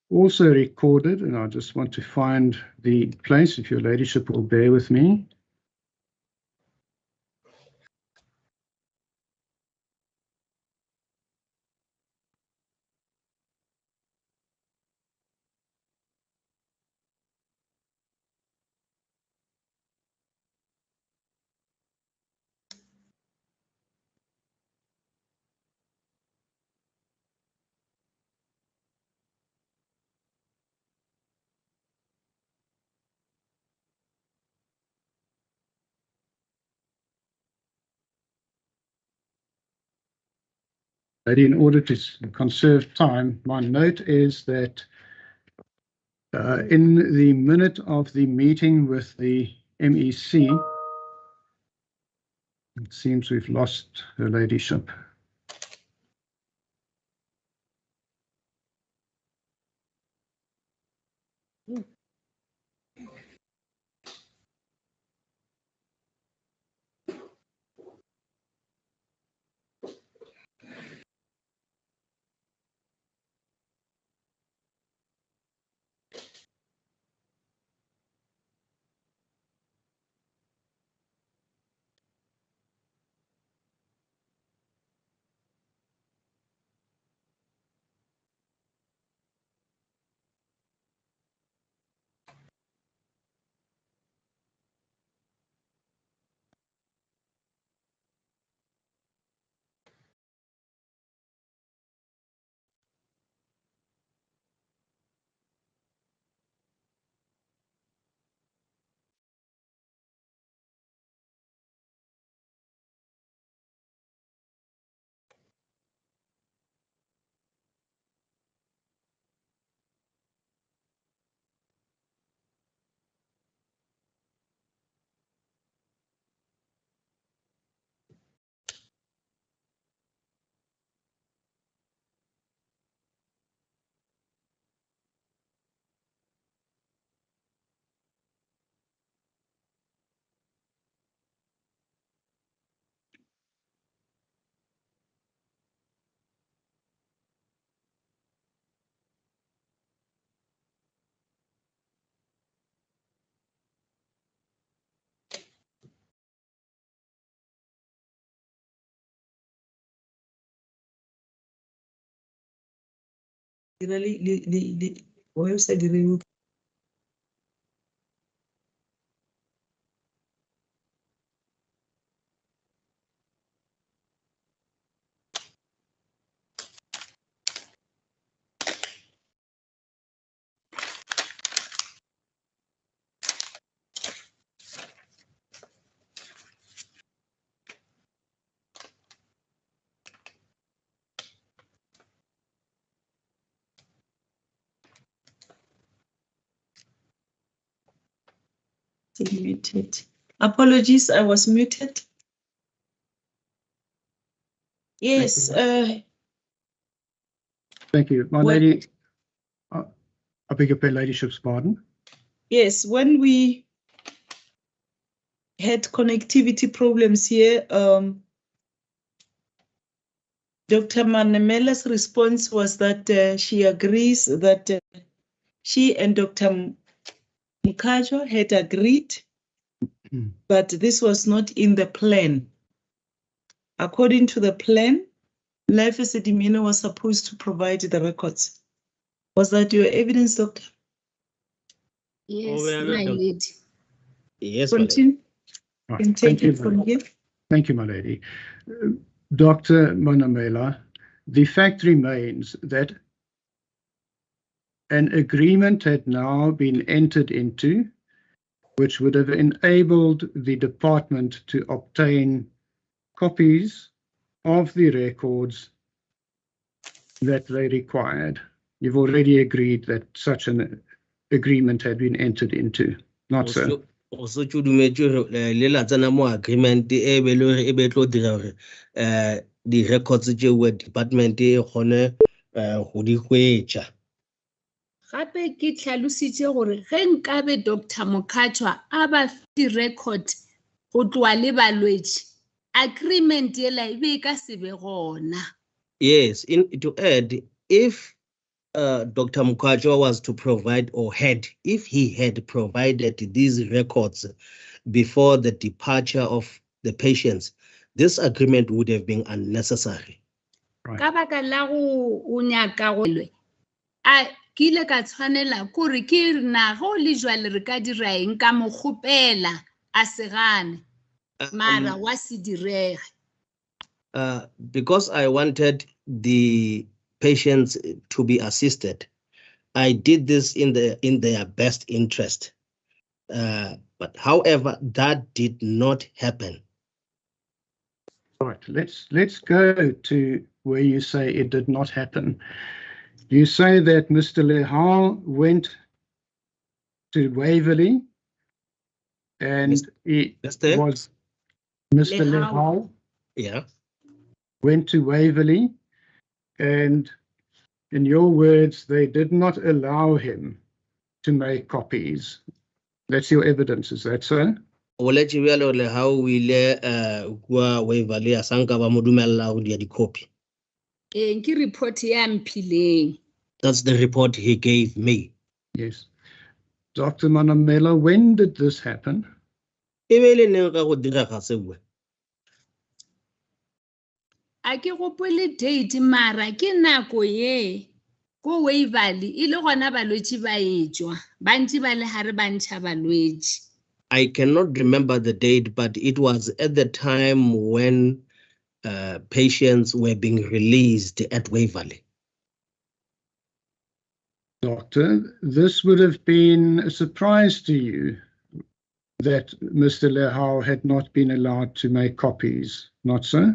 also recorded, and I just want to find the place, if your ladyship will bear with me. But in order to conserve time, my note is that in the minute of the meeting with the MEC, it seems we've lost her ladyship. Really, Where said the muted? Apologies, I was muted. Yes, Thank you. My Well- lady, I beg your ladyship's pardon. yes, when we had connectivity problems here, Dr. Manemela's response was that she agrees that she and Dr. Mukajo had agreed, but this was not in the plan. According to the plan, Life Esidimeni was supposed to provide the records. Was that your evidence, Doctor? Yes, well, my Dr. lady. Yes, my lady. Continue. Right, Can take thank you, it from here. Thank you, my lady. Dr. Manamela, the fact remains that an agreement had now been entered into, which would have enabled the department to obtain copies of the records that they required. You've already agreed that such an agreement had been entered into, not so? Also, to le la tsena mo agreement e be le e be tlo dira gore di records tse we department e gone go di hwetša. Gape ke tlhalositse gore ge nkabe Dr. Mokhatshwa a ba fi record go tloa le balwetši, agreement yela e be e ka se be gona. Yes, to add, if Dr. Mukwajo was to provide if he had provided these records before the departure of the patients, this agreement would have been unnecessary. Ka baka la go o nyaka go lwe, a ke ile ka tshwanela kore ke na go le jwale re ka dira eng ka mo kgopela a se gane mara wa se direge. Because I wanted the patients to be assisted, I did this in their best interest. But however, that did not happen. Right, let's go to where you say it did not happen. You say that Mr. Lehal went to Waverley and he Mr. was Mr. Lehal. Lehal Yeah. went to Waverley, and in your words, they did not allow him to make copies. That's your evidence, is that so? How we Waverley a sanka ba mo dumella go dia di copy. Ke report ya mphileng. That's the report he gave me. Yes. Dr. Manamela, when did this happen? E be le neng ga go direga sewe. A ke gopole date mara ke nako ye go Waverley ile gona balwetši ba etswa ba ntse ba le hare ba ntšha balwetši. I cannot remember the date, but it was at the time when patients were being released at Waverley. Doctor, this would have been a surprise to you that Mr. Lehal had not been allowed to make copies, not so?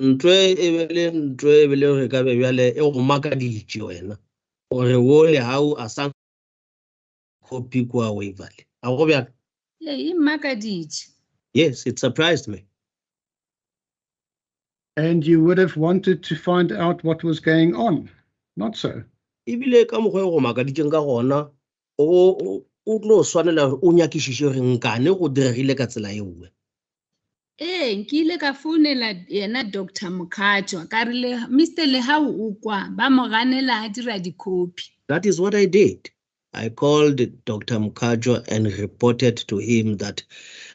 Ntwe e be le re ka be bjale e go makaditše wena gore wo le hao a sang copy kwa Waverley. A go bjalo? E mmakaditše. Yes, it surprised me. And you would have wanted to find out what was going on, not so? Ebile ka mokgwa go makaditšeng ka gona o tlo swanela o nyakišiše gore nkane go diregile ka tsela e nngwe. Ke ile ka founela yena Dr. Mokhatshwa ka re le Mr. Lehau o kwa ba mo ganela a dira dikopi. That is what I did. I called Dr. Mukwajo and reported to him that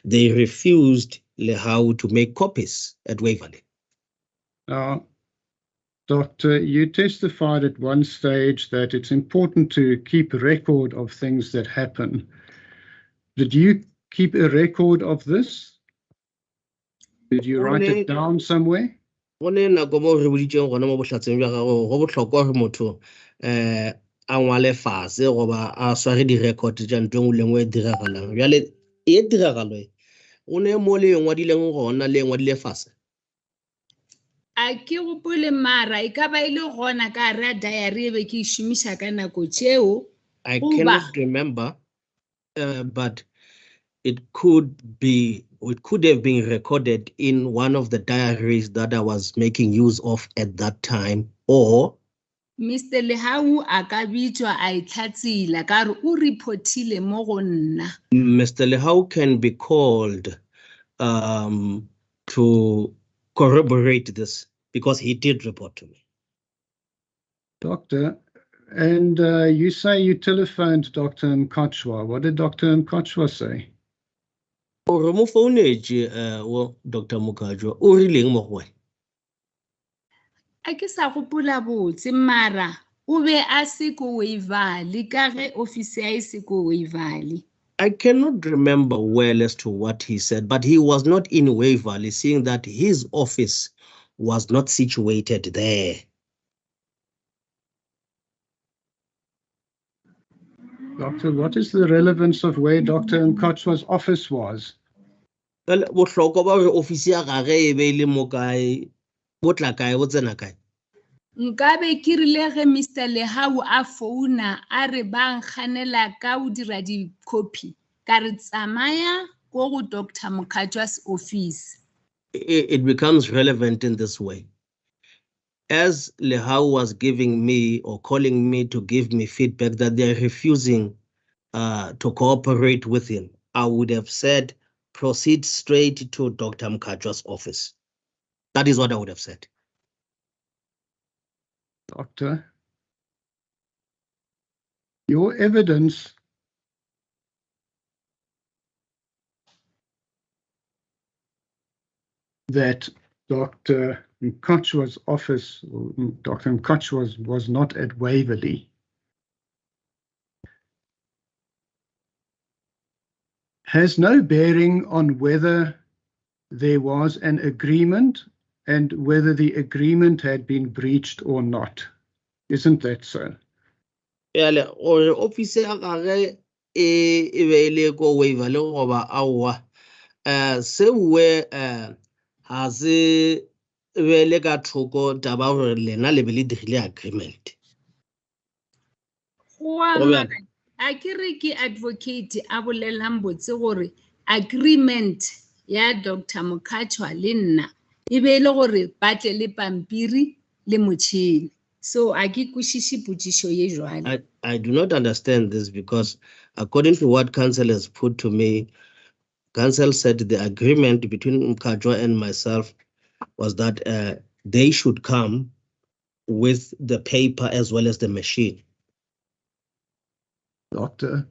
they refused Lehau to make copies at Waverley. Now, Doctor, you testified at one stage that it's important to keep a record of things that happen. Did you keep a record of this? Did you write it down somewhere? Go ne nako mo re boditseng gona mo bohlatseng bja gago go bohlokwa gore motho a ngwale fase goba a sware di-record tša ntho engwe le engwe e diragalang bjale e diragalo e o ne mo le ngwadileng gona le ngwadile fase. A ke gopole mara e ka ba ile gona ka re diary e be ke šomiša ka nako tšeo. I cannot remember, but it could have been recorded in one of the diaries that I was making use of at that time, or Mr. Lehau a ka bitswa a itlhatsila ka re o reportile mo go nna. Mr. Lehau can be called to corroborate this because he did report to me. Doctor, and you say you telephoned Dr. Mkachwa. What did Dr. Mkachwa say? Or mo founetse Dr. Mukajwa o rileng mo go wena? A ke sa gopola botse mara o be a se ko Waverley ka ge office ya e se ko Waverley. I cannot remember well as to what he said, but he was not in Waverley, seeing that his office was not situated there. Doctor, what is the relevance of where Dr. Mkachwa's office was? Well, bohlokwa ba gore office ya gage e be ile mo kae botla kae bo tsena kae? Nkabe ke rile ge Mr. Lehau a founa a re ba nkganela ka o dira di-copy ka re tsamaya go go Dr. Mkachwa's office. It becomes relevant in this way. As Lehau was giving me or calling me to give me feedback that they're refusing to cooperate with him, I would have said, proceed straight to Dr. Mkachwa's office. That is what I would have said. Doctor, your evidence that Dr. Mkachwa's office, Dr. Mkachwa was not at Waverley, has no bearing on whether there was an agreement and whether the agreement had been breached or not. Isn't that so? Yeah, or officer e be ile go Waverley goba awa. Se we ha se be le ka thoko taba gore lena le be le dirile agreement. A ke re ke advocate a bolelang botse gore agreement ya Dr. Mkachwa le nna e be ile gore batle le pampiri le motšhini. So a ke kwešiše potšišo ye jwale. I do not understand this because according to what counsel has put to me, counsel said the agreement between Mkachwa and myself was that they should come with the paper as well as the machine. Doctor,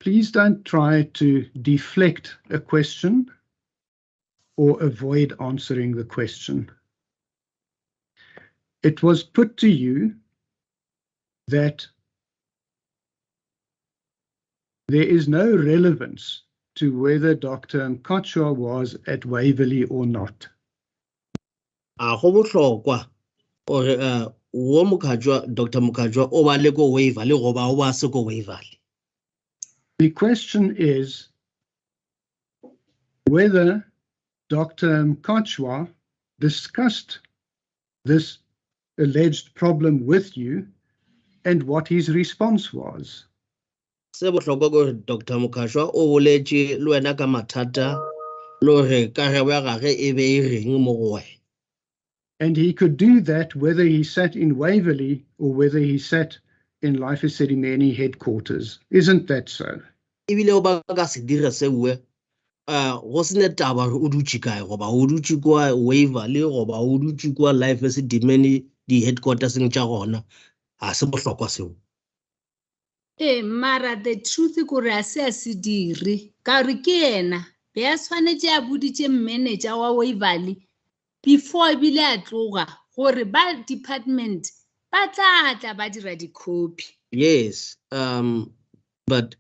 please don't try to deflect a question or avoid answering the question. It was put to you that there is no relevance to whether Dr. Mkachwa was at Waverley or not. Go bohlokwa or wo Mkachwa, Dr. Mkachwa o ba le go Waverley goba o ba se go Waverley. The question is whether Dr. Mkachwa discussed this alleged problem with you and what his response was. Se bohlokwa go Dr. Mkachwa o boletše le wena ka mathata lo re karabo ya gage e be e reng mo go wena. And he could do that whether he sat in Waverley or whether he sat in Life Esidimeni headquarters. Isn't that so? Ebile o ba ka se dire sewe go se ne taba o dutše kae goba o dutše kwa Waverley goba o dutše kwa Life Esidimeni di headquarters tša gona a se bohlokwa seo. Mara the truth gore a se dire ka re ke ena be a tshwanetse a boditše manager wa Waverley before ebile a tloga gore ba department ba tla ba dira di-copy. Yes, but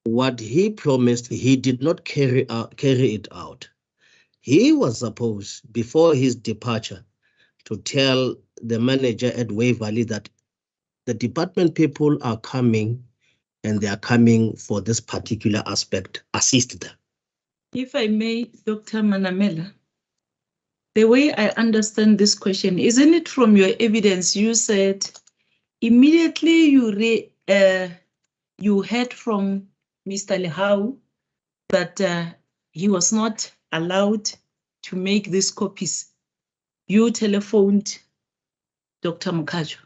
what he promised, he did not carry it out. He was supposed, before his departure, to tell the manager at Waverley that the department people are coming and they are coming for this particular aspect, assist them. If I may, Dr. Manamela, the way I understand this question, isn't it from your evidence you said immediately you heard from Mr. Lehau that he was not allowed to make these copies, you telephoned Dr. Mukhajo?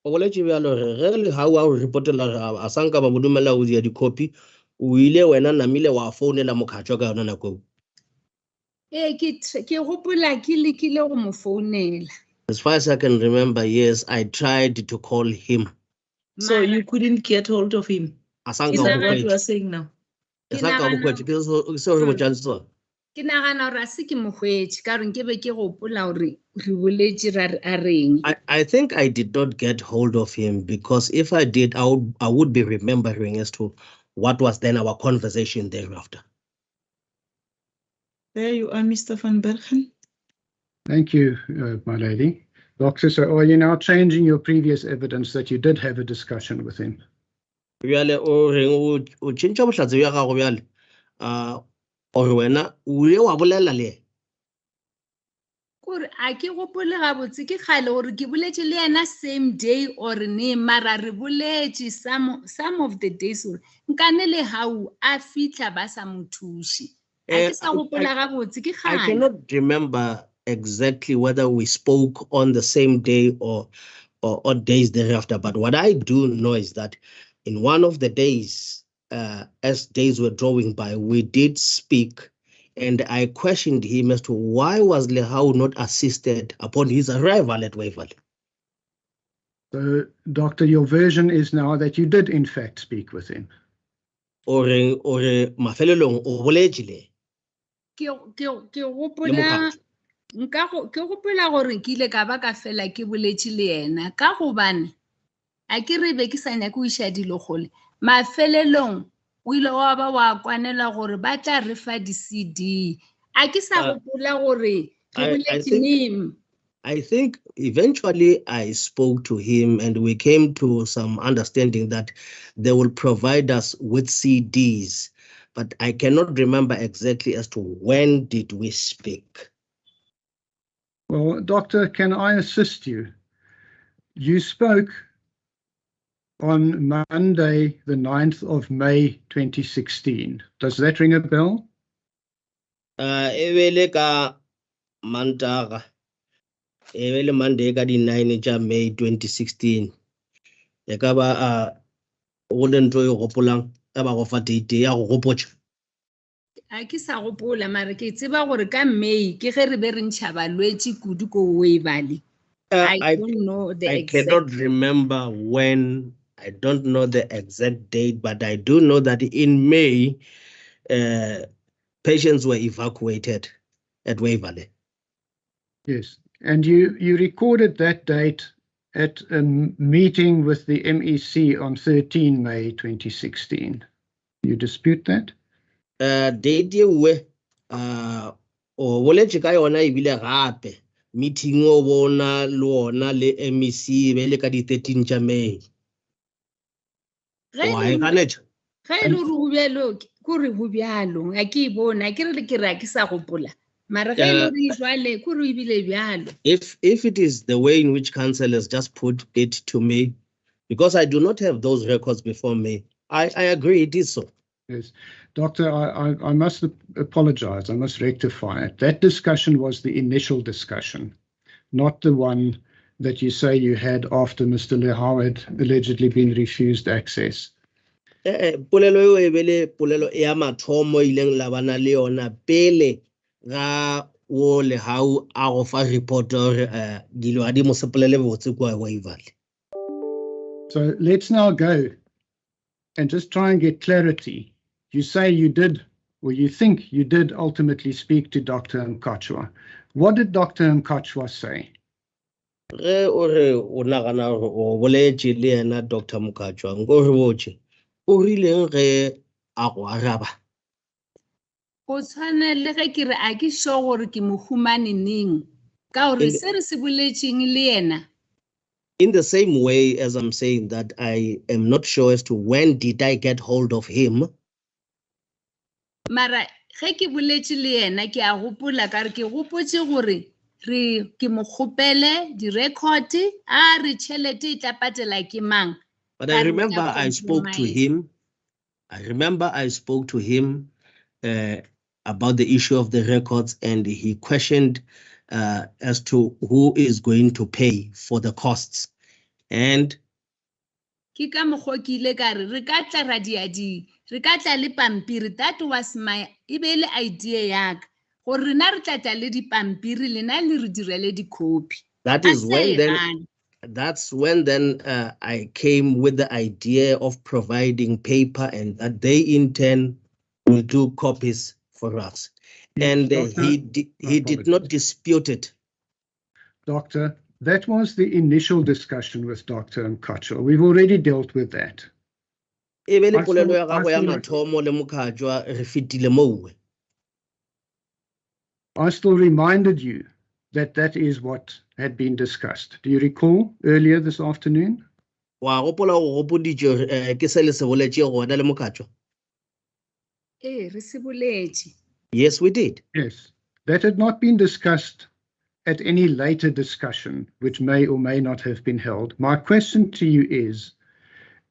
O boletše bjalo ge Lehau a o reportela a sanka ba mo dumela o dia di-copy, o ile wena namile wa founela Mukhajo ka yona nako. Ke gopola ke lekile go mo founela. As far as I can remember, yes, I tried to call him. So you couldn't get hold of him? Is that what you are saying now? Ke nagana gore a se ke mogwetši ka gore ke be ke gopola gore re boletše a reng. I think I did not get hold of him, because if I did, I would be remembering as to what was then our conversation thereafter. There you are, Mr. van Bergen. Thank you, my lady. Doctor, so are you now changing your previous evidence that you did have a discussion with him? Bjale o reng o tšhentša bohlatse bja gago bjale gore wena o ile wa bolela le Kore a ke gopole gabotse ke kgale gore ke boletše le yena same day or ne mara re boletše some of the days gore nkane Lehau a fitla ba sa mo thuše. A ke sa gopola gabotse ke I kgale. cannot remember exactly whether we spoke on the same day or days thereafter, but what I do know is that in one of the days, as days were drawing by, we did speak, and I questioned him as to why was Lehau not assisted upon his arrival at Waverley. So, Doctor, your version is now that you did in fact speak with him. Ore mafelelong o boletše le. Ke gopola ke gopola gore ke ile ka ba ka fela ke boletše le yena ka gobane a ke re be ke sa nyake o iša dilo gole mafelelong o ile wa ba wa kwanela gore ba tla re fa di-CD. A ke sa gopola gore ke boletše neng. I think eventually I spoke to him and we came to some understanding that they will provide us with CDs, but I cannot remember exactly as to when did we speak. Well, Doctor, can I assist you? You spoke on Monday, the 9th of May, 2016. Does that ring a bell? Ebele ka Mantaga. Ebele Monday ka di 9 tša May 2016. E ka ba go le ntho e gopolang ka ba go fa date ya go gopotša. A ke sa gopola mara ke tseba gore ka May ke ge re be re ntšha balwetši kudu ko Waverley. I don't know the exact. I cannot remember when. I don't know the exact date, but I do know that in May, patients were evacuated at Waverley. Yes, and you recorded that date at a meeting with the MEC on 13 May 2016. You dispute that? Date we o boletše ka yona e bile gape meeting o bona le ona le MEC be le ka di 13 tša May. Ge e le gore go bjalo kore go bjalo a ke bona ke re ke ra ke sa gopola mara ge e le re jwale kore e bile bjalo. If it is the way in which council has just put it to me, because I do not have those records before me, I agree it is so. Yes, Doctor, I must apologize. I must rectify it. That discussion was the initial discussion, not the one that you say you had after Mr. Lehau had allegedly been refused access. Polelo e bele polelo ya mathomo ileng la bana le yona pele ga wo Lehau a go fa report or dilo a di mo sepolele botse kwa Waverley. So let's now go and just try and get clarity. You say you did, or you think you did ultimately speak to Dr. Mkachwa. What did Dr. Mkachwa say? Ge o re o nagana gore o boletše le yena Dr. Mokhatšwa nko re botše o rileng ge a go araba. O tshwana le ge ke re a ke sure gore ke mohumane neng ka gore se re se boletšeng le yena. In the same way as I'm saying that I am not sure as to when did I get hold of him. Mara ge ke boletše le yena ke a gopola ka re ke gopotše gore ke mo kgopele di-record a re tšhelete e tla patela ke mang. But I remember I spoke to him. I remember I spoke to him about the issue of the records, and he questioned as to who is going to pay for the costs. And ke ka mokgwa ke ile ka re re ka tla re ka tla le pampiri. That was my ebele idea ya ka gore rena re tla tla le dipampiri lena le re direle di-copy. That's when then I came with the idea of providing paper and that they in turn will do copies for us. And he did not dispute it. Doctor, that was the initial discussion with Dr. Mkhatshwa. We've already dealt with that. I still reminded you that that is what had been discussed. Do you recall earlier this afternoon? Yes, we did. Yes, that had not been discussed at any later discussion, which may or may not have been held. My question to you is,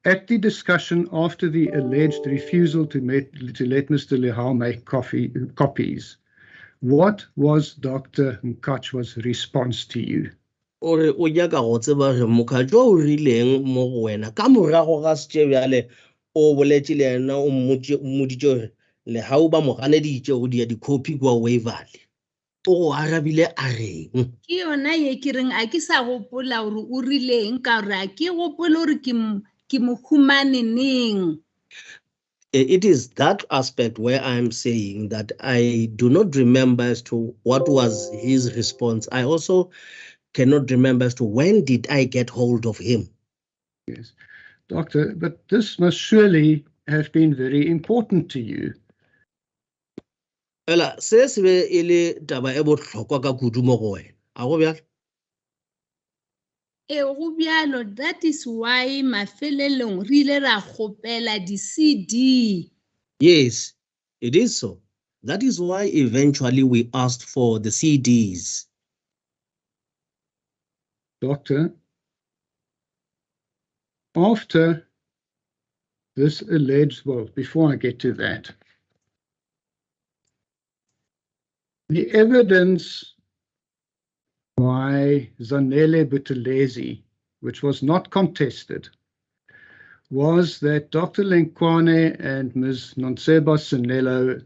at the discussion after the alleged refusal to let Mr. Lehau make copies, what was Dr. Mkhatshwa's response to you? Ke yona ye ke reng a ke sa gopola gore o rileng ka gore a ke gopole gore ke mohumane neng. It is that aspect where I'm saying that I do not remember as to what was his response. I also cannot remember as to when did I get hold of him. Yes, Doctor, but this must surely have been very important to you. That is why mafelelong re ile ra kgopela di-CD. Yes, it is so. That is why eventually we asked for the CDs. Doctor, after this alleged, well, before I get to that, the evidence by Zanele Buthelezi, which was not contested, was that Dr. Lenkwane and Ms. Nonseba Sinelo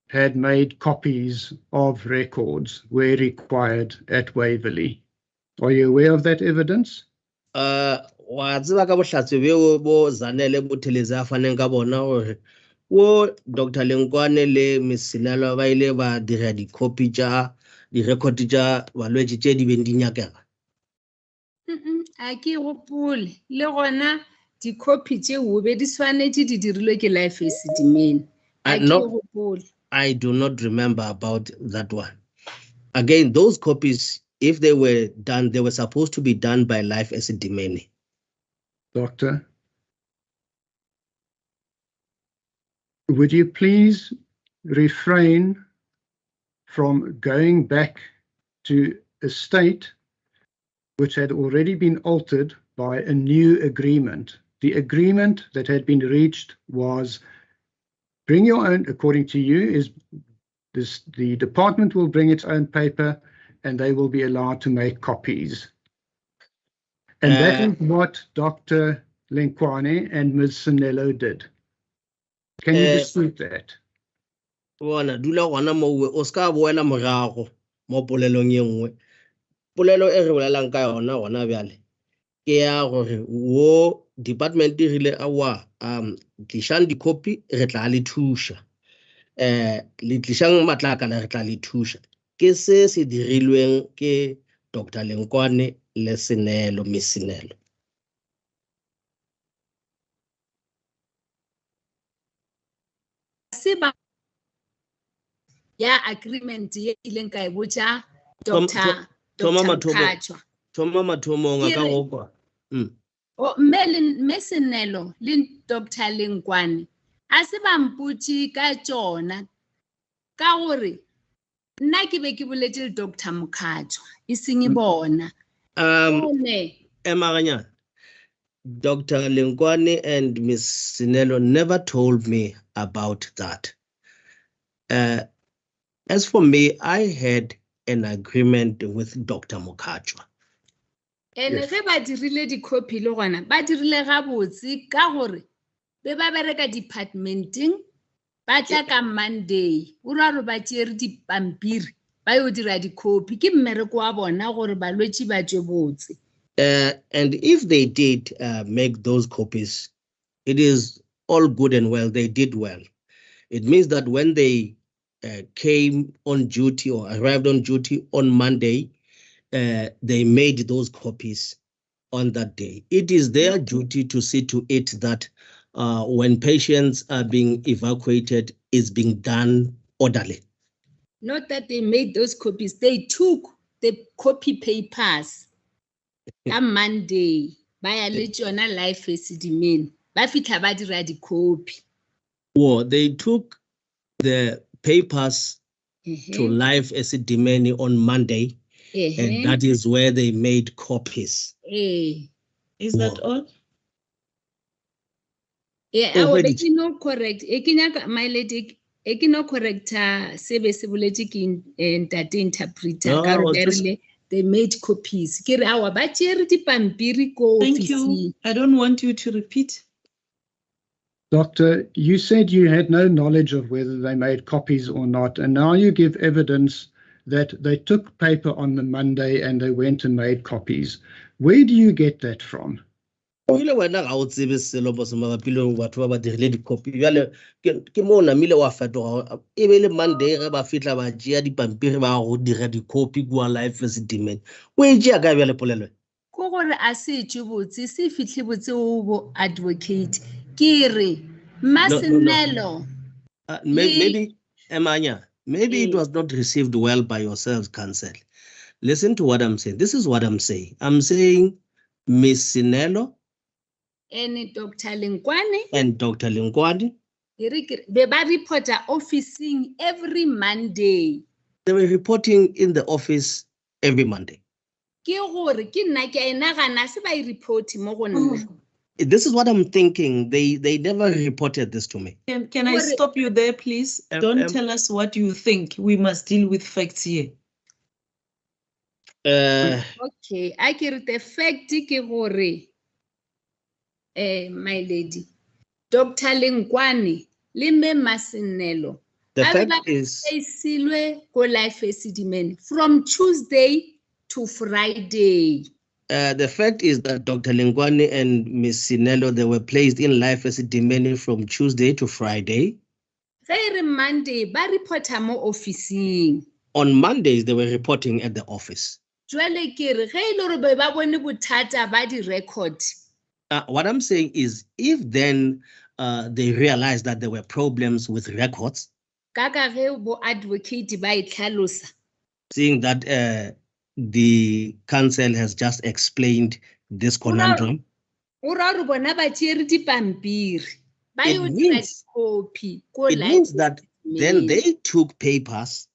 had made copies of records where required at Waverley. Are you aware of that evidence? Wa tseba ka bohlatse bo Zanele Buthelezi a faneng ka bona gore wo Dr. Lenkwane le Ms. Sinelo ba ile ba dira di-copy tša di-record tša balwetši tše di beng di nyakega. A ke gopole le gona di-copy tšeo be di swanetše di dirilwe ke Life Esidimeni. A ke gopole. I do not remember about that one. Again, those copies, if they were done, they were supposed to be done by Life Esidimeni. Doctor, would you please refrain from going back to a state which had already been altered by a new agreement? The agreement that had been reached was bring your own, according to you, is this, the department will bring its own paper and they will be allowed to make copies. And that is what Dr. Lenkwane and Ms. Sinelo did. Can you dispute that? Bona dula gona mo o ska boela morago mo polelong ye nngwe. Polelo e re bolelang ka yona gona bjale ke ya gore wo department e rile awa tlisang di-copy re tla le thuša le tlisang matlakala re tla le thuša ke se se dirilweng ke Dr. Lenkwane lesinelo misinelo. Siba ya agreement ye ileng ka e botsa Thoma Dr. mathomo. Mkhatshwa. Thoma mathomo nga ka Ke re- gokwa. O Mesinelo le Dr. Lengwane a se ba mpotse ka tsona ka gore nna ke be ke boletse le Dr. Mkhatshwa e seng bona. Emaganyana. Dr. Lengwane and Miss Sinelo never told me about that. As for me, I had an agreement with Dr. Mkhatshwa. And ge ba dirile di-copy le gona ba dirile gabotse ka gore be ba bereka departmenting ba tla ka Monday o ra re ba tšere dipampiri ba yo dira di-copy ke mmereko wa bona gore balwetši ba tšwe botse. And if they did make those copies, it is all good and well. They did well. It means that when they came on duty or arrived on duty on Monday, they made those copies on that day. It is their duty to see to it that when patients are being evacuated, it's being done orderly. Not that they made those copies, they took the copy papers on Monday ba ya le tsona life Esidimeni ba fitlha ba dira di-copy. Well, they took the papers to live Esidimeni on Monday, and that is where they made copies. Is that all? Yeah, I be no correct. My lady, no correct. Sebe se boletse ke interpreter. They made copies. Ke re awa ba tšere dipampiri ko Thank officing. you. I don't want you to repeat. Doctor, you said you had no knowledge of whether they made copies or not, and now you give evidence that they took paper on the Monday and they went and made copies. Where do you get that from? O ile wena ga o tsebe selo bo se mabapi le batho ba ba dirile di-copy jale ke mo namile wa fetoga e be le Monday ge ba fitla ba tšea dipampiri ba go dira di-copy kua life Esidimeni o e tšea ka bjale polelo Ko gore a se tšwe botse se fitlhe botse o bo advocate ke re Masinelo. Maybe Emanya, maybe it was not received well by yourselves, counsel. Listen to what I'm saying. This is what I'm saying. I'm saying Miss Sinelo And Dr. Lengwane. and Dr. Lengwane. Be ba reporter officing every Monday. They were reporting in the office every Monday. Ke gore ke nna ke ena gana se ba I report mo go nna. This is what I'm thinking. They never reported this to me. Can I stop you there, please? Don't tell us what you think. We must deal with facts here. Okay, I care the fact ke gore my lady, Dr. Lengwane le me Masinelo. The fact is silwe go life Esidimeni from Tuesday to Friday. The fact is that Dr. Lengwane and Miss Sinelo, they were placed in life Esidimeni from Tuesday to Friday. Every Monday, ba reporter mo officing. On Mondays, they were reporting at the office. Jwale ke re ge ile re ba bone bothata ba di record. What I'm saying is, if then they realized that there were problems with records, Kaka ge bo advocate ba itlhalosa. seeing that the council has just explained this conundrum, It means that then they took papers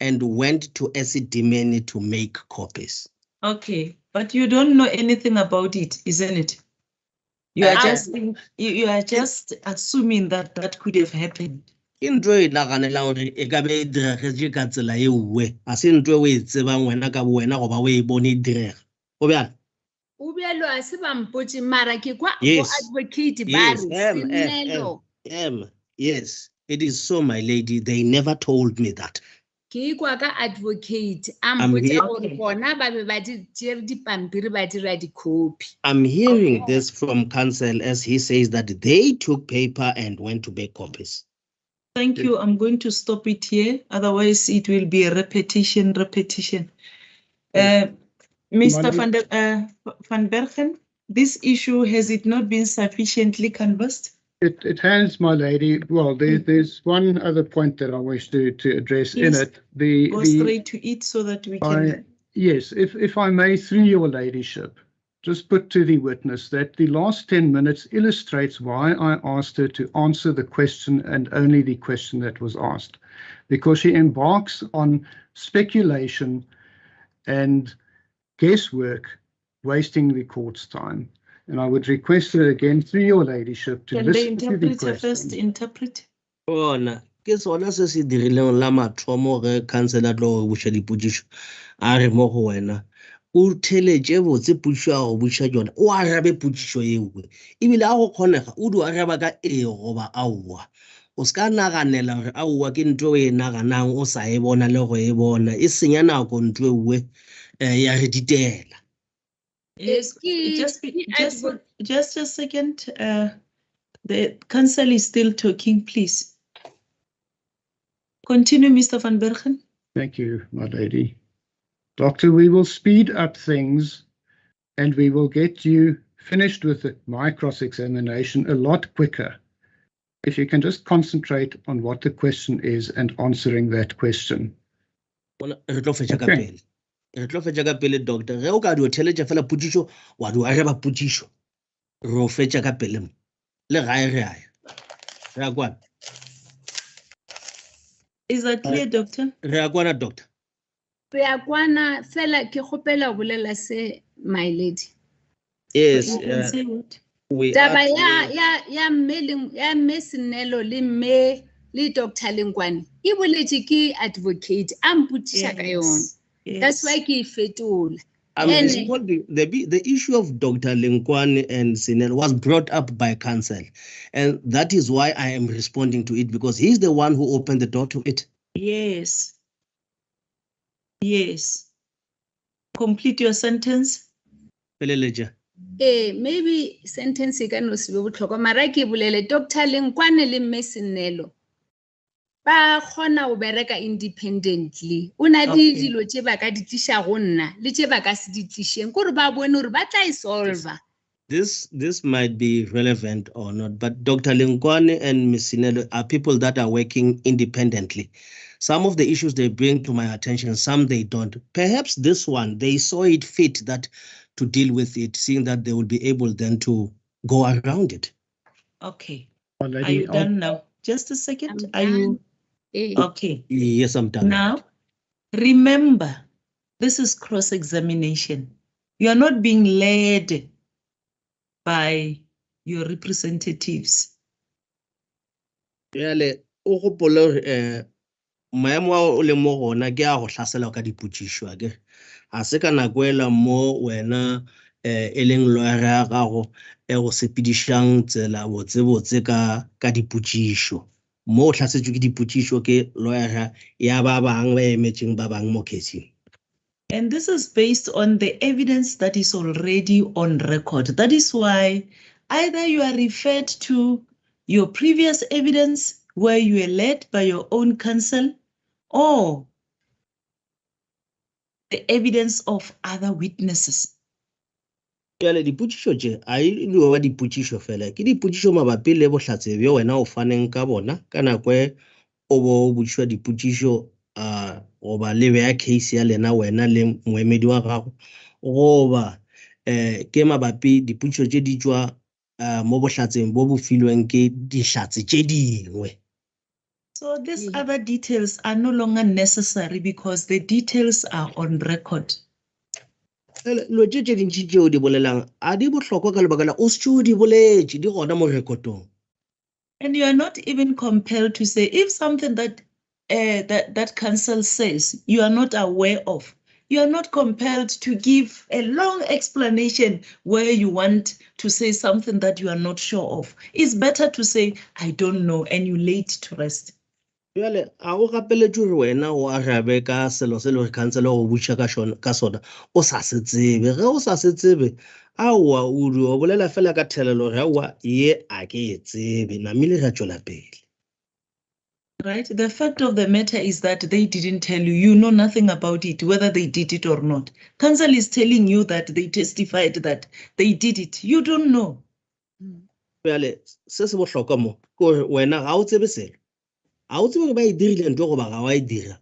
and went to Esidimeni to make copies. Okay, but you don't know anything about it, isn't it? You are just assuming that that could have happened. Into e naganela gore e ka be diragetse ka tsela e uwe a se ntwe o e tsebang wena ka wena goba o e bone direga o bjana o bjalo a se ba mpotse mara ke kwa go advocate ba re yes, it is so, my lady. They never told me that. Ke kwa ka advocate am mpotse gore bona ba be ba di tšere dipampiri ba dira di copy. I'm hearing this from counsel as he says that they took paper and went to make copies. Thank you. I'm going to stop it here. Otherwise, it will be a repetition. Mr. Monday- Van Bergen, this issue, has it not been sufficiently canvassed? It has, my lady. Well, there's one other point that I wish to address in Yes. it. The Go straight to it so that we can. Yes, if I may, through your ladyship, just put to the witness that the last 10 minutes illustrates why I asked her to answer the question and only the question that was asked, because she embarks on speculation and guesswork, wasting the court's time. And I would request her again through your ladyship to Can the listen to the interpreter first question. interpret? Bona ke sona se se dirileng la mathomo ge councilor tlo buša dipotšišo a re mo go wena o theletše botse potšišo ya go buša yona o arabe potšišo ewe ebile a go kgonega o di araba ka goba aowa o se ka naganela gore aowa ke ntho e naganang o sa e bona le go e bona e senya nako ntho ewe ya re ditela. Yes, just a second. The council is still talking, please. Continue, Mr. Van Bergen. Thank you, my lady. Doctor, we will speed up things and we will get you finished with my cross-examination a lot quicker. If you can just concentrate on what the question is and answering that question. Re tlo fetša ka pele. Re tlo fetša ka pele, doctor. Ge o ka di o theletša fela potšišo wa di araba potšišo. Re o fetša ka pele le gae re aya. Re a kwana. Is that clear, doctor? Re a kwana, doctor. Re a kwana fela ke kgopela ho bolela se, my lady. Yes, You can say what? we Taba are. ya mme Senelo le Dr. Lengwane e boletše ke advocate a mpotšiša ka yona. That's why ke e fetola. I'm responding. The issue of Dr. Lengwane and Sinel was brought up by council, and that is why I am responding to it, because he's the one who opened the door to it. Yes. Yes. Complete your sentence. Maybe sentence e ka no se be botlhokwa mara ke bolele Dr. Lengwane le mme Senelo ba kgona go bereka independently. O na le dilo tše ba ka di tliša go nna le tše ba ka se di tlišeng gore ba bone gore ba tla e solva. This might be relevant or not, but Dr. Lengwane and Ms. Sinelo are people that are working independently. Some of the issues they bring to my attention, some they don't. Perhaps this one, they saw it fit that to deal with it, seeing that they will be able then to go around it. Okay. Already, are you done now? Just a second. I'm are you? done. Okay. Yes, I'm done. Now, remember, this is cross-examination. You are not being led by your representatives. Really, o gopole maemo a o le mo gona ke a go hlasela ka dipotšišo ake a se ka nako ela mo wena e leng lawyer ya gago e go sepedišang tsela botsebotse ka dipotšišo mo o hlasetšwe ke dipotšišo ke lawyer ya ba bang ba emetšeng ba bang mo caseng. And this is based on the evidence that is already on record. That is why either you are referred to your previous evidence where you were led by your own counsel, or the evidence of other witnesses. Jale dipotšišo tše a e le wa dipotšišo fela ke dipotšišo mabapi le bohlatse bjo wena o faneng ka bona ka nako e o bo botšišwa dipotšišo goba le bea case ya lena wena le moemedi wa gago goba ke mabapi dipotšišo tše di tšwa mo bohlatseng bo bo filweng ke dihlatse tše dingwe. So these other details are no longer necessary because the details are on record. Lo tše tše dintši tšeo di bolelang a di bohlokwa ka lebaka la o se tšeo di boletše di gona mo rekotong. And you are not even compelled to say if something that that counsel says you are not aware of, you are not compelled to give a long explanation where you want to say something that you are not sure of. It's better to say, I don't know, and you lay it to rest. Jale a o gapeletše gore wena o arabe ka selo se le gore council go botša ka sona o sa se tsebe ge o sa se tsebe aowa o di o bolela fela ka thelelo ge aowa ye a ke e tsebe namile ga tšwela pele. Right? The fact of the matter is that they didn't tell you. You know nothing about it, whether they did it or not. Council is telling you that they testified that they did it. You don't know. Jwale se se bohlokwa mo ke hore wena ga o tsebe selo. Ga o tsebe ba e dirile ntho goba ga wa e dira.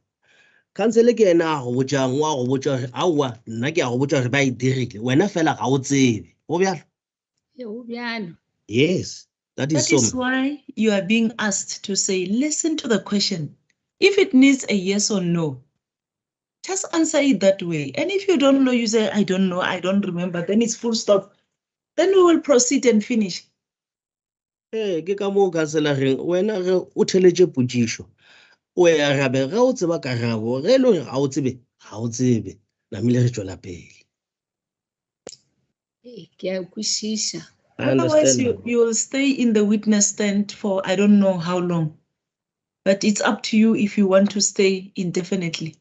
Council ke ena a go botsang wa go botsa hore aowa nna ke a go botsa hore ba e dirile. Wena fela ga o tsebe. Go bjalo? Ho bjalo. Yes, that is That is so. why you are being asked to say, listen to the question. If it needs a yes or no, just answer it that way. And if you don't know, you say, I don't know, I don't remember, then it's full stop. Then we will proceed and finish. Ke ka moo councilor reng wena ge o theletše potšišo o ya arabe ge o tseba karabo ge e le gore ga o tsebe ga o tsebe namile re tšwela pele. Ke a kwešiša. I Otherwise, understand. you will stay in the witness stand for I don't know how long. But it's up to you if you want to stay indefinitely.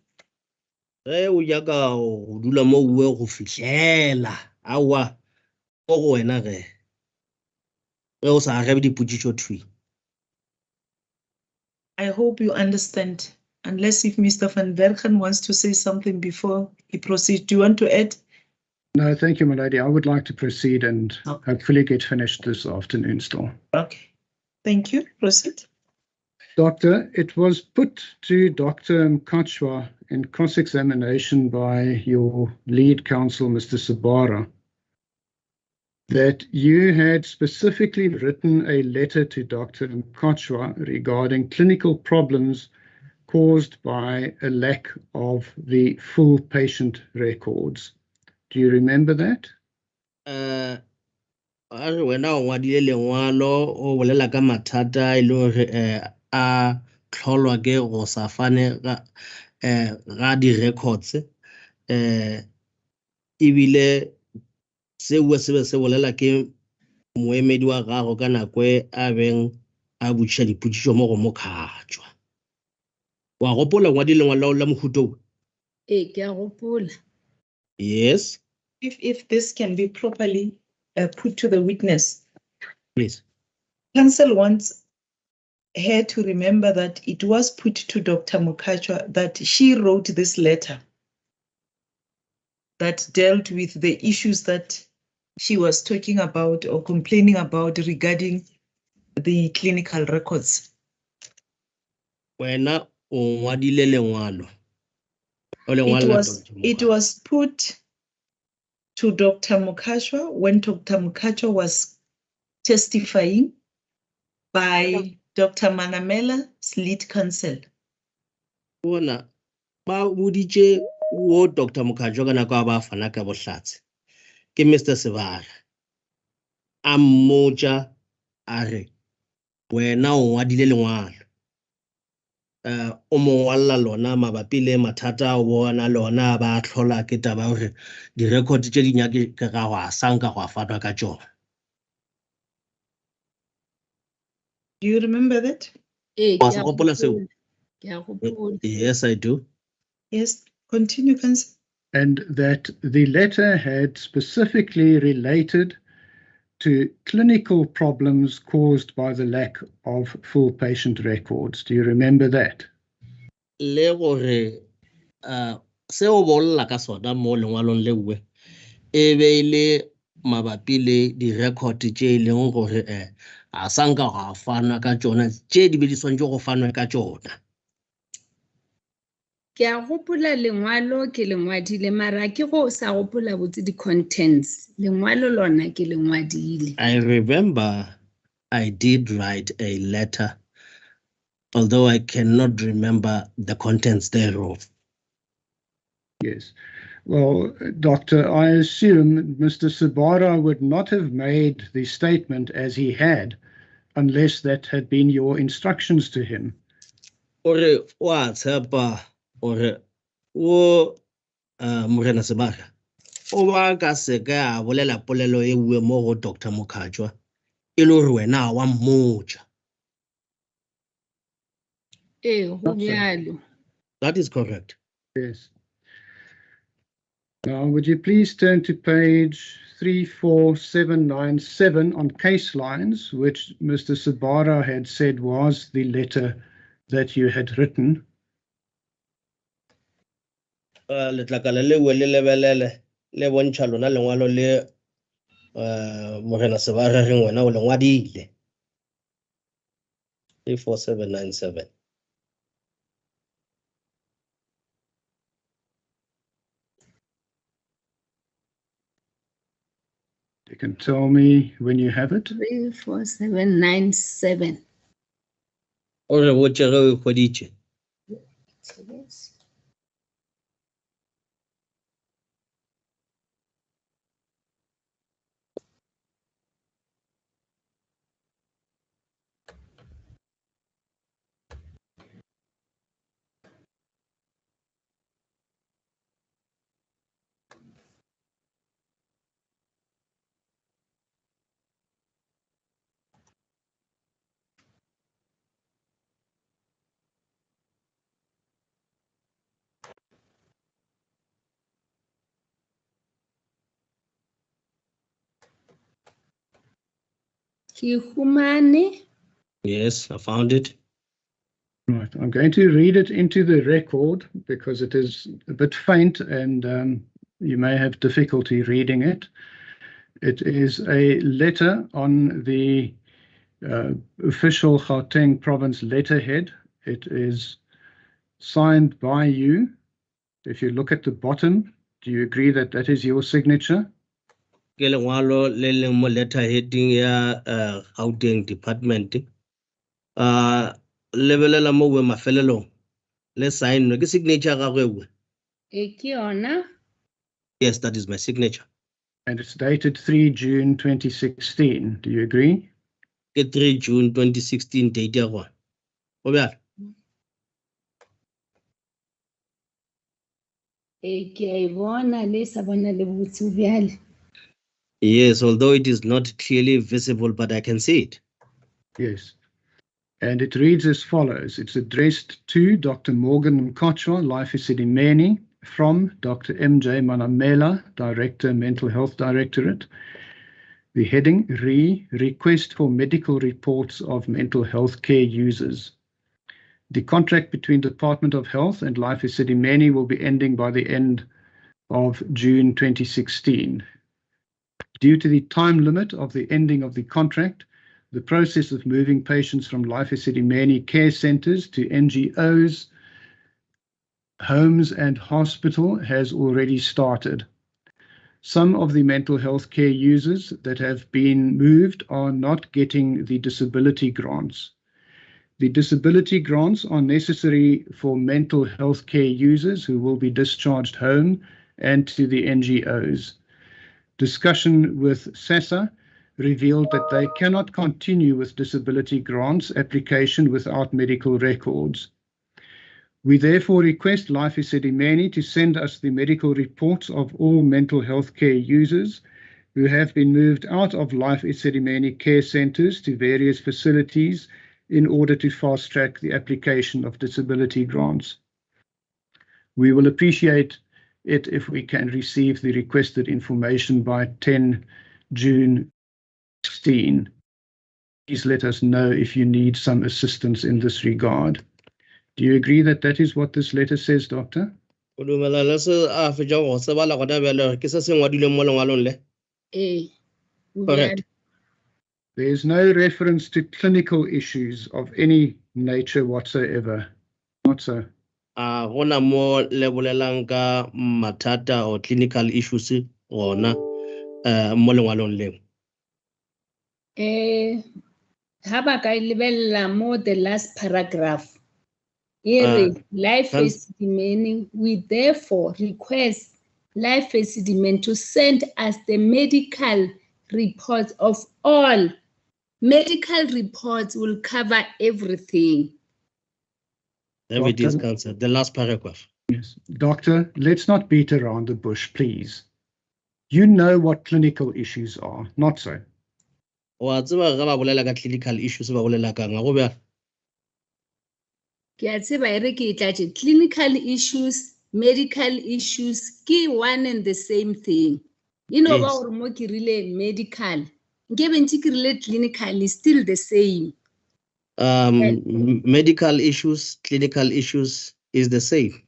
Ge o nyaka go dula mo bue go fihlela aowa go go wena ge o sa arabe dipotšišo thui. I hope you understand. Unless if Mr. Van Bergen wants to say something before he proceeds. Do you want to add? No, thank you, my lady. I would like to proceed and Okay. hopefully get finished this afternoon still. Okay. Thank you. Proceed. Doctor, it was put to Dr. Mkachwa in cross-examination by your lead counsel, Mr. Sabara, that you had specifically written a letter to Dr. Mkachwa regarding clinical problems caused by a lack of the full patient records. Do you remember that? A re wena o ngwadile lengwalo o bolela ka mathata e le gore a tlholwa ke go sa fane ga di-records ebile seo se be se bolela ke moemedi wa gago ka nako e a beng a botšiša dipotšišo mo go Mokhatšwa. Wa gopola ngwadile lengwalo la mohuta o? Ke a gopola. Yes, If this can be properly put to the witness, please. counsel wants her to remember that it was put to Dr. Mukachwa that she wrote this letter that dealt with the issues that she was talking about or complaining about regarding the clinical records. Wena o ngwadile lengwalo. O lengwalo la Dr. It Mokhatšwa. was put to Dr. Mukachwa when Dr. Mukachwa was testifying by Dr. Manamela's lead counsel. Bona ba boditše wo Dr. Mokhatšwa ka nako a ba fana ka bohlatse ke Mr. Sebara a mmotša a re wena o ngwadile lengwalo o mo ngwalla lona mabapi le mathata o bona lona ba tlhola ke taba gore di-record tše di nyake ka go a sanka go a fanwa ka tšona. Do you remember that? Wa se gopola seo? Ke a gopola. Yes, I do. Yes, continue, counsel. And that the letter had specifically related to clinical problems caused by the lack of full patient records. Do you remember that? Le gore se o bolla ka sona mo lengwalong lewe e be ile mabapi le di-record tše e leng gore a sanka go a fanwa ka tšona tše di be di swantše go fanwa ka tšona. Ke a gopola lengwalo ke le ngwadile mara ke go sa gopola botse di-contents. Lengwalo lona ke le ngwadile. I remember I did write a letter, although I cannot remember the contents thereof. Yes. Well, Doctor, I assume Mr. Sabara would not have made the statement as he had unless that had been your instructions to him. Ore wa tshepa ore o Morena Sebaka o ba ka se ka bolela polelo e bue mo go Dr. Mokhatšwa e le gore wena wa mmotša. Go bjalo. That is correct. Yes. Now, would you please turn to page 34797 on case lines, which Mr. Sabara had said was the letter that you had written. Letlakala le we le lebelele le bontsha lona lengwalo le Morena Sebaka re ngwana o le ngwadile 34797. You can tell me when you have it. 34797. O re botse ge o kgoditše. Kihumane. Yes, I found it. Right, I'm going to read it into the record because it is a bit faint and you may have difficulty reading it. It is a letter on the official Gauteng province letterhead. It is signed by you. If you look at the bottom, do you agree that that is your signature? Ke lengwalo le leng mo letterheading ya Gauteng department. Lebelela mo we mafelelong le sign ke signature ga gwe. Ekiona. Yes, that is my signature. And it's dated 3 June 2016. Do you agree? Ke 3 June 2016 date ya gona. O bjalo. Ekiona le sa bona le botse bjale. Yes, although it is not clearly visible, but I can see it. Yes. And it reads as follows. It's addressed to Dr. Morgan Mkochwa, Life Esidimeni, from Dr. MJ Manamela, Director, Mental Health Directorate. The heading, Request for Medical Reports of Mental Health Care Users. The contract between Department of Health and Life Esidimeni will be ending by the end of June 2016. Due to the time limit of the ending of the contract, the process of moving patients from Life Esidimeni care centers to NGOs, homes and hospital has already started. Some of the mental health care users that have been moved are not getting the disability grants. The disability grants are necessary for mental health care users who will be discharged home and to the NGOs. Discussion with SASSA revealed that they cannot continue with disability grants application without medical records. We therefore request Life Esidimeni to send us the medical reports of all mental health care users who have been moved out of Life Esidimeni care centers to various facilities in order to fast-track the application of disability grants. We will appreciate it if we can receive the requested information by 10 June 16. Please let us know if you need some assistance in this regard. Do you agree that that is what this letter says, Doctor? Correct. There is no reference to clinical issues of any nature whatsoever. Not so. Gona mo lebolelang ka mathata or clinical issues gona mo lengwalong leo. Ha ba ka lebella mo the last paragraph. Here, Life Esidimeni, we therefore request Life Esidimeni to send us the medical reports of all. Medical reports will cover everything. Evidence cancer, the last paragraph. Yes. Doctor, let's not beat around the bush, please. You know what clinical issues are, not so. Wa tseba ga ba bolela ka clinical issues ba bolela ka nga go bjalo. Ke a tseba ere ke tlatše clinical issues, medical issues, ke one and the same thing. You know, ba gore mo ke rile medical, nke bentse ke rile clinical is still the same. Medical issues, clinical issues is the same.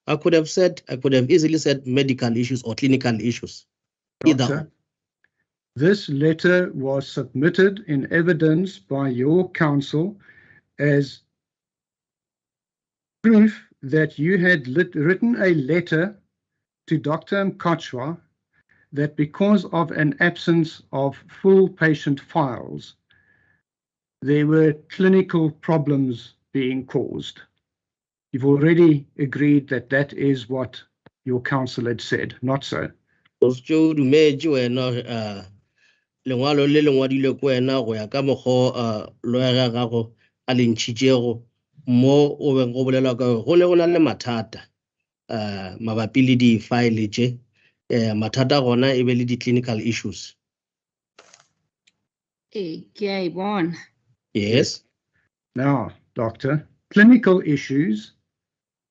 I could have easily said medical issues or clinical issues. Doctor, this letter was submitted in evidence by your counsel as proof that you had written a letter to Dr. Mkachwa that because of an absence of full patient files, there were clinical problems being caused. You've already agreed that that is what your counsel had said, not so? Lengwalo le le ngwadilwe ko wena go ya ka mokgwa lawyer gago a le ntšhitšego mo o beng go bolela ka go le go na le mathata mabapi le di-file tše mathata gona e be le di-clinical issues. Yes. Now, doctor, clinical issues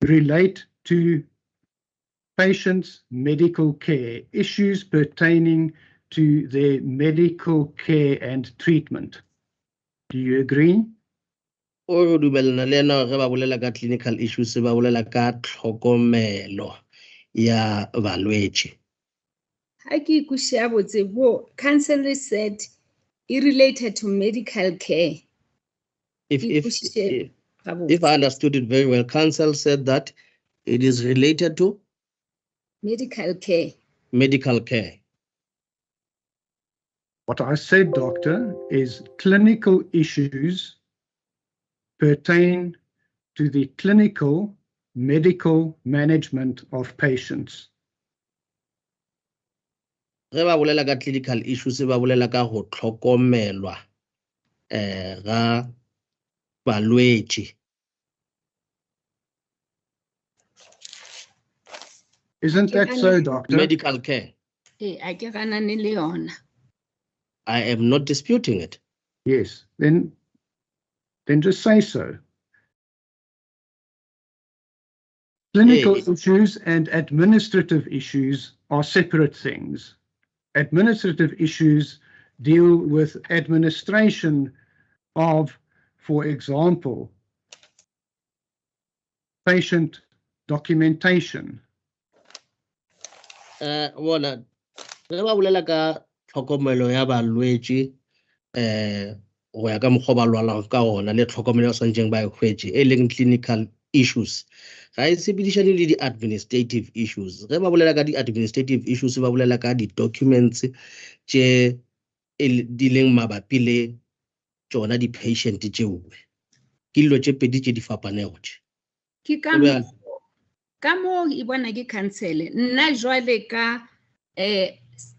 relate to patients' medical care, issues pertaining to their medical care and treatment. Do you agree? O dumelana le ena ge ba bolela ka clinical issues ba bolela ka tlhokomelo ya balwetši. Ha ke ikutlwa botse bo counsel said it related to medical care. If I understood it very well, counsel said that it is related to medical care. Medical care. What I said, doctor, is clinical issues pertain to the clinical medical management of patients. Ge ba bolela ka clinical issues ba bolela ka go tlhokomelwa ga balwetši. Isn't that so, doctor? Medical care. I am not disputing it. Yes, then just say so. Clinical issues and administrative issues are separate things. Administrative issues deal with administration of, for example, patient documentation. Bona re ba bolela ka tlhokomelo ya balwetši go ya ka mokgwa ba lwalang ka ona le tlhokomelo swantšeng ba hwetše e leng clinical issues ga e sepedišane le di-administrative issues. Ge ba bolela ka di-administrative issues ba bolela ka di-documents tše di leng mabapi le tšona di-patient tšeo ke dilo tše pedi tše di fapanego tše. Ke ka mo e bona ke cancel nna jwale ka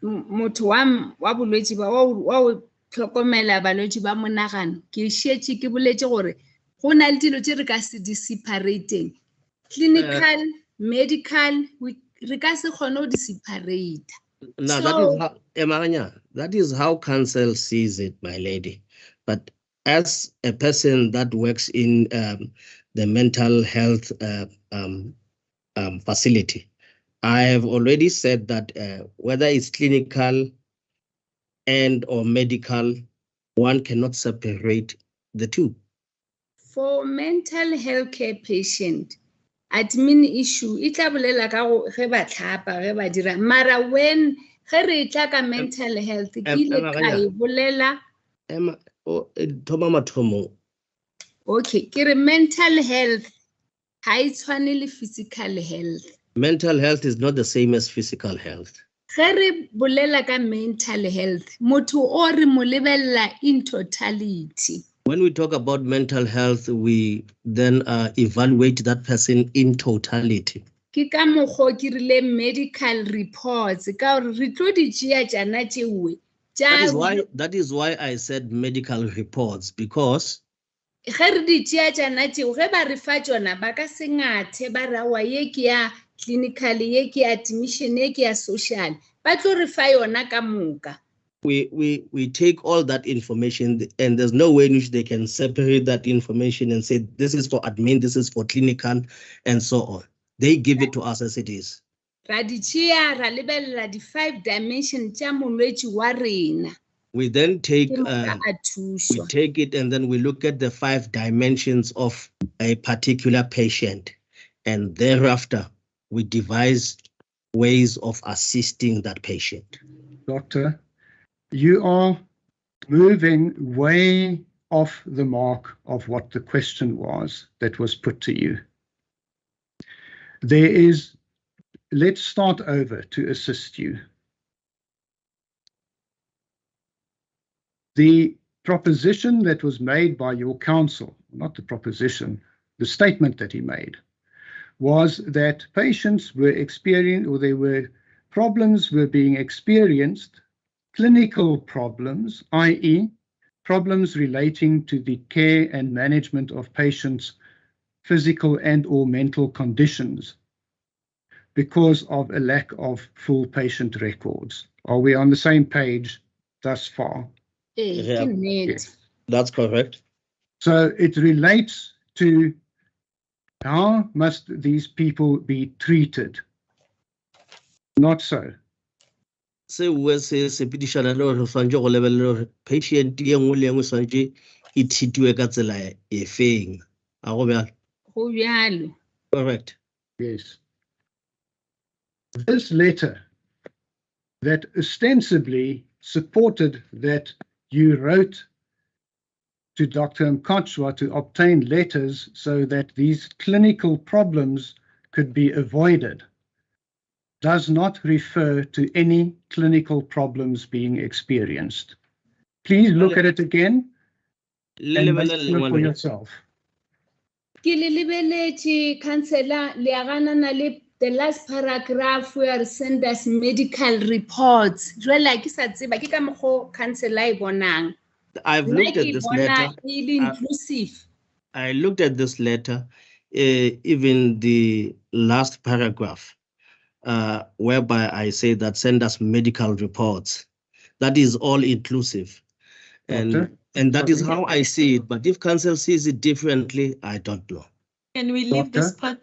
motho wa bolwetši ba wa tlhokomela balwetši ba monagano ke šetše ke boletse gore go na le dilo tše re ka se di separating clinical medical re ka se kgone go di separate. Now that is how counsel sees it, my lady, but as a person that works in the mental health facility, I have already said that whether it's clinical and or medical, one cannot separate the two. For mental health care patient, admin issue, it tla bolela ka go ge ba tlhapa ge ba dira mara when ge re tla ka mental health ke ile ka e bolela thoma mathomo. Okay, ke re mental health ha e tshwane le physical health. Mental health is not the same as physical health. Ge re bolela ka mental health, motho o re mo lebella in totality. When we talk about mental health, we then evaluate that person in totality. Ke ka mokgwa ke rile medical reports ka gore re tlo di tšea tšana tšewe. That is why I said medical reports, because ge re di tšea tšana tšeo ge ba re fa tšona ba ka se ngathe ba rawa ye ke ya clinical ye ke admission ye ke ya social ba tlo re fa yona ka moka. We take all that information and there's no way in which they can separate that information and say this is for admin, this is for clinical and so on. They give it to us as it is. Ra di tšea ra lebelela di 5 dimension tša molwetši wa rena. We then take Ke motho a we thušwa. take it and then we look at the 5 dimensions of a particular patient, and thereafter we devise ways of assisting that patient. Doctor, you are moving way off the mark of what the question was that was put to you. Let's start over to assist you. The proposition that was made by your counsel, not the proposition, the statement that he made, was that patients were experiencing, or there were problems were being experienced, clinical problems, i.e. problems relating to the care and management of patients' physical and or mental conditions because of a lack of full patient records. Are we on the same page thus far? Yeah. Ke nnete. Yes. That's correct. So it relates to how must these people be treated? Not so. Se we se sepedišana le gore tshwanetse go lebelela gore patient e nngwe le e nngwe tshwanetse e treatiwe ka tsela e feng. A go bjalo? Go bjalo. Correct. Yes. This letter that ostensibly supported that you wrote to Dr. Mkotshwa to obtain letters so that these clinical problems could be avoided does not refer to any clinical problems being experienced. Please look at it again and make sure for yourself. Ke le lebeletše, Councillor, le a ganana le the last paragraph where send us medical reports. Jwale ke sa tseba ke ka mokgwa Councillor e bonang. I've looked at this letter. Inclusive. I looked at this letter, even the last paragraph, whereby I say that send us medical reports. That is all inclusive. And that is how I see it. But if council sees it differently, I don't know. Can we leave this part,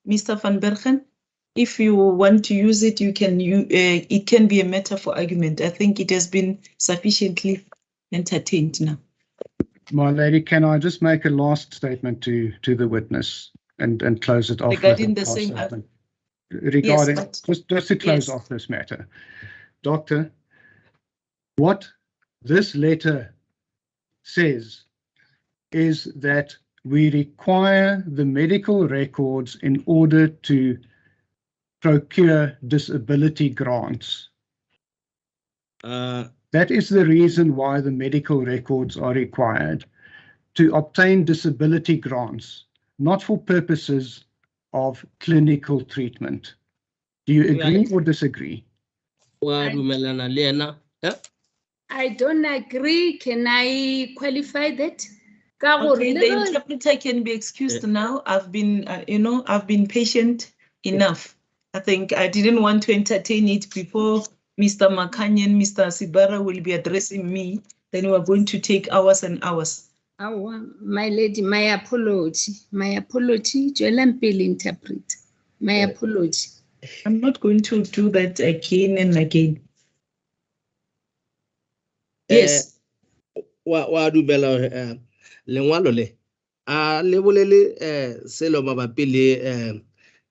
Mr. van Bergen? If you want to use it, you can. It can be a matter for argument. I think it has been sufficiently entertained now. My lady, can I just make a last statement to the witness and close it off? Regarding the same regarding yes, just to close off this matter. Doctor, what this letter says is that we require the medical records in order to procure disability grants. That is the reason why the medical records are required, to obtain disability grants, not for purposes of clinical treatment. Do you agree or disagree? I don't agree. Can I qualify that? Okay, the interpreter can be excused now. I've been, I've been patient enough. I think I didn't want to entertain it before Mr. Makanye and Mr. Sibara will be addressing me. Then we are going to take hours and hours. Oh, my lady, my apology. My apology. Interpret. My apology. I'm not going to do that again and again. Yes. Lengwalo le a le bolele selo mabapi le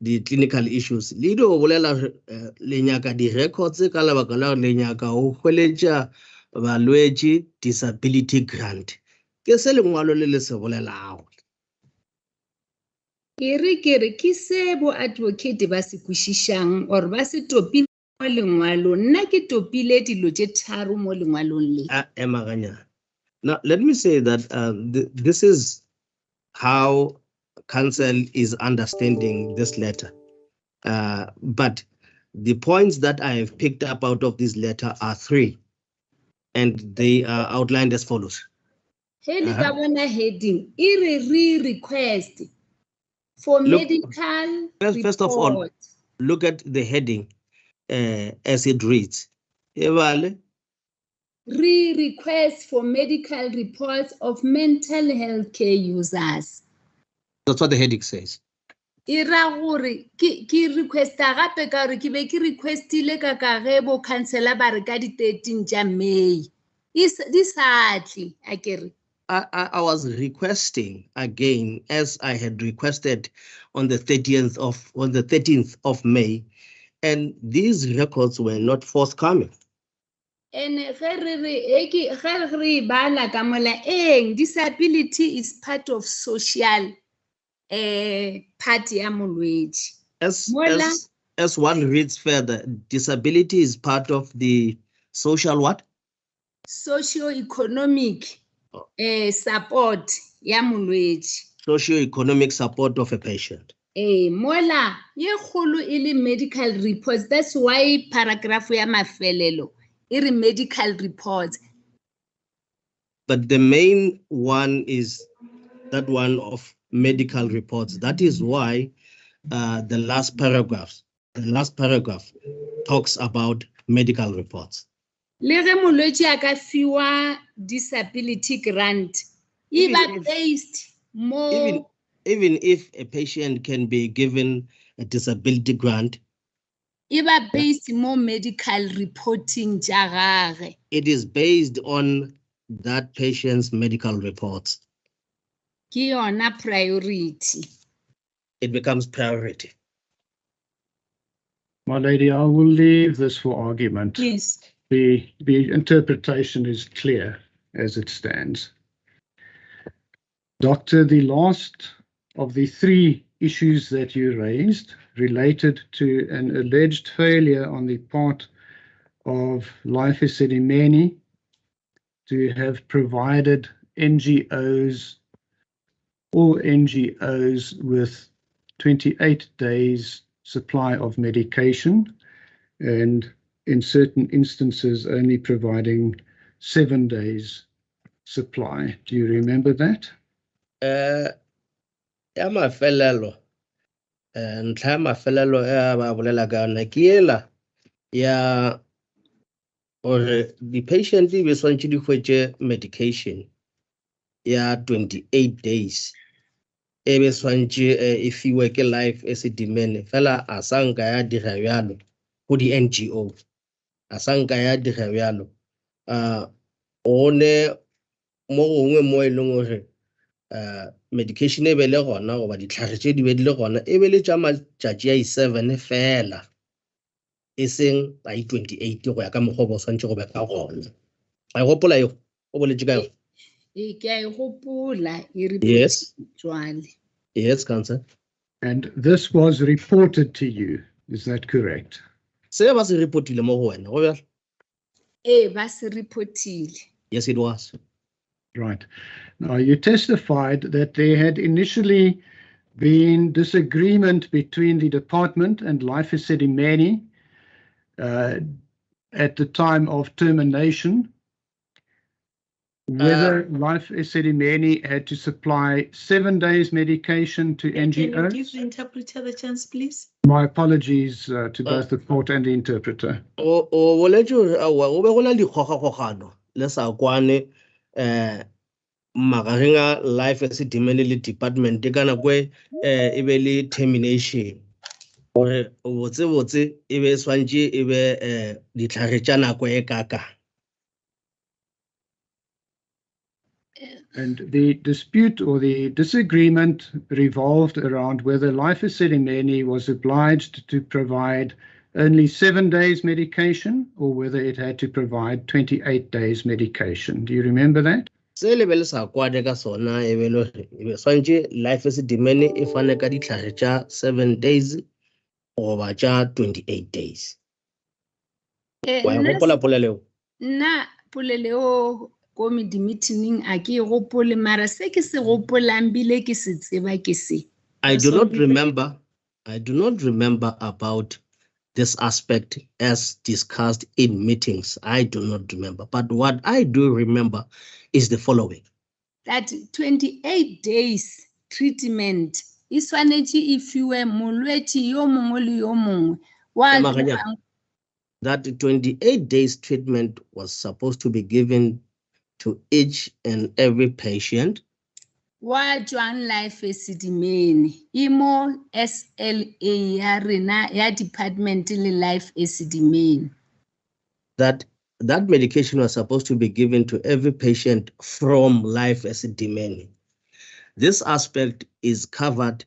the clinical issues le do bolela le nyaka di records ka lebaka la le nyaka o hweletša balwetši disability grant ke se lengwalo le se bolelago ke se bo advocate ba se kwešišang or ba se topile mo lengwalo nna ke topile dilo tše tharo mo lengwalong le emaganya. Now, let me say that this is how council is understanding this letter. But the points that I have picked up out of this letter are 3, and they are outlined as follows. Heading, request for medical First of all, look at the heading as it reads. Request for medical reports of mental health care users. That's what the heading says. ira gore ki requesta gape ka gore ke be ki requestile ka ge bo councilor ba re ka di 13 tša May di sa tle akere. I was requesting again, as I had requested on the 13th of May, and these records were not forthcoming. And disability is part of social part ya molwetši. As one reads further, disability is part of the social what? Socio-economic support ya molwetši. Socio-economic support of a patient. Mola ye kgolo e medical reports. That's why paragraph ya mafelelo e re medical reports. But the main one is that one of medical reports. That is why the last paragraph talks about medical reports. Le ge molwetši a ka fiwa disability grant, even based more. Even if a patient can be given a disability grant, even based more medical reporting tša gagwe. It is based on that patient's medical reports. Ke yona priority. It becomes priority. My lady, I will leave this for argument. Yes. The interpretation is clear as it stands. Doctor, the last of the three issues that you raised related to an alleged failure on the part of Life Esidimeni to have provided all NGOs with 28 days supply of medication, and in certain instances only providing 7 days supply. Do you remember that? Ya mafelelo ntlha mafelelo ba bolela ka yona ke ela ya gore the patient be swantse di hwetše medication ya 28 days e be swantse e fiwe ke Life Esidimeni fela a sanka ya dira bjalo go di NGO a sanka ya dira bjalo one mo gongwe mo e leng gore medication e be le gona goba ditlhare tše di be di le gona e be le tša matšatši a 7 fela e seng a 28 go ya ka mokgwa bo swantse go be ka gona. A gopola yo o boletše ka yona? Ke a gopola e re Yes. Jwale. Yes, Councillor. And this was reported to you, is that correct? Se ba se reportile mo go wena go bjalo? Ba se reportile. Yes, it was. Right. Now, you testified that there had initially been disagreement between the department and Life Esidimeni at the time of termination, whether Life Esidimeni had to supply 7 days medication to Can you NGOs. give the interpreter the chance, please? My apologies to both the court and the interpreter. O boletše gore go be go na dikgogakgogano le sa kwane magareng a Life Esidimeni le department ka nako e be le termination gore botse e be swantse e be ditlhare tša nako e kaka. And the dispute or the disagreement revolved around whether Life Esidimeni was obliged to provide only 7 days medication or whether it had to provide 28 days medication. Do you remember that? Se le be le sa kwane ka sona e be le swantse Life Esidimeni e fane ka ditlhare tša 7 days goba tša 28 days. Wa e gopola poleleo? Nna poleleo ko meeting a ke gopole mara se ke se gopolang bile ke se tseba ke se. I do not remember about this aspect as discussed in meetings. I do not remember. But what I do remember is the following. That 28 days treatment e swanetše e fiwe molwetši yo mongwe le yo mongwe wa that 28 days treatment was supposed to be given to each and every patient wa Joan Life Esidimeni imo SLA ya rena ya department le Life Esidimeni. That medication was supposed to be given to every patient from Life Esidimeni. This aspect is covered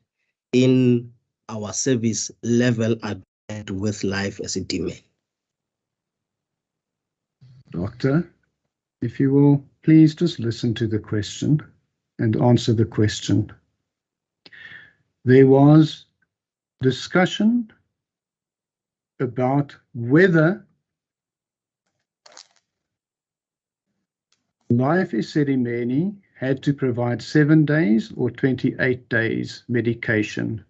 in our service level agreement with Life Esidimeni. Doctor, if you will please just listen to the question and answer the question. There was discussion about whether Life Esidimeni had to provide 7 days or 28 days medication.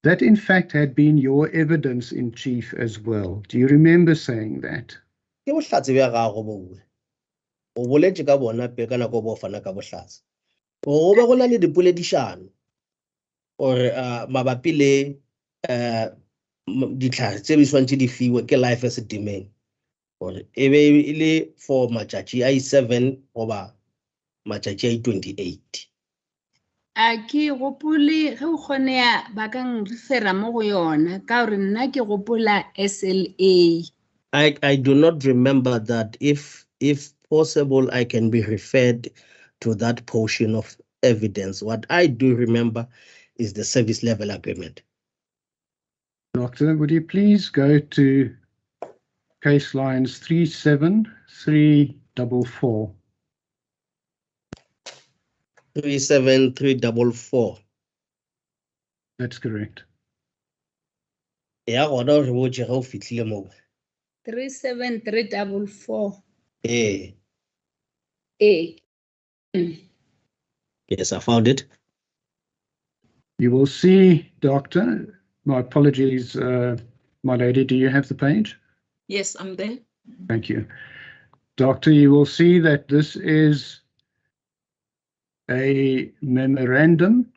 That in fact had been your evidence in chief as well. Do you remember saying that? Ke bohlatse bja gago bowe. O boletše ka bona pe ka nako bo fana ka bohlatse. Go be go na le dipoledišano or mabapi le ditlhare tse di swantše di fiwe ke Life Esidimeni or e be e le for matšatši a 7 goba matšatši a 28. A ke gopole ge o kgonea ba ka nrefera mo go yona ka gore nna ke gopola SLA. I do not remember that. If possible, I can be referred to that portion of evidence. What I do remember is the service level agreement. Doctor, would you please go to case lines 37344? 37344. That's correct. Ya gona re botše ga o fitlhile mo. 37344. Eh. Yes, I found it. You will see, Doctor, my apologies, my lady, do you have the page? Yes, I'm there. Thank you. Doctor, you will see that this is a memorandum.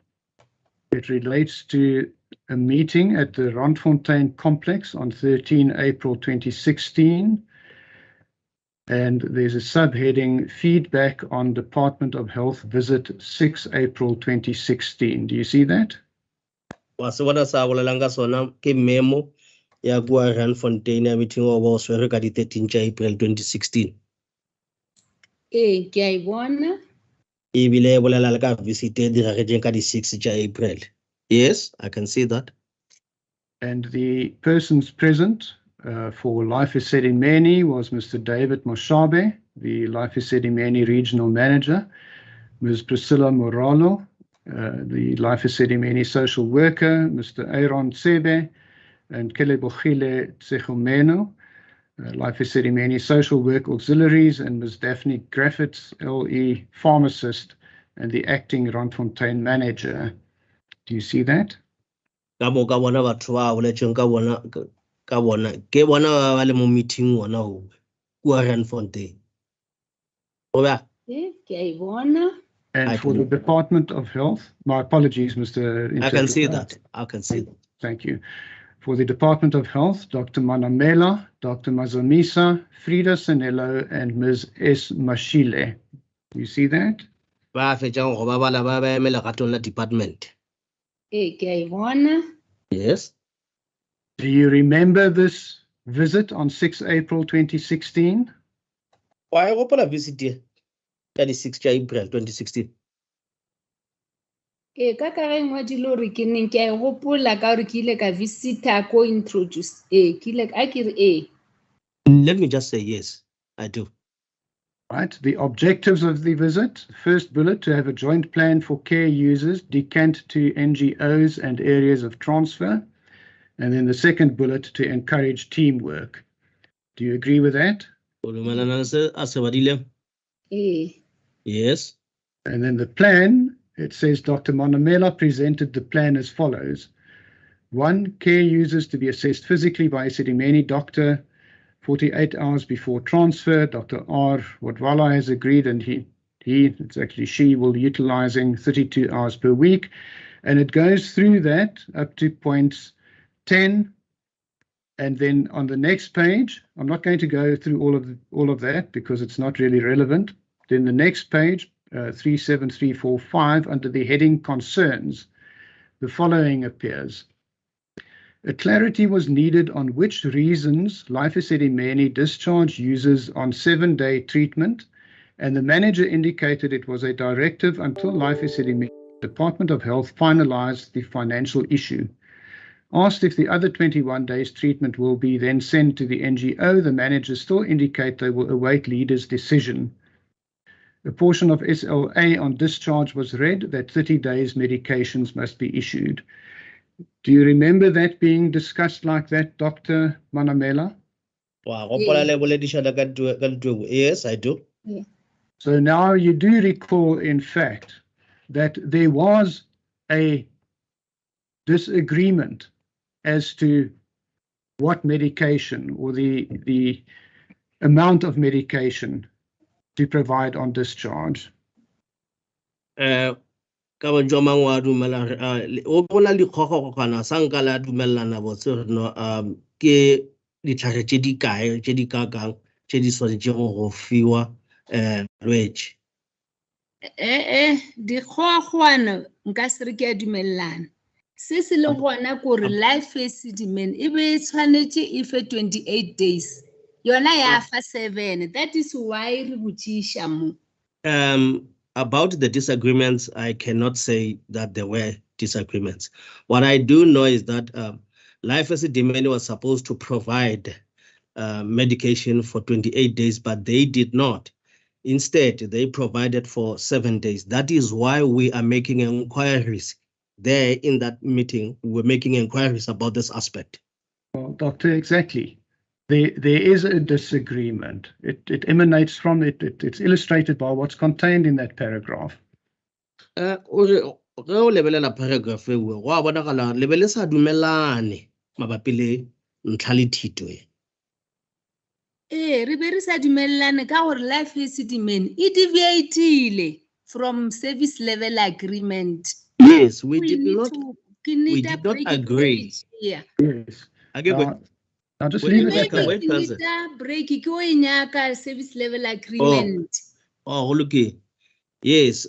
It relates to a meeting at the Randfontein complex on 13 April 2016. And there's a subheading, feedback on Department of Health visit 6 April 2016. Do you see that? Was what sa bolelang ka sona ke memo ya kwa Randfontein ya meeting wa ba o swere ka di 13 April 2016. Ke a bona. E bile e bolela le ka visit e diragetseng ka di 6 April. Yes, I can see that. And the persons present for Life Esidimeni was Mr. David Moshabe, the Life Esidimeni Regional Manager, Ms. Priscilla Moralo, the Life Esidimeni Social Worker, Mr. Aaron Tsebe, and Kelebogile Tsegomeno, Life Esidimeni Social Work Auxiliaries, and Ms. Daphne Graffitz, LE Pharmacist, and the Acting Randfontein Manager. Do you see that? Ka mo ka bona batho ba boletseng ka bona ke bona ba le mo meeting ona o kwa Randfontein. O ba Ke a bona. And for the Department of Health, my apologies, Mr. I can see that. I can see that. Thank you. For the Department of Health, Dr. Manamela, Dr. Mazamisa, Frida Sanello, and Ms. S. Mashile. You see that? Ba fetšang go ba bala ba emela ka tona department. Ke a bona. Yes. Do you remember this visit on 6 April 2016? Why gopola visit ye ka di 6 April 2016? Ka ge ngwadile gore ke neng ke a gopola ka gore ke ile ka visita ko introduce ke ile a ke re Let me just say yes, I do. Right. The objectives of the visit. First bullet, to have a joint plan for care users, decant to NGOs and areas of transfer. And then the second bullet, to encourage teamwork. Do you agree with that? Yes. And then the plan, it says Dr. Manamela presented the plan as follows. 1, care users to be assessed physically by Esidimeni doctor 48 hours before transfer. Dr. R. Wadwala has agreed, and it's actually she, will utilizing 32 hours per week. And it goes through that up to points 10. And then on the next page, I'm not going to go through all of that because it's not really relevant. Then the next page, 37345 under the heading Concerns. The following appears. A clarity was needed on which reasons Life Esidimeni discharged users on 7-day treatment, and the manager indicated it was a directive until Life Esidimeni Department of Health finalized the financial issue. Asked if the other 21 days treatment will be then sent to the NGO, the managers still indicate they will await leader's decision. A portion of SLA on discharge was read that 30 days medications must be issued. Do you remember that being discussed like that, Dr. Manamela? Yes, I do. Yeah. So now you do recall, in fact, that there was a disagreement as to what medication or the amount of medication to provide on discharge. Ka bontsho mang wa dumela o bona dikgogo kana sankala dumelana botse no ke ditlhare tse di kae tse di kakang tse di tshwanetse go fiwa lwetse. Dikgogwana nka se re ke a dumellana. Se se le gona gore Life Esidimeni e be tshwanetse e fe 28 days. Yona ya fa 7. That is why re botsisha mo. About the disagreements, I cannot say that there were disagreements. What I do know is that Life Esidimeni was supposed to provide medication for 28 days, but they did not. Instead, they provided for 7 days. That is why we are making inquiries. There in that meeting, we're making inquiries about this aspect. Well, Doctor, exactly. There is a disagreement. It emanates from it. It's illustrated by what's contained in that paragraph. Lebelela paragraph e wa bonagala lebele sa dumelane mabapi le ntlha le thito e. Re be re sa dumellane ka gore Life Esidimeni e deviated from service level agreement. Yes, we did not agree. Yeah. Yes. Now just leave it at that. Break service level agreement. Oh, look here. Yes,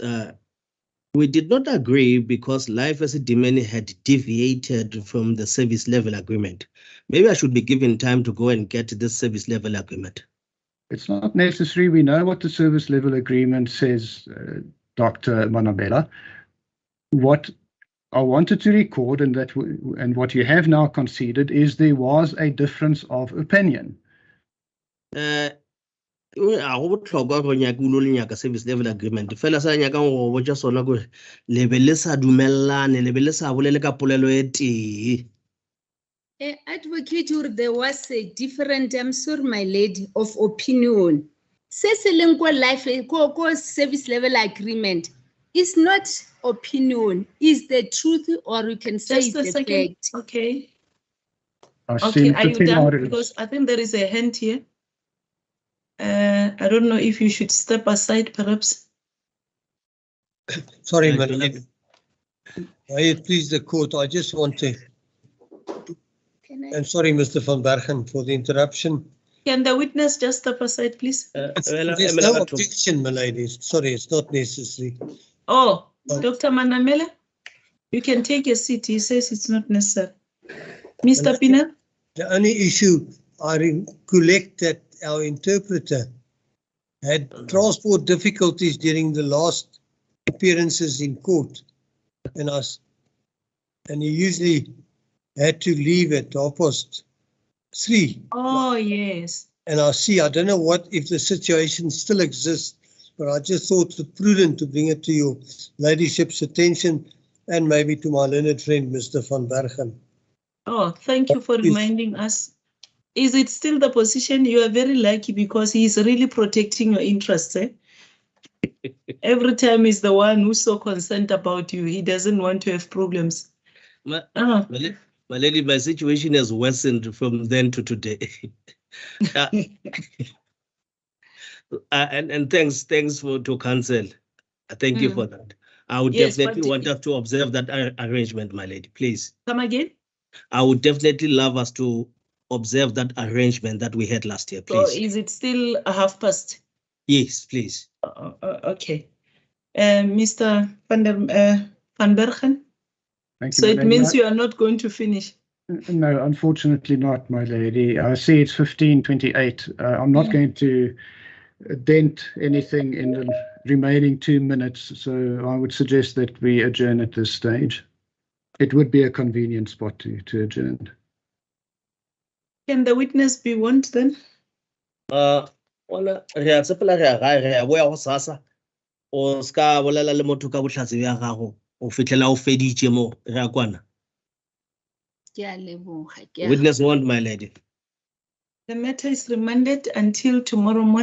we did not agree because Life Esidimeni had deviated from the service level agreement. Maybe I should be given time to go and get this service level agreement. It's not necessary. We know what the service level agreement says, Dr. Manabela. What I wanted to record and what you have now conceded is there was a difference of opinion. I go botlhokwa go nyaka ulo le nyaka service level agreement fela sa nyaka go botsa sona go lebele sa dumellane lebele sa bolele ka polelo e tee. Advocate, there was a different, I'm sorry, my lady, of opinion. Se se leng ko life ko service level agreement is not opinion, is the truth, or you can say Just a the second. fact. Okay. Okay, Are you done? Because I think there is a hand here. I don't know if you should step aside, perhaps. Sorry, madam. May it please the court, I just want to. I'm sorry, Mr. van Bergen, for the interruption. Can the witness just step aside, please? There's no objection, my ladies. Sorry, it's not necessary. Oh, Dr. Manamela, you can take a seat. He says it's not necessary. Mr. Pina? The only issue I recollect that our interpreter had transport difficulties during the last appearances in court, and he usually had to leave at 3:30. Oh, yes. And I don't know if the situation still exists, but I just thought it prudent to bring it to your ladyship's attention and maybe to my learned friend, Mr. van Bergen. Oh, thank you for reminding us. Is it still the position? You are very lucky because he is really protecting your interests. Every time he's the one who's so concerned about you. He doesn't want to have problems. My lady, my situation has worsened from then to today. And thanks to counsel. Thank you for that. I would definitely want us to observe that arrangement, my lady. Please. Come again? I would definitely love us to observe that arrangement that we had last year, please. So is it still past? Yes, please. Okay. Mr. Van Bergen. Thank you, So my it lady. means you are not going to finish. No, unfortunately not, my lady. I see it's 15:28. I'm not going to dent anything in the remaining 2 minutes, so I would suggest that we adjourn at this stage. It would be a convenient spot to adjourn. Can the witness be warned then? Ona re a tsepela re a gae re a boya go sasa o ska bolela le motho ka botlhatsi bja gago o fitlhela o feditše mo re a kwana. Ke a leboga, ke a Witness warned, my lady. The matter is remanded until tomorrow morning.